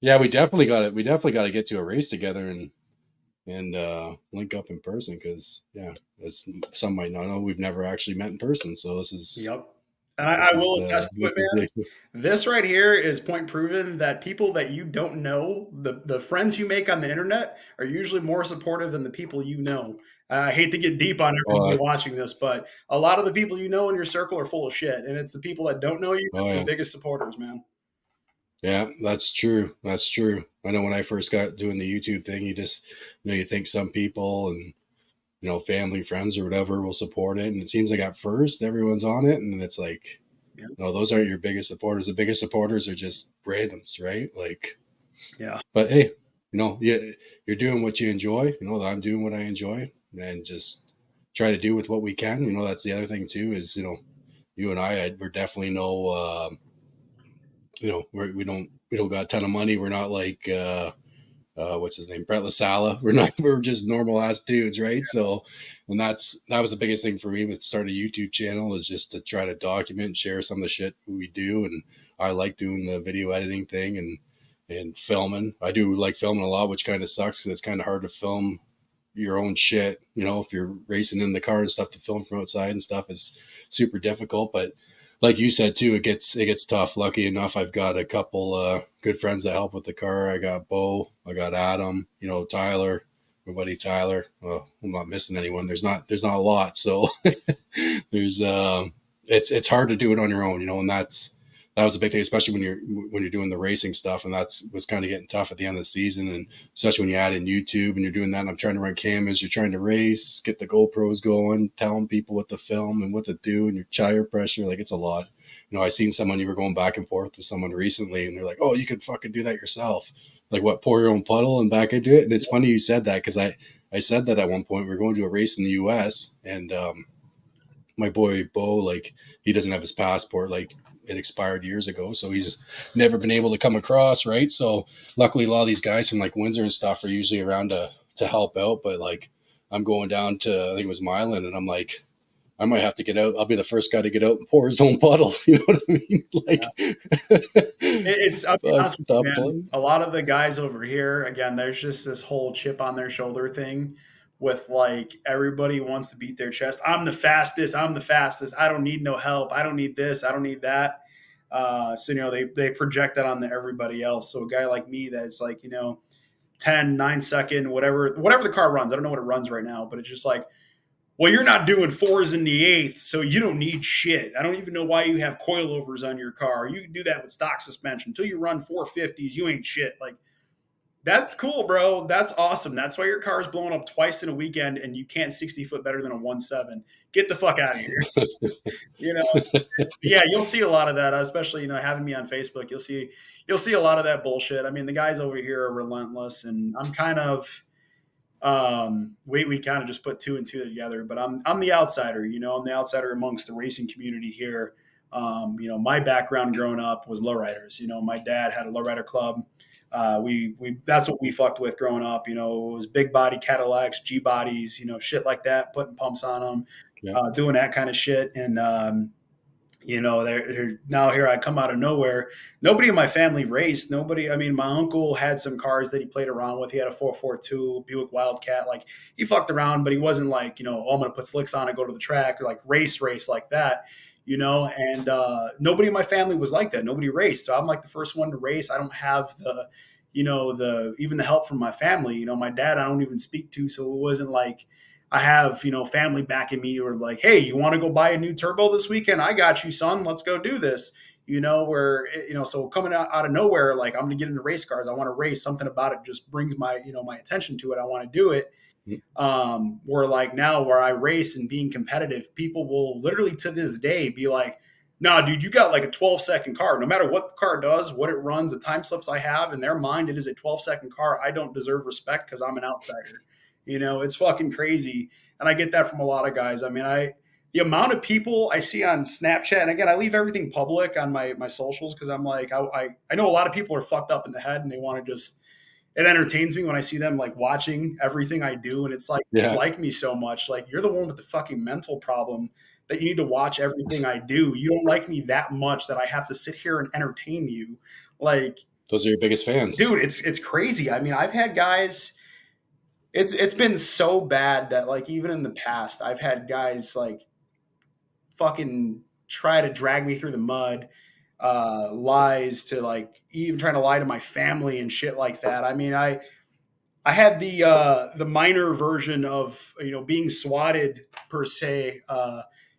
Yeah, we definitely got it. We definitely got to get to a race together and link up in person because yeah, as some might not know, we've never actually met in person. So Yep. And I will attest to it, this is man. the This right here is point proven that people that you don't know, the friends you make on the internet, are usually more supportive than the people you know. I hate to get deep on oh everybody watching this, but a lot of the people you know in your circle are full of shit, and it's the people that don't know you that oh are yeah. the biggest supporters, man. Yeah, that's true. That's true. I know when I first got doing the YouTube thing, you think some people and family, friends, or whatever will support it, and it seems like at first everyone's on it, and then it's like, Yeah. no, those aren't your biggest supporters. The biggest supporters are just randoms, right? Like, Yeah. but hey, you're doing what you enjoy. I'm doing what I enjoy, and just try to do with what we can. That's the other thing too. Is you and we're definitely no. We don't got a ton of money. We're not like what's his name, Brett LaSala. We're just normal ass dudes, right? So, and that was the biggest thing for me with starting a YouTube channel is just to try to document and share some of the shit we do. And I like doing the video editing thing and filming. I do like filming a lot, which kind of sucks because it's kind of hard to film your own shit. If you're racing in the car and stuff, to film from outside and stuff is super difficult. But like you said too, it gets tough. Lucky enough, I've got a couple good friends that help with the car. I got Bo, I got Adam, Tyler, my buddy Tyler. Well, I'm not missing anyone. There's not a lot, so there's it's hard to do it on your own, and that was a big thing, especially when you're doing the racing stuff, and that's was kind of getting tough at the end of the season, and especially when you add in YouTube and you're doing that. And I'm trying to run cameras, you're trying to race, get the GoPros going, telling people what to film and what to do, and your tire pressure, like it's a lot. I seen someone, you were going back and forth with someone recently, and they're like, "Oh, you could fucking do that yourself." Like what, pour your own puddle and back into it? And it's funny you said that because I said that at one point. We were going to a race in the U.S. and my boy Bo, like he doesn't have his passport, like it expired years ago, so he's never been able to come across, right? So luckily a lot of these guys from like Windsor and stuff are usually around to help out. But like I'm going down to, I think it was Milan, and I'm like, I might have to get out. I'll be the first guy to get out and pour his own puddle. You know what I mean? Like, I'll be fuck, honest with you, stop man. playing. A lot of the guys over here, again, there's just this whole chip on their shoulder thing with like everybody wants to beat their chest. I'm the fastest. I'm the fastest. I don't need no help. I don't need this. I don't need that. So they project that on everybody else. So a guy like me that's like 10, 9 second, whatever the car runs. I don't know what it runs right now, but it's just like, well, you're not doing fours in the eighth, so you don't need shit. I don't even know why you have coilovers on your car. You can do that with stock suspension. Until you run 450s, you ain't shit. Like, that's cool, bro. That's awesome. That's why your car's blowing up twice in a weekend and you can't 60 foot better than a 1.7. Get the fuck out of here. Yeah, you'll see a lot of that, especially, having me on Facebook. You'll see a lot of that bullshit. I mean, the guys over here are relentless, and I'm kind of, we kind of just put two and two together, but I'm the outsider, I'm the outsider amongst the racing community here. My background growing up was lowriders. My dad had a lowrider club. We that's what we fucked with growing up. It was big body Cadillacs, G bodies, shit like that, putting pumps on them, Yeah. doing that kind of shit. And, they're now here I come out of nowhere. Nobody in my family raced. Nobody. I mean, my uncle had some cars that he played around with. He had a 442 Buick Wildcat. Like he fucked around, but he wasn't like, oh, I'm gonna put slicks on and go to the track or like race like that. And nobody in my family was like that. Nobody raced, so I'm like the first one to race. I don't have the even the help from my family. My dad I don't even speak to, so it wasn't like I have, family backing me or like, hey, you want to go buy a new turbo this weekend? I got you, son. Let's go do this. So coming out of nowhere, like I'm going to get into race cars. I want to race. Something about it just brings my attention to it. I want to do it. Where like now where I race and being competitive, people will literally to this day be like, nah, dude, you got like a 12-second car. No matter what the car does, what it runs, the time slips I have, in their mind, it is a 12-second car. I don't deserve respect because I'm an outsider. It's fucking crazy. And I get that from a lot of guys. I mean, the amount of people I see on Snapchat, and again, I leave everything public on my socials because I'm like, I know a lot of people are fucked up in the head and they want to just, it entertains me when I see them like watching everything I do. And it's like, you Yeah. like me so much. Like you're the one with the fucking mental problem that you need to watch everything I do. You don't like me that much that I have to sit here and entertain you. Like, Those are your biggest fans. dude, it's crazy. I mean, I've had guys, it's been so bad that like even in the past, I've had guys like fucking try to drag me through the mud, lies to like even trying to lie to my family and shit like that. I mean, I had the minor version of being swatted per se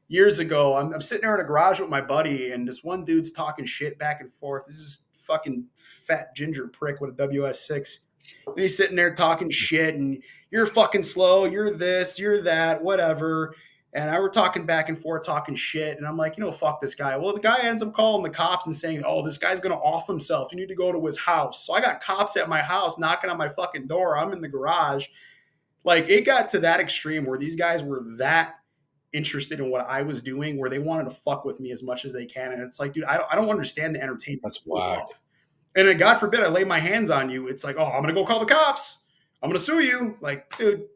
years ago. I'm sitting there in a garage with my buddy, and this one dude's talking shit back and forth. This is fucking fat ginger prick with a WS6. And he's sitting there talking shit, and you're fucking slow, you're this, you're that, whatever. And I were talking back and forth, talking shit. And I'm like, fuck this guy. Well, the guy ends up calling the cops and saying, oh, this guy's going to off himself. You need to go to his house. So I got cops at my house knocking on my fucking door. I'm in the garage. Like it got to that extreme where these guys were that interested in what I was doing, where they wanted to fuck with me as much as they can. And it's like, dude, I don't understand the entertainment. That's whack. And then God forbid I lay my hands on you. It's like, oh, I'm going to go call the cops. I'm going to sue you. Like, dude,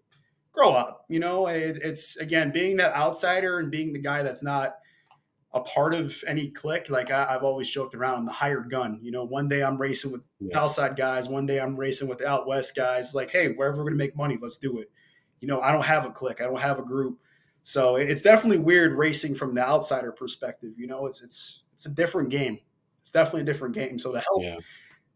grow up. It's again, being that outsider and being the guy that's not a part of any clique. Like I've always joked around, I'm the hired gun. One day I'm racing with Southside guys. One day I'm racing with the out West guys. Like, hey, wherever we're going to make money, let's do it. I don't have a clique. I don't have a group. So it's definitely weird racing from the outsider perspective. It's a different game. It's definitely a different game. So the help,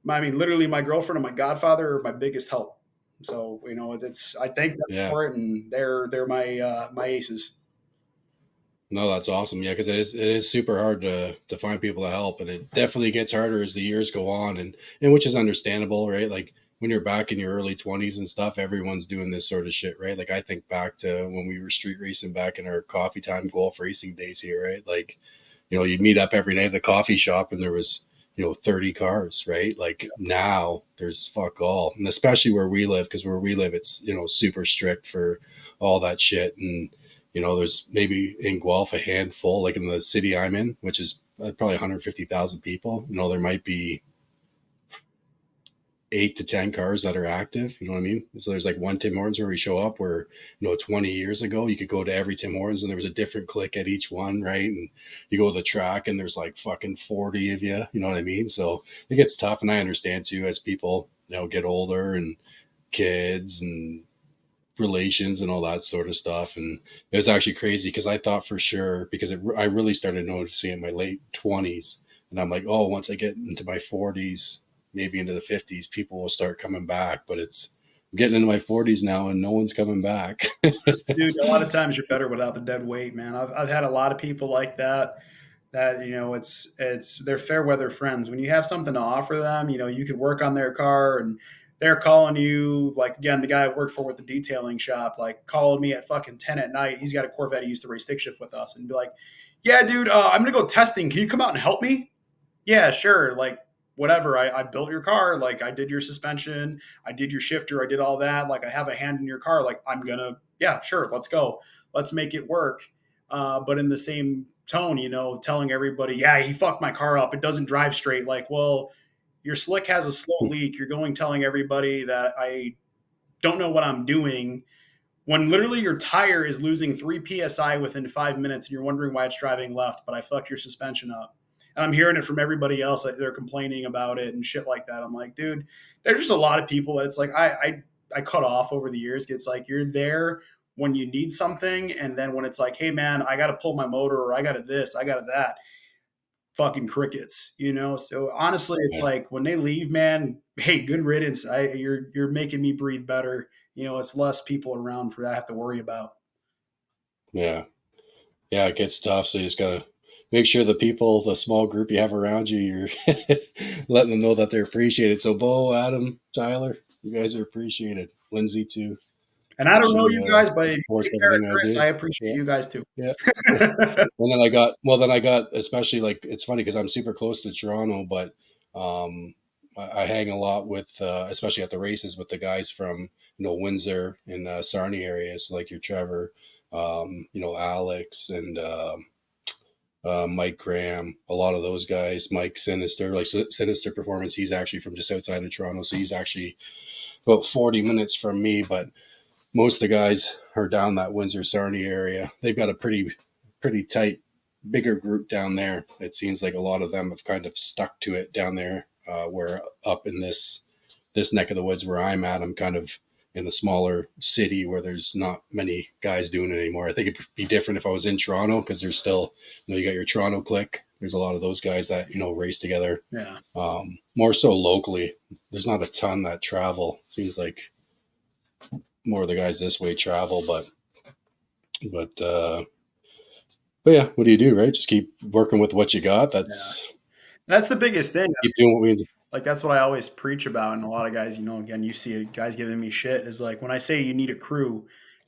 I mean, literally my girlfriend and my godfather are my biggest help. So, I thank them for it, and they're my aces. No, that's awesome. Yeah, because it is super hard to find people to help, and it definitely gets harder as the years go on, and which is understandable, right? Like when you're back in your early 20s and stuff, everyone's doing this sort of shit, right? Like I think back to when we were street racing back in our coffee time golf racing days here, right? Like, you'd meet up every night at the coffee shop and there was, 30 cars, right? Like now there's fuck all. And especially where we live, because where we live, it's, super strict for all that shit. And, there's maybe in Guelph a handful, like in the city I'm in, which is probably 150,000 people. There might be 8 to 10 cars that are active. You know what I mean? So there's like one Tim Hortons where we show up where, 20 years ago, you could go to every Tim Hortons and there was a different clique at each one, right? And you go to the track and there's like fucking 40 of you, you know what I mean? So it gets tough. And I understand too, as people, get older and kids and relations and all that sort of stuff. And it was actually crazy because I thought for sure, because I really started noticing in my late 20s. And I'm like, oh, once I get into my 40s, maybe into the 50s, people will start coming back. But I'm getting into my 40s now and no one's coming back. Dude, a lot of times you're better without the dead weight, man. I've had a lot of people like that it's they're fair weather friends. When you have something to offer them, you could work on their car, and they're calling you, like, again, the guy I worked for with the detailing shop, like, called me at fucking 10 at night. He's got a Corvette. He used to race stick shift with us, and be like, yeah, dude, I'm going to go testing. Can you come out and help me? Yeah, sure. Like, whatever. I built your car. Like, I did your suspension. I did your shifter. I did all that. Like, I have a hand in your car. Like, yeah, sure. Let's go. Let's make it work. But in the same tone, telling everybody, yeah, he fucked my car up. It doesn't drive straight. Like, well, your slick has a slow leak. You're going telling everybody that I don't know what I'm doing when literally your tire is losing 3 psi within 5 minutes and you're wondering why it's driving left, but I fucked your suspension up. And I'm hearing it from everybody else. Like they're complaining about it and shit like that. I'm like, dude, there's just a lot of people that it's like I cut off over the years. It's like you're there when you need something, and then when it's like, hey man, I got to pull my motor, or I got to this, I got to that, fucking crickets, you know. So honestly, it's Yeah. like when they leave, man, hey, good riddance. You're making me breathe better. You know, it's less people around for that I have to worry about. Yeah. Yeah, it gets tough. So you just gotta make sure the people, the small group you have around you, you're letting them know that they're appreciated. So Bo, Adam, Tyler, you guys are appreciated. Lindsay too. And I don't know She you guys, but take supports care of everything I Chris. do. I appreciate Yeah. you guys too. Yeah. And then I got, especially like, it's funny because I'm super close to Toronto, but I hang a lot with, especially at the races with the guys from, Windsor and Sarnia areas, so like your Trevor, Alex and Mike Graham, a lot of those guys, Mike Sinister, like Sinister Performance. He's actually from just outside of Toronto. So he's actually about 40 minutes from me, but most of the guys are down that Windsor Sarnia area. They've got a pretty tight, bigger group down there. It seems like a lot of them have kind of stuck to it down there. Where up in this neck of the woods where I'm at, I'm kind of in a smaller city where there's not many guys doing it anymore. I think it'd be different if I was in Toronto because there's still, you got your Toronto clique. There's a lot of those guys that, race together. Yeah. More so locally. There's not a ton that travel. It seems like more of the guys this way travel, but yeah, what do you do, right? Just keep working with what you got. That's the biggest thing. Keep doing what we do. Like that's what I always preach about, and a lot of guys, again, you see guys giving me shit is like when I say you need a crew,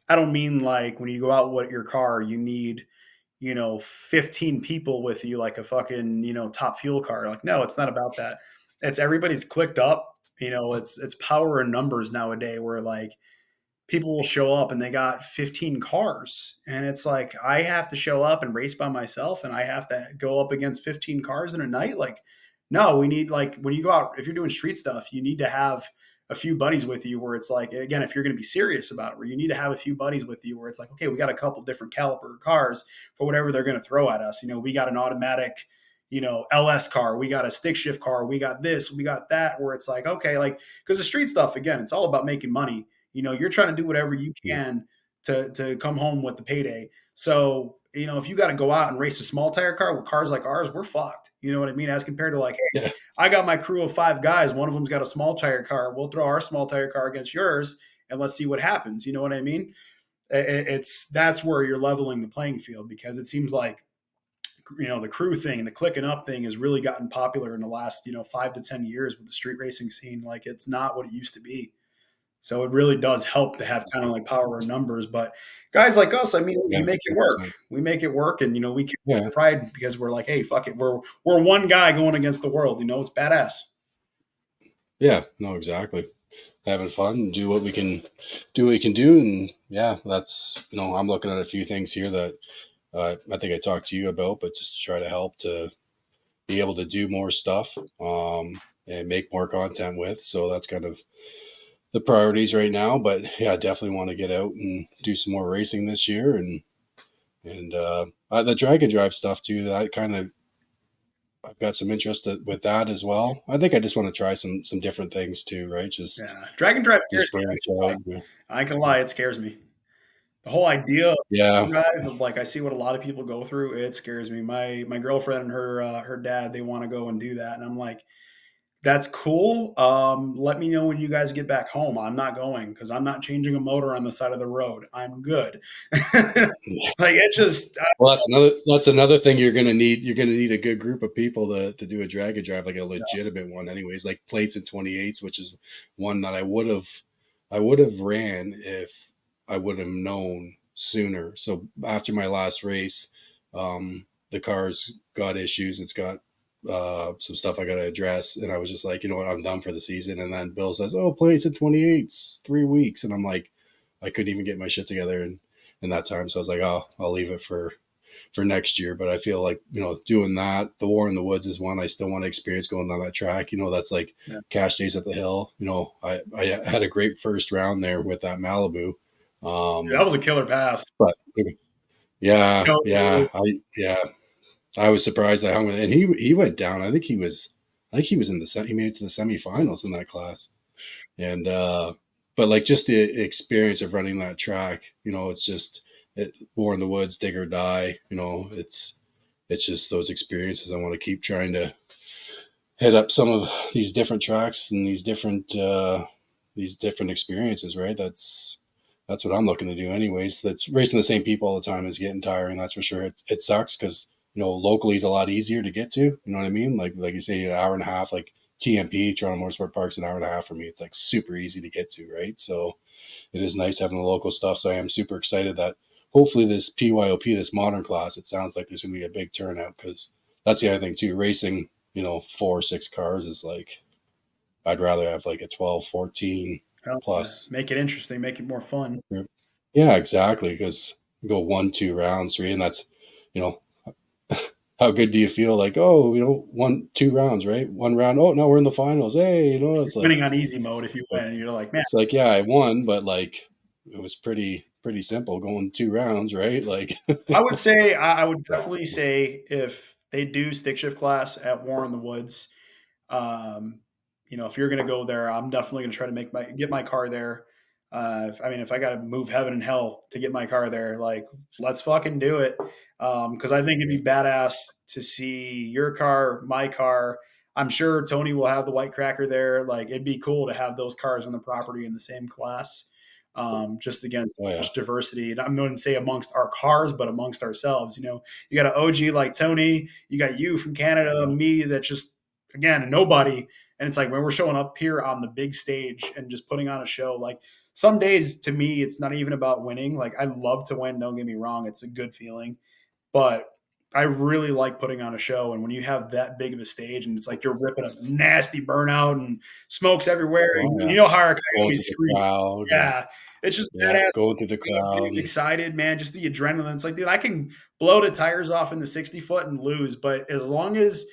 I don't mean like when you go out with your car, you need 15 people with you like a fucking top fuel car. Like no, it's not about that. It's everybody's clicked up. It's power in numbers nowadays where like people will show up and they got 15 cars, and it's like I have to show up and race by myself and I have to go up against 15 cars in a night. Like no, we need, like, when you go out, if you're doing street stuff, you need to have a few buddies with you where it's like, again, if you're going to be serious about it, where you need to have a few buddies with you where it's like, okay, we got a couple different caliber cars for whatever they're going to throw at us. We got an automatic LS car, we got a stick shift car, we got this, we got that, where it's like, okay, like, because the street stuff, again, it's all about making money. You're trying to do whatever you can to come home with the payday. So, if you got to go out and race a small tire car with cars like ours, we're fucked. You know what I mean? As compared to like, hey, Yeah. I got my crew of 5 guys. One of them's got a small tire car. We'll throw our small tire car against yours and let's see what happens. You know what I mean? That's where you're leveling the playing field, because it seems like, the crew thing and the clicking up thing has really gotten popular in the last, 5 to 10 years with the street racing scene. Like it's not what it used to be. So it really does help to have kind of like power in numbers. But guys like us, I mean, we Yeah, make it 100%. work. We make it work, and we can Yeah. pride because we're like, hey, fuck it, we're one guy going against the world. It's badass. Yeah, no, exactly. Having fun, do what we can do, and yeah, that's I'm looking at a few things here that I think I talked to you about, but just to try to help to be able to do more stuff and make more content with. So that's kind of the priorities right now. But yeah, I definitely want to get out and do some more racing this year, and the drag and drive stuff too. That kind of I've got some interest with that as well. I think I just want to try some different things too, right? Just Drag and drive scares just branch me. out. I ain't gonna lie, it scares me. The whole idea of Yeah, drive, of like I see what a lot of people go through. It scares me. My girlfriend and her dad, they want to go and do that, and I'm like, that's cool. Let me know when you guys get back home. I'm not going because I'm not changing a motor on the side of the road. I'm good. Like it just. well, that's another thing you're gonna need. You're gonna need a good group of people to do a drag and drive, like a legitimate one, anyways. Like plates and 28s, which is one that I would have ran if I would have known sooner. So after my last race, the car's got issues. It's got some stuff I got to address, and I was just like, you know what, I'm done for the season. And then Bill says, "Oh, plates at 28s, 3 weeks," and I'm like, I couldn't even get my shit together in that time. So I was like, oh, I'll leave it for next year. But I feel like doing that, the War in the Woods is one I still want to experience, going down that track. That's like Cash Days at the Hill. I had a great first round there with that Malibu. That Um, was a killer pass. but yeah, No, I was surprised I hung with, and he went down. I think he was in he made it to the semifinals in that class. And but like just the experience of running that track, it's just war in the woods, dig or die. It's just those experiences I want to keep trying to hit up some of these different tracks and these different experiences, right? That's what I'm looking to do anyways. That's racing the same people all the time is getting tiring, that's for sure. It sucks because locally is a lot easier to get to, you know what I mean, like you say, an hour and a half, like TMP, Toronto Motorsport Park's an hour and a half for me. It's like super easy to get to, right? So it is nice having the local stuff. So I am super excited that hopefully this PYOP, this modern class, it sounds like there's going to be a big turnout, because that's the other thing too. Racing, 4 or 6 cars is like, I'd rather have like a 12, 14 plus. make it interesting, make it more fun. Yeah, exactly. Because go 1, 2 rounds, 3, and that's, you know, how good do you feel? Like, oh, 1, 2 rounds, right? 1 round. Oh, now we're in the finals. Hey, it's Winning like, on easy mode if you win, you're like, man. it's like, yeah, I won, but like, it was pretty simple going 2 rounds, right? Like, I would so, definitely say if they do stick shift class at War in the Woods, um, if you're going to go there, I'm definitely going to try to get my car there. If I got to move heaven and hell to get my car there, like let's fucking do it. Because I think it'd be badass to see your car, my car. I'm sure Tony will have the white cracker there. Like it'd be cool to have those cars on the property in the same class, just against oh yeah, much diversity. And I'm going to say amongst our cars, but amongst ourselves. You got an OG like Tony, you got you from Canada, me that just again nobody. And it's like when we're showing up here on the big stage and just putting on a show, like some days to me, it's not even about winning. Like I love to win. Don't get me wrong. It's a good feeling, but I really like putting on a show. And when you have that big of a stage and it's like you're ripping a nasty burnout and smokes everywhere, oh and yeah, you know how our going coyotes through the scream. crowd, and Yeah. It's just yeah, badass going through the crowd, getting excited, man. Just the adrenaline. It's like, dude, I can blow the tires off in the 60 foot and lose. But as long as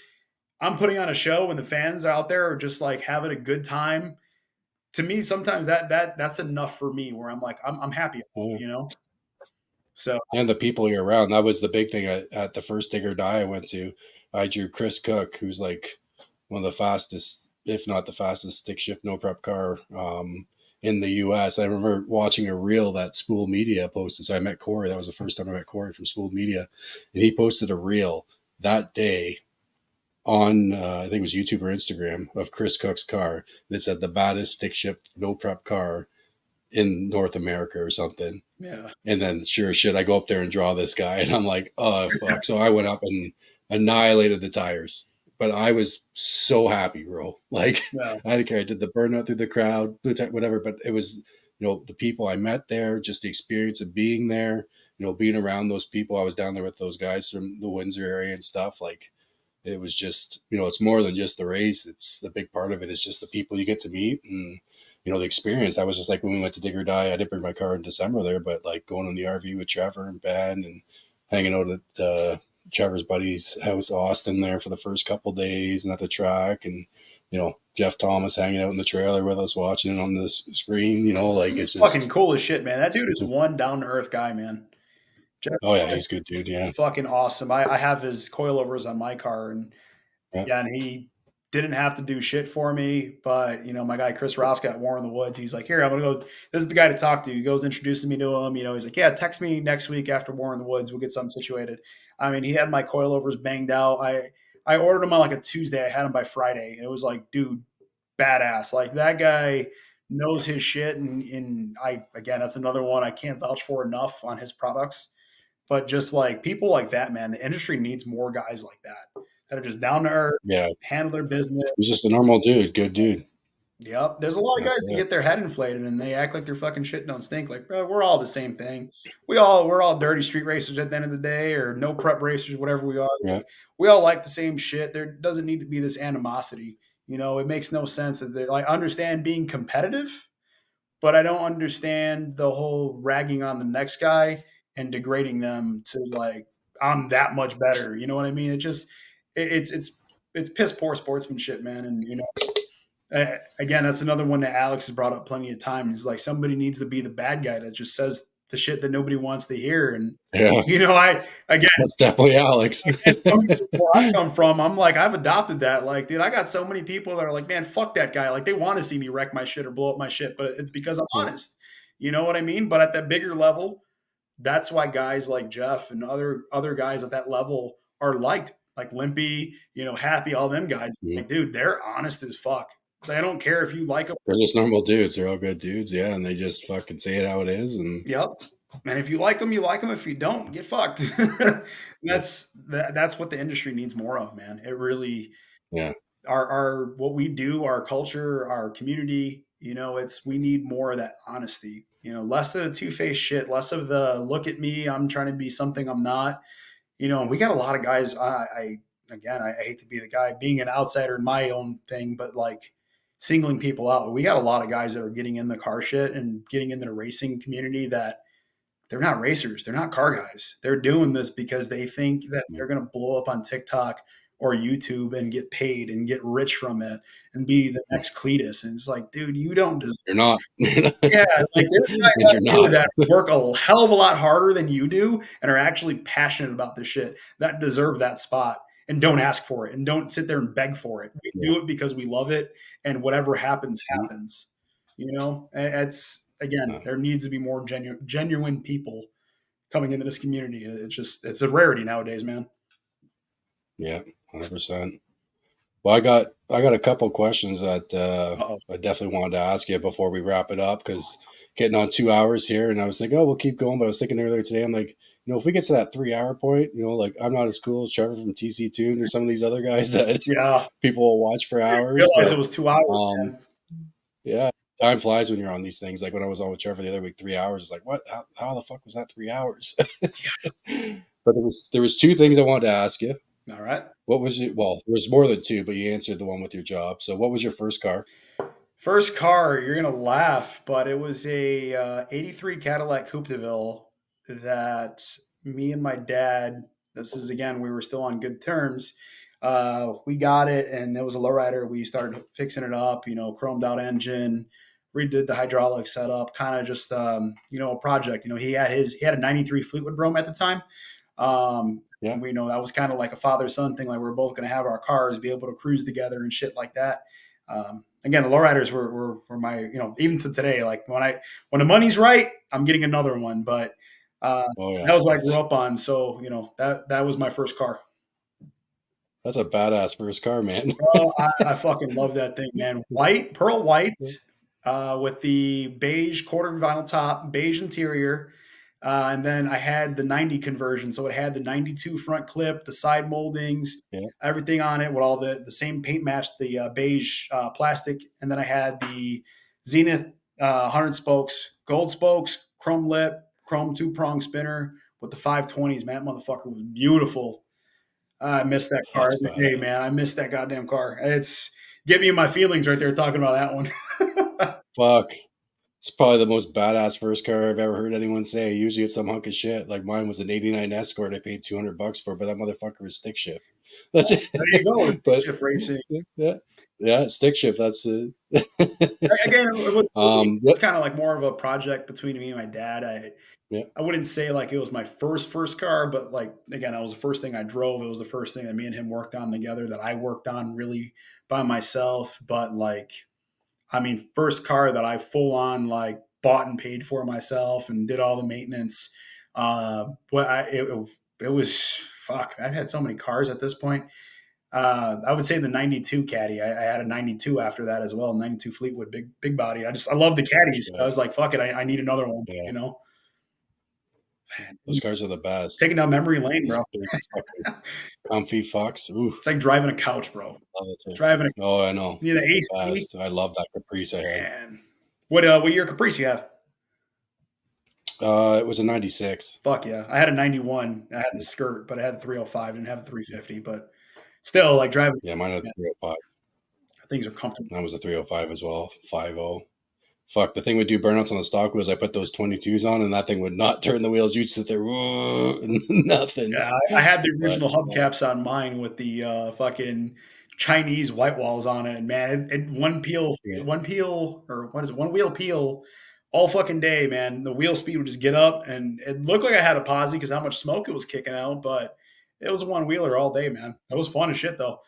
I'm putting on a show and the fans out there are just like having a good time, to me, sometimes that's enough for me where I'm like, I'm happy, oh, you know? So and the people you're around. That was the big thing at the first dig or die I went to. I drew Chris Cook, who's like one of the fastest, if not the fastest, stick shift no prep car in the U.S. I remember watching a reel that Spool Media posted. So I met Corey. That was the first time I met Corey from Spool Media, and he posted a reel that day on I think it was YouTube or Instagram of Chris Cook's car. And it said the baddest stick shift no prep car in North America or something. yeah, And then sure as shit, I go up there and draw this guy, and I'm like, oh fuck. So I went up and annihilated the tires. But I was so happy, bro. Like yeah. I didn't care. I did the burnout through the crowd, whatever. But it was, the people I met there, just the experience of being there, being around those people. I was down there with those guys from the Windsor area and stuff. Like it was just, it's more than just the race. It's the big part of it is just the people you get to meet, and the experience. That was just like when we went to Dig or Die. I didn't bring my car in December there, but like going on the RV with Trevor and Ben and hanging out at Trevor's buddy's house, Austin, there for the first couple of days, and at the track, and Jeff Thomas hanging out in the trailer with us, watching it on the screen. Like He's it's fucking just, cool as shit, man. That dude is one down to earth guy, man. Just oh yeah, he's a good dude. Yeah, fucking awesome. I have his coilovers on my car, and yeah, yeah, and he didn't have to do shit for me. But my guy Chris Ross got War in the Woods. He's like, here, I'm gonna go. This is the guy to talk to. He goes introducing me to him. He's like, yeah, text me next week after War in the Woods. We'll get something situated. I mean, he had my coilovers banged out. I ordered them on like a Tuesday. I had them by Friday. It was like, dude, badass. Like that guy knows his shit. And I again, that's another one I can't vouch for enough on his products. But just like people like that, man, the industry needs more guys like that are just down to earth, yeah. handle their business. He's just a normal dude, good dude. Yep. There's a lot of That's guys that it. get their head inflated and they act like their fucking shit don't stink. Like, bro, we're all the same thing. We're all dirty street racers at the end of the day, or no prep racers, whatever we are. Yeah, Like, we all like the same shit. There doesn't need to be this animosity. It makes no sense that they like understand being competitive, but I don't understand the whole ragging on the next guy and degrading them to like I'm that much better. You know what I mean? It's piss poor sportsmanship, man. And Again, that's another one that Alex has brought up plenty of times. Like somebody needs to be the bad guy that just says the shit that nobody wants to hear. And Yeah, I again, that's definitely Alex. coming from where I come from, I'm like, I've adopted that. Like, dude, I got so many people that are like, man, fuck that guy. Like, they want to see me wreck my shit or blow up my shit, but it's because I'm Yeah. honest. You know what I mean? But at that bigger level, that's why guys like Jeff and other guys at that level are liked. Like Limpy, Happy, all them guys. Mhm. Like, dude, they're honest as fuck. They don't care if you like them. They're just normal dudes. They're all good dudes. Yeah, and they just fucking say it how it is. And Yep. And if you like them, you like them. If you don't, get fucked. yeah, That's what the industry needs more of, man. It really yeah, our what we do, our culture, our community, we need more of that honesty. Less of the two-faced shit, less of the look at me, I'm trying to be something I'm not. And we got a lot of guys. I hate to be the guy being an outsider in my own thing, but like singling people out. We got a lot of guys that are getting in the car shit and getting into the racing community that they're not racers. They're not car guys. They're doing this because they think that yeah. they're going to blow up on TikTok or YouTube and get paid and get rich from it and be the next Cletus. And it's like, dude, you don't deserve. You're not. You're Yeah, like there's guys out you're here not. that work a hell of a lot harder than you do and are actually passionate about this shit that deserve that spot and don't ask for it and don't sit there and beg for it. We Yeah. do it because we love it, and whatever happens, Mhm. happens. It's again, Uh, there needs to be more genuine people coming into this community. It's a rarity nowadays, man. yeah, 100%. Well, I got a couple questions that Uh-oh. I definitely wanted to ask you before we wrap it up because getting on 2 hours here, and I was thinking, oh, we'll keep going. But I was thinking earlier today, I'm like, if we get to that 3 hour point, like I'm not as cool as Trevor from TC Tunes or some of these other guys that Yeah, people will watch for I didn't hours. realize it But was 2 hours, um, man. yeah, time flies when you're on these things. Like when I was on with Trevor the other week, 3 hours. It's like, what? How the fuck was that 3 hours? But there was two things I wanted to ask you. All right. What was it? Well, there was more than two, but you answered the one with your job. So, what was your first car? First car, you're gonna laugh, but it was a '83 Cadillac Coupe de Ville that me and my dad. This is again, we were still on good terms. We got it, and it was a lowrider. We started fixing it up, chromed out engine, redid the hydraulic setup, kind of just a project. He had a '93 Fleetwood Brougham at the time. Yeah. And we know that was kind of like a father son thing. Like we're both going to have our cars, be able to cruise together and shit like that. Again, the lowriders were my, even to today, like when the money's right, I'm getting another one. But Oh that yeah. was what I grew up on. So that was my first car. That's a badass first car, man. Oh, I fucking love that thing, man. White, pearl white, with the beige quarter vinyl top, beige interior. And then I had the 90 conversion. So it had the 92 front clip, the side moldings, Yeah. everything on it with all the same paint match, the beige plastic. And then I had the Zenith 100 spokes, gold spokes, chrome lip, chrome two prong spinner with the 520s. Man, that motherfucker was beautiful. I miss that car That's every day, badass. man. I miss that goddamn car. It's get me in my feelings right there talking about that one. Fuck. It's probably the most badass first car I've ever heard anyone say. Usually it's some hunk of shit. Like mine was an '89 Escort. I paid $200 for, but that motherfucker was stick shift. That's it. There you go. It's But shift racing. yeah, yeah, stick shift. That's it. Again, it Yep. was kind of like more of a project between me and my dad. Yeah. I wouldn't say like it was my first car, but like again, it was the first thing I drove. It was the first thing that me and him worked on together that I worked on really by myself. But like, I mean, first car that I full on like bought and paid for myself and did all the maintenance. But it was fuck. I've had so many cars at this point. I would say the '92 Caddy. I had a '92 after that as well. '92 Fleetwood, big body. I love the Caddies. I Yeah. was like, fuck it, I need another one. Yeah. Those Man, cars are the best. taking down memory lane, Those bro. big fucking comfy fucks. Ooh, It's like driving a couch, bro. love it too. Driving a Oh, I know. you know, The AC. best. I love that Caprice I had. Man, what year Caprice you have? It was a '96. Fuck yeah, I had a '91. I had the skirt, but I had the 305. Didn't have a 350, but still, like driving. Yeah, mine had a Man, 305. things are comfortable. Mine was a 305 as well. 50. Fuck, the thing would do burnouts on the stock was I put those 22s on and that thing would not turn the wheels. You'd sit there, whoa, nothing. Yeah, I had the But original hubcaps on mine with the fucking Chinese white walls on it, and man, one Yeah. peel, or what is it, one wheel peel all fucking day, man. The wheel speed would just get up, and it looked like I had a posi because how much smoke it was kicking out, but it was a one wheeler all day, man. It was fun as shit though.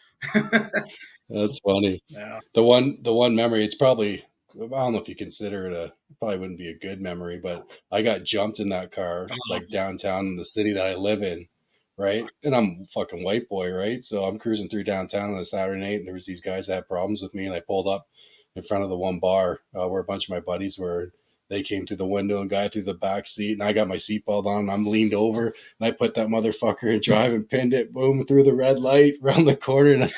That's funny. Yeah. The one memory, it's probably, I don't know if you consider it probably wouldn't be a good memory, but I got jumped in that car like downtown in the city that I live in, right? And I'm a fucking white boy, right? So I'm cruising through downtown on a Saturday night, and there was these guys that had problems with me, and I pulled up in front of the one bar where a bunch of my buddies were. They came through the window and got through the back seat, and I got my seatbelt on. And I'm leaned over, and I put that motherfucker in drive and pinned it, boom, through the red light around the corner. And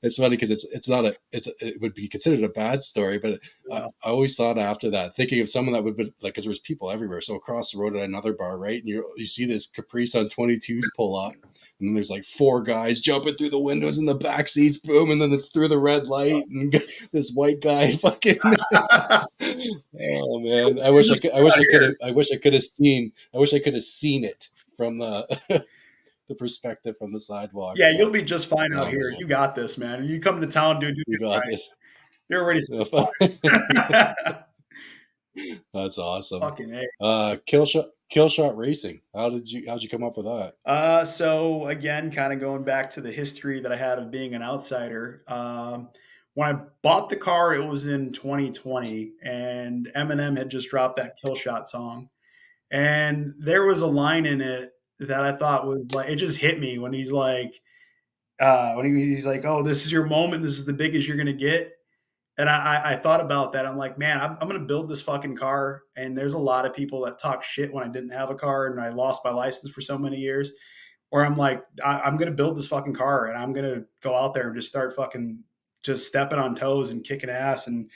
it's funny because it's not it would be considered a bad story, but I always thought after that, thinking of someone that would be like, because there was people everywhere. So across the road at another bar, right, and you see this Caprice on 22s pull up, and then there's like four guys jumping through the windows in the back seats, boom, and then it's through the red light, and this white guy fucking. Oh man, I wish I could. I wish I could have seen. I wish I could have seen it from the the perspective from the sidewalk. Yeah, you'll But be just fine out oh here. man, You got this, man. You come to town, dude. we got this. You're already fine. That's awesome. Fucking A. Killshot racing. How'd you come up with that? So again, kind of going back to the history that I had of being an outsider. When I bought the car, it was in 2020, and Eminem had just dropped that Killshot song, and there was a line in it that I thought was like, it just hit me when he's like, he's like, "Oh, this is your moment. This is the biggest you're gonna get." And I thought about that. I'm like, man, I'm going to build this fucking car. And there's a lot of people that talk shit when I didn't have a car and I lost my license for so many years. Where I'm like, I'm going to build this fucking car and I'm going to go out there and just start fucking just stepping on toes and kicking ass. And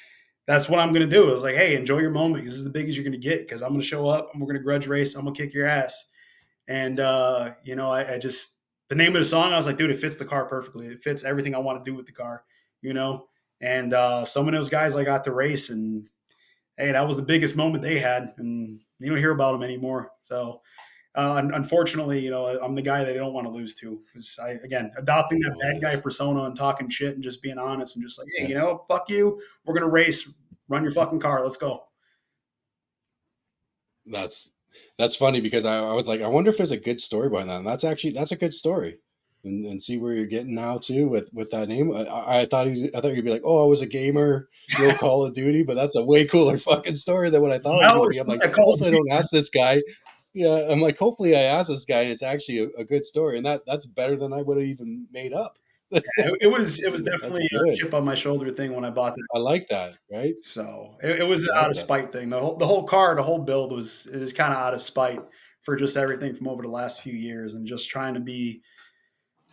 that's what I'm going to do. I was like, hey, enjoy your moment. This is the biggest you're going to get because I'm going to show up and we're going to grudge race. I'm going to kick your ass. And, I just, the name of the song, I was like, dude, it fits the car perfectly. It fits everything I want to do with the car, you know? And some of those guys I got to race, and hey, that was the biggest moment they had, and you don't hear about them anymore. So, unfortunately, I'm the guy that I don't want to lose to. Because again, adopting that bad guy persona and talking shit and just being honest and just like, hey, fuck you, we're gonna race, run your fucking car, let's go. That's funny because I was like, I wonder if there's a good story behind that. And that's a good story. And see where you're getting now too with that name. I thought you'd be like, oh, I was a gamer, Call of Duty, but that's a way cooler fucking story than what I thought it was No, going to be. it's I'm not like, that Call of hopefully I Duty. don't ask this guy. Yeah, I'm like, hopefully I ask this guy, and it's actually a good story, and that's better than I would have even made up. It was That's definitely a good. chip on my shoulder thing when I bought that. I like that. Right? So it was I an out like of that. spite thing. The whole car, the whole build was kind of out of spite for just everything from over the last few years and just trying to be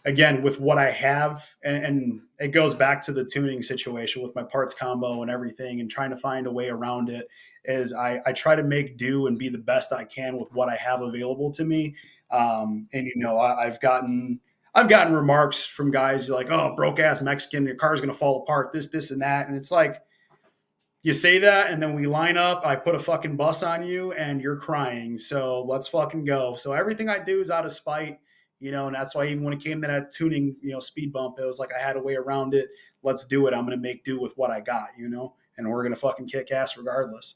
again with what I have. And it goes back to the tuning situation with my parts combo and everything and trying to find a way around it. Is I try to make do and be the best I can with what I have available to me. I've gotten remarks from guys like, "Oh, broke ass Mexican, your car's gonna fall apart." This, and that, and it's like you say that, and then we line up. I put a fucking bus on you, and you're crying. So let's fucking go. So everything I do is out of spite, and that's why even when it came to that tuning, speed bump, it was like I had a way around it. Let's do it. I'm gonna make do with what I got, and we're gonna fucking kick ass regardless.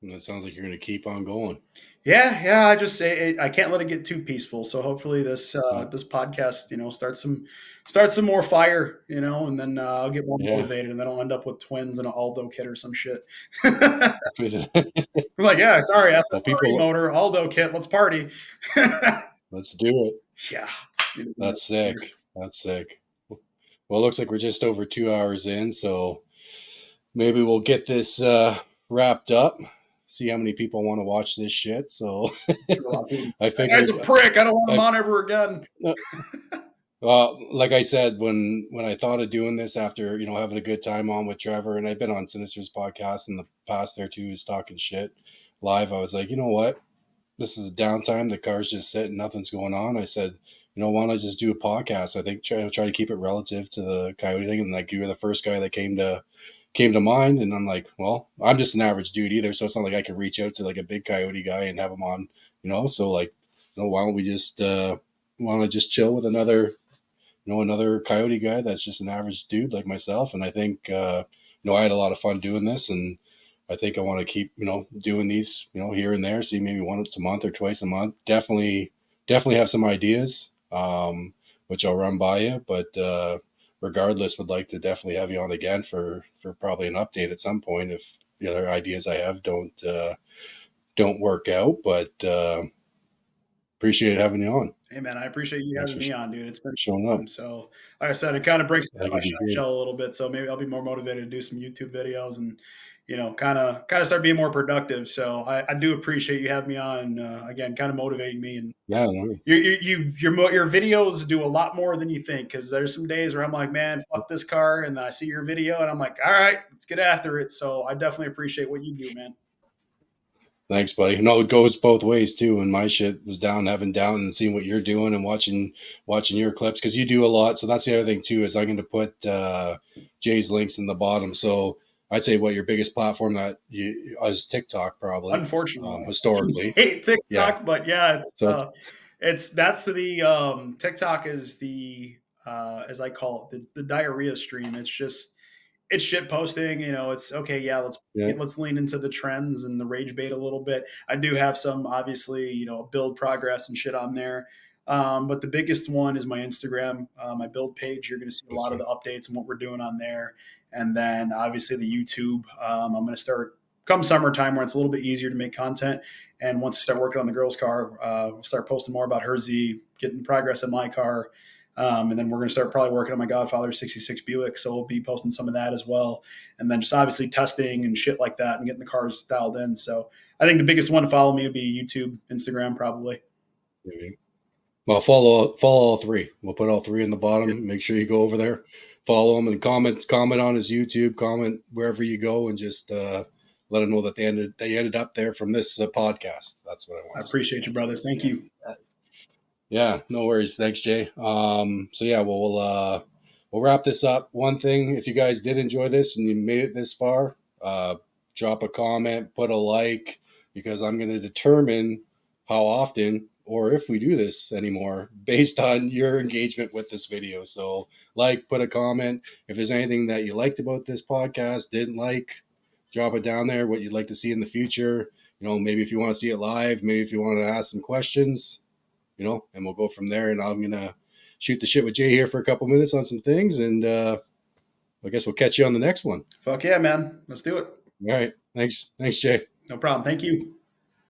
And it sounds like you're going to keep on going. Yeah. I just say I can't let it get too peaceful. So hopefully this Yeah. this podcast, starts some more fire, and then I'll get more Yeah. motivated, and then I'll end up with twins and an Aldo kit or some shit. I'm like, yeah, sorry, Well, F1 people, motor, Aldo kit, let's party. let's do it. Yeah, That's sick. That's sick. Well, it looks like we're just over 2 hours in, so maybe we'll get this wrapped up. See how many people want to watch this shit. So I That guy's a figured, prick. I don't want him I, on ever again. like I said, when I thought of doing this after having a good time on with Trevor, and I've been on Sinister's podcast in the past there too, is talking shit live. I was like, you know what? This is downtime. The car's just sitting, nothing's going on. I said, why don't I just do a podcast? I think try to keep it relative to the coyote thing. And like you were the first guy that came to mind. And I'm like, well, I'm just an average dude either, so it's not like I can reach out to like a big coyote guy and have him on. So like, why don't we just chill with another another coyote guy that's just an average dude like myself. And I think, I had a lot of fun doing this, and I think I want to keep, doing these, here and there, see maybe once a month or twice a month. Definitely have some ideas, which I'll run by you, but, regardless, would like to definitely have you on again for probably an update at some point if the other ideas I have don't work out. But appreciate having you on. Hey man, I appreciate you Thanks having for me on, dude. It's been showing up. fun. So, like I said, it kind of breaks me I out of think my it'd be good. shell a little bit. So maybe I'll be more motivated to do some YouTube videos and, kind of start being more productive. So I do appreciate you having me on. Again, kind of motivating me. And Yeah, no, your videos do a lot more than you think. Because there's some days where I'm like, man, fuck this car, and then I see your video and I'm like, all right, let's get after it. So I definitely appreciate what you do, man. thanks, buddy. No, it goes both ways too. And my shit was down, having down, and seeing what you're doing and watching your clips, because you do a lot. So that's the other thing too, is I'm going to put Jay's links in the bottom. So I'd say what your biggest platform that you is TikTok, probably, Unfortunately, historically. I hate Yeah. TikTok, but yeah, So it's, it's that's the TikTok is the as I call it the diarrhea stream. It's shit posting. It's okay. Yeah, yeah, let's lean into the trends and the rage bait a little bit. I do have some obviously build progress and shit on there. But the biggest one is my Instagram, my build page. You're going to see a lot of the updates and what we're doing on there. And then obviously the YouTube. I'm going to start come summertime where it's a little bit easier to make content. And once I start working on the girl's car, we'll start posting more about her Z, getting progress in my car. And then we're going to start probably working on my Godfather 66 Buick. So we'll be posting some of that as well. And then just obviously testing and shit like that and getting the cars dialed in. So I think the biggest one to follow me would be YouTube, Instagram, probably. well, follow all three. We'll put all three in the bottom. Make sure you go over there, follow him, and comment on his YouTube, comment wherever you go, and just let him know that they ended up there from this podcast. That's what I I want to say. appreciate you, brother. Thank you. Yeah, no worries. Thanks, Jay. So yeah, we'll wrap this up. One thing, if you guys did enjoy this and you made it this far, drop a comment, put a like, because I'm going to determine how often or if we do this anymore based on your engagement with this video. So like, put a comment. If there's anything that you liked about this podcast, didn't like, drop it down there, what you'd like to see in the future. Maybe if you want to see it live, maybe if you want to ask some questions, and we'll go from there. And I'm going to shoot the shit with Jay here for a couple minutes on some things. And I guess we'll catch you on the next one. Fuck yeah, man. Let's do it. All right. Thanks, Jay. No problem. Thank you.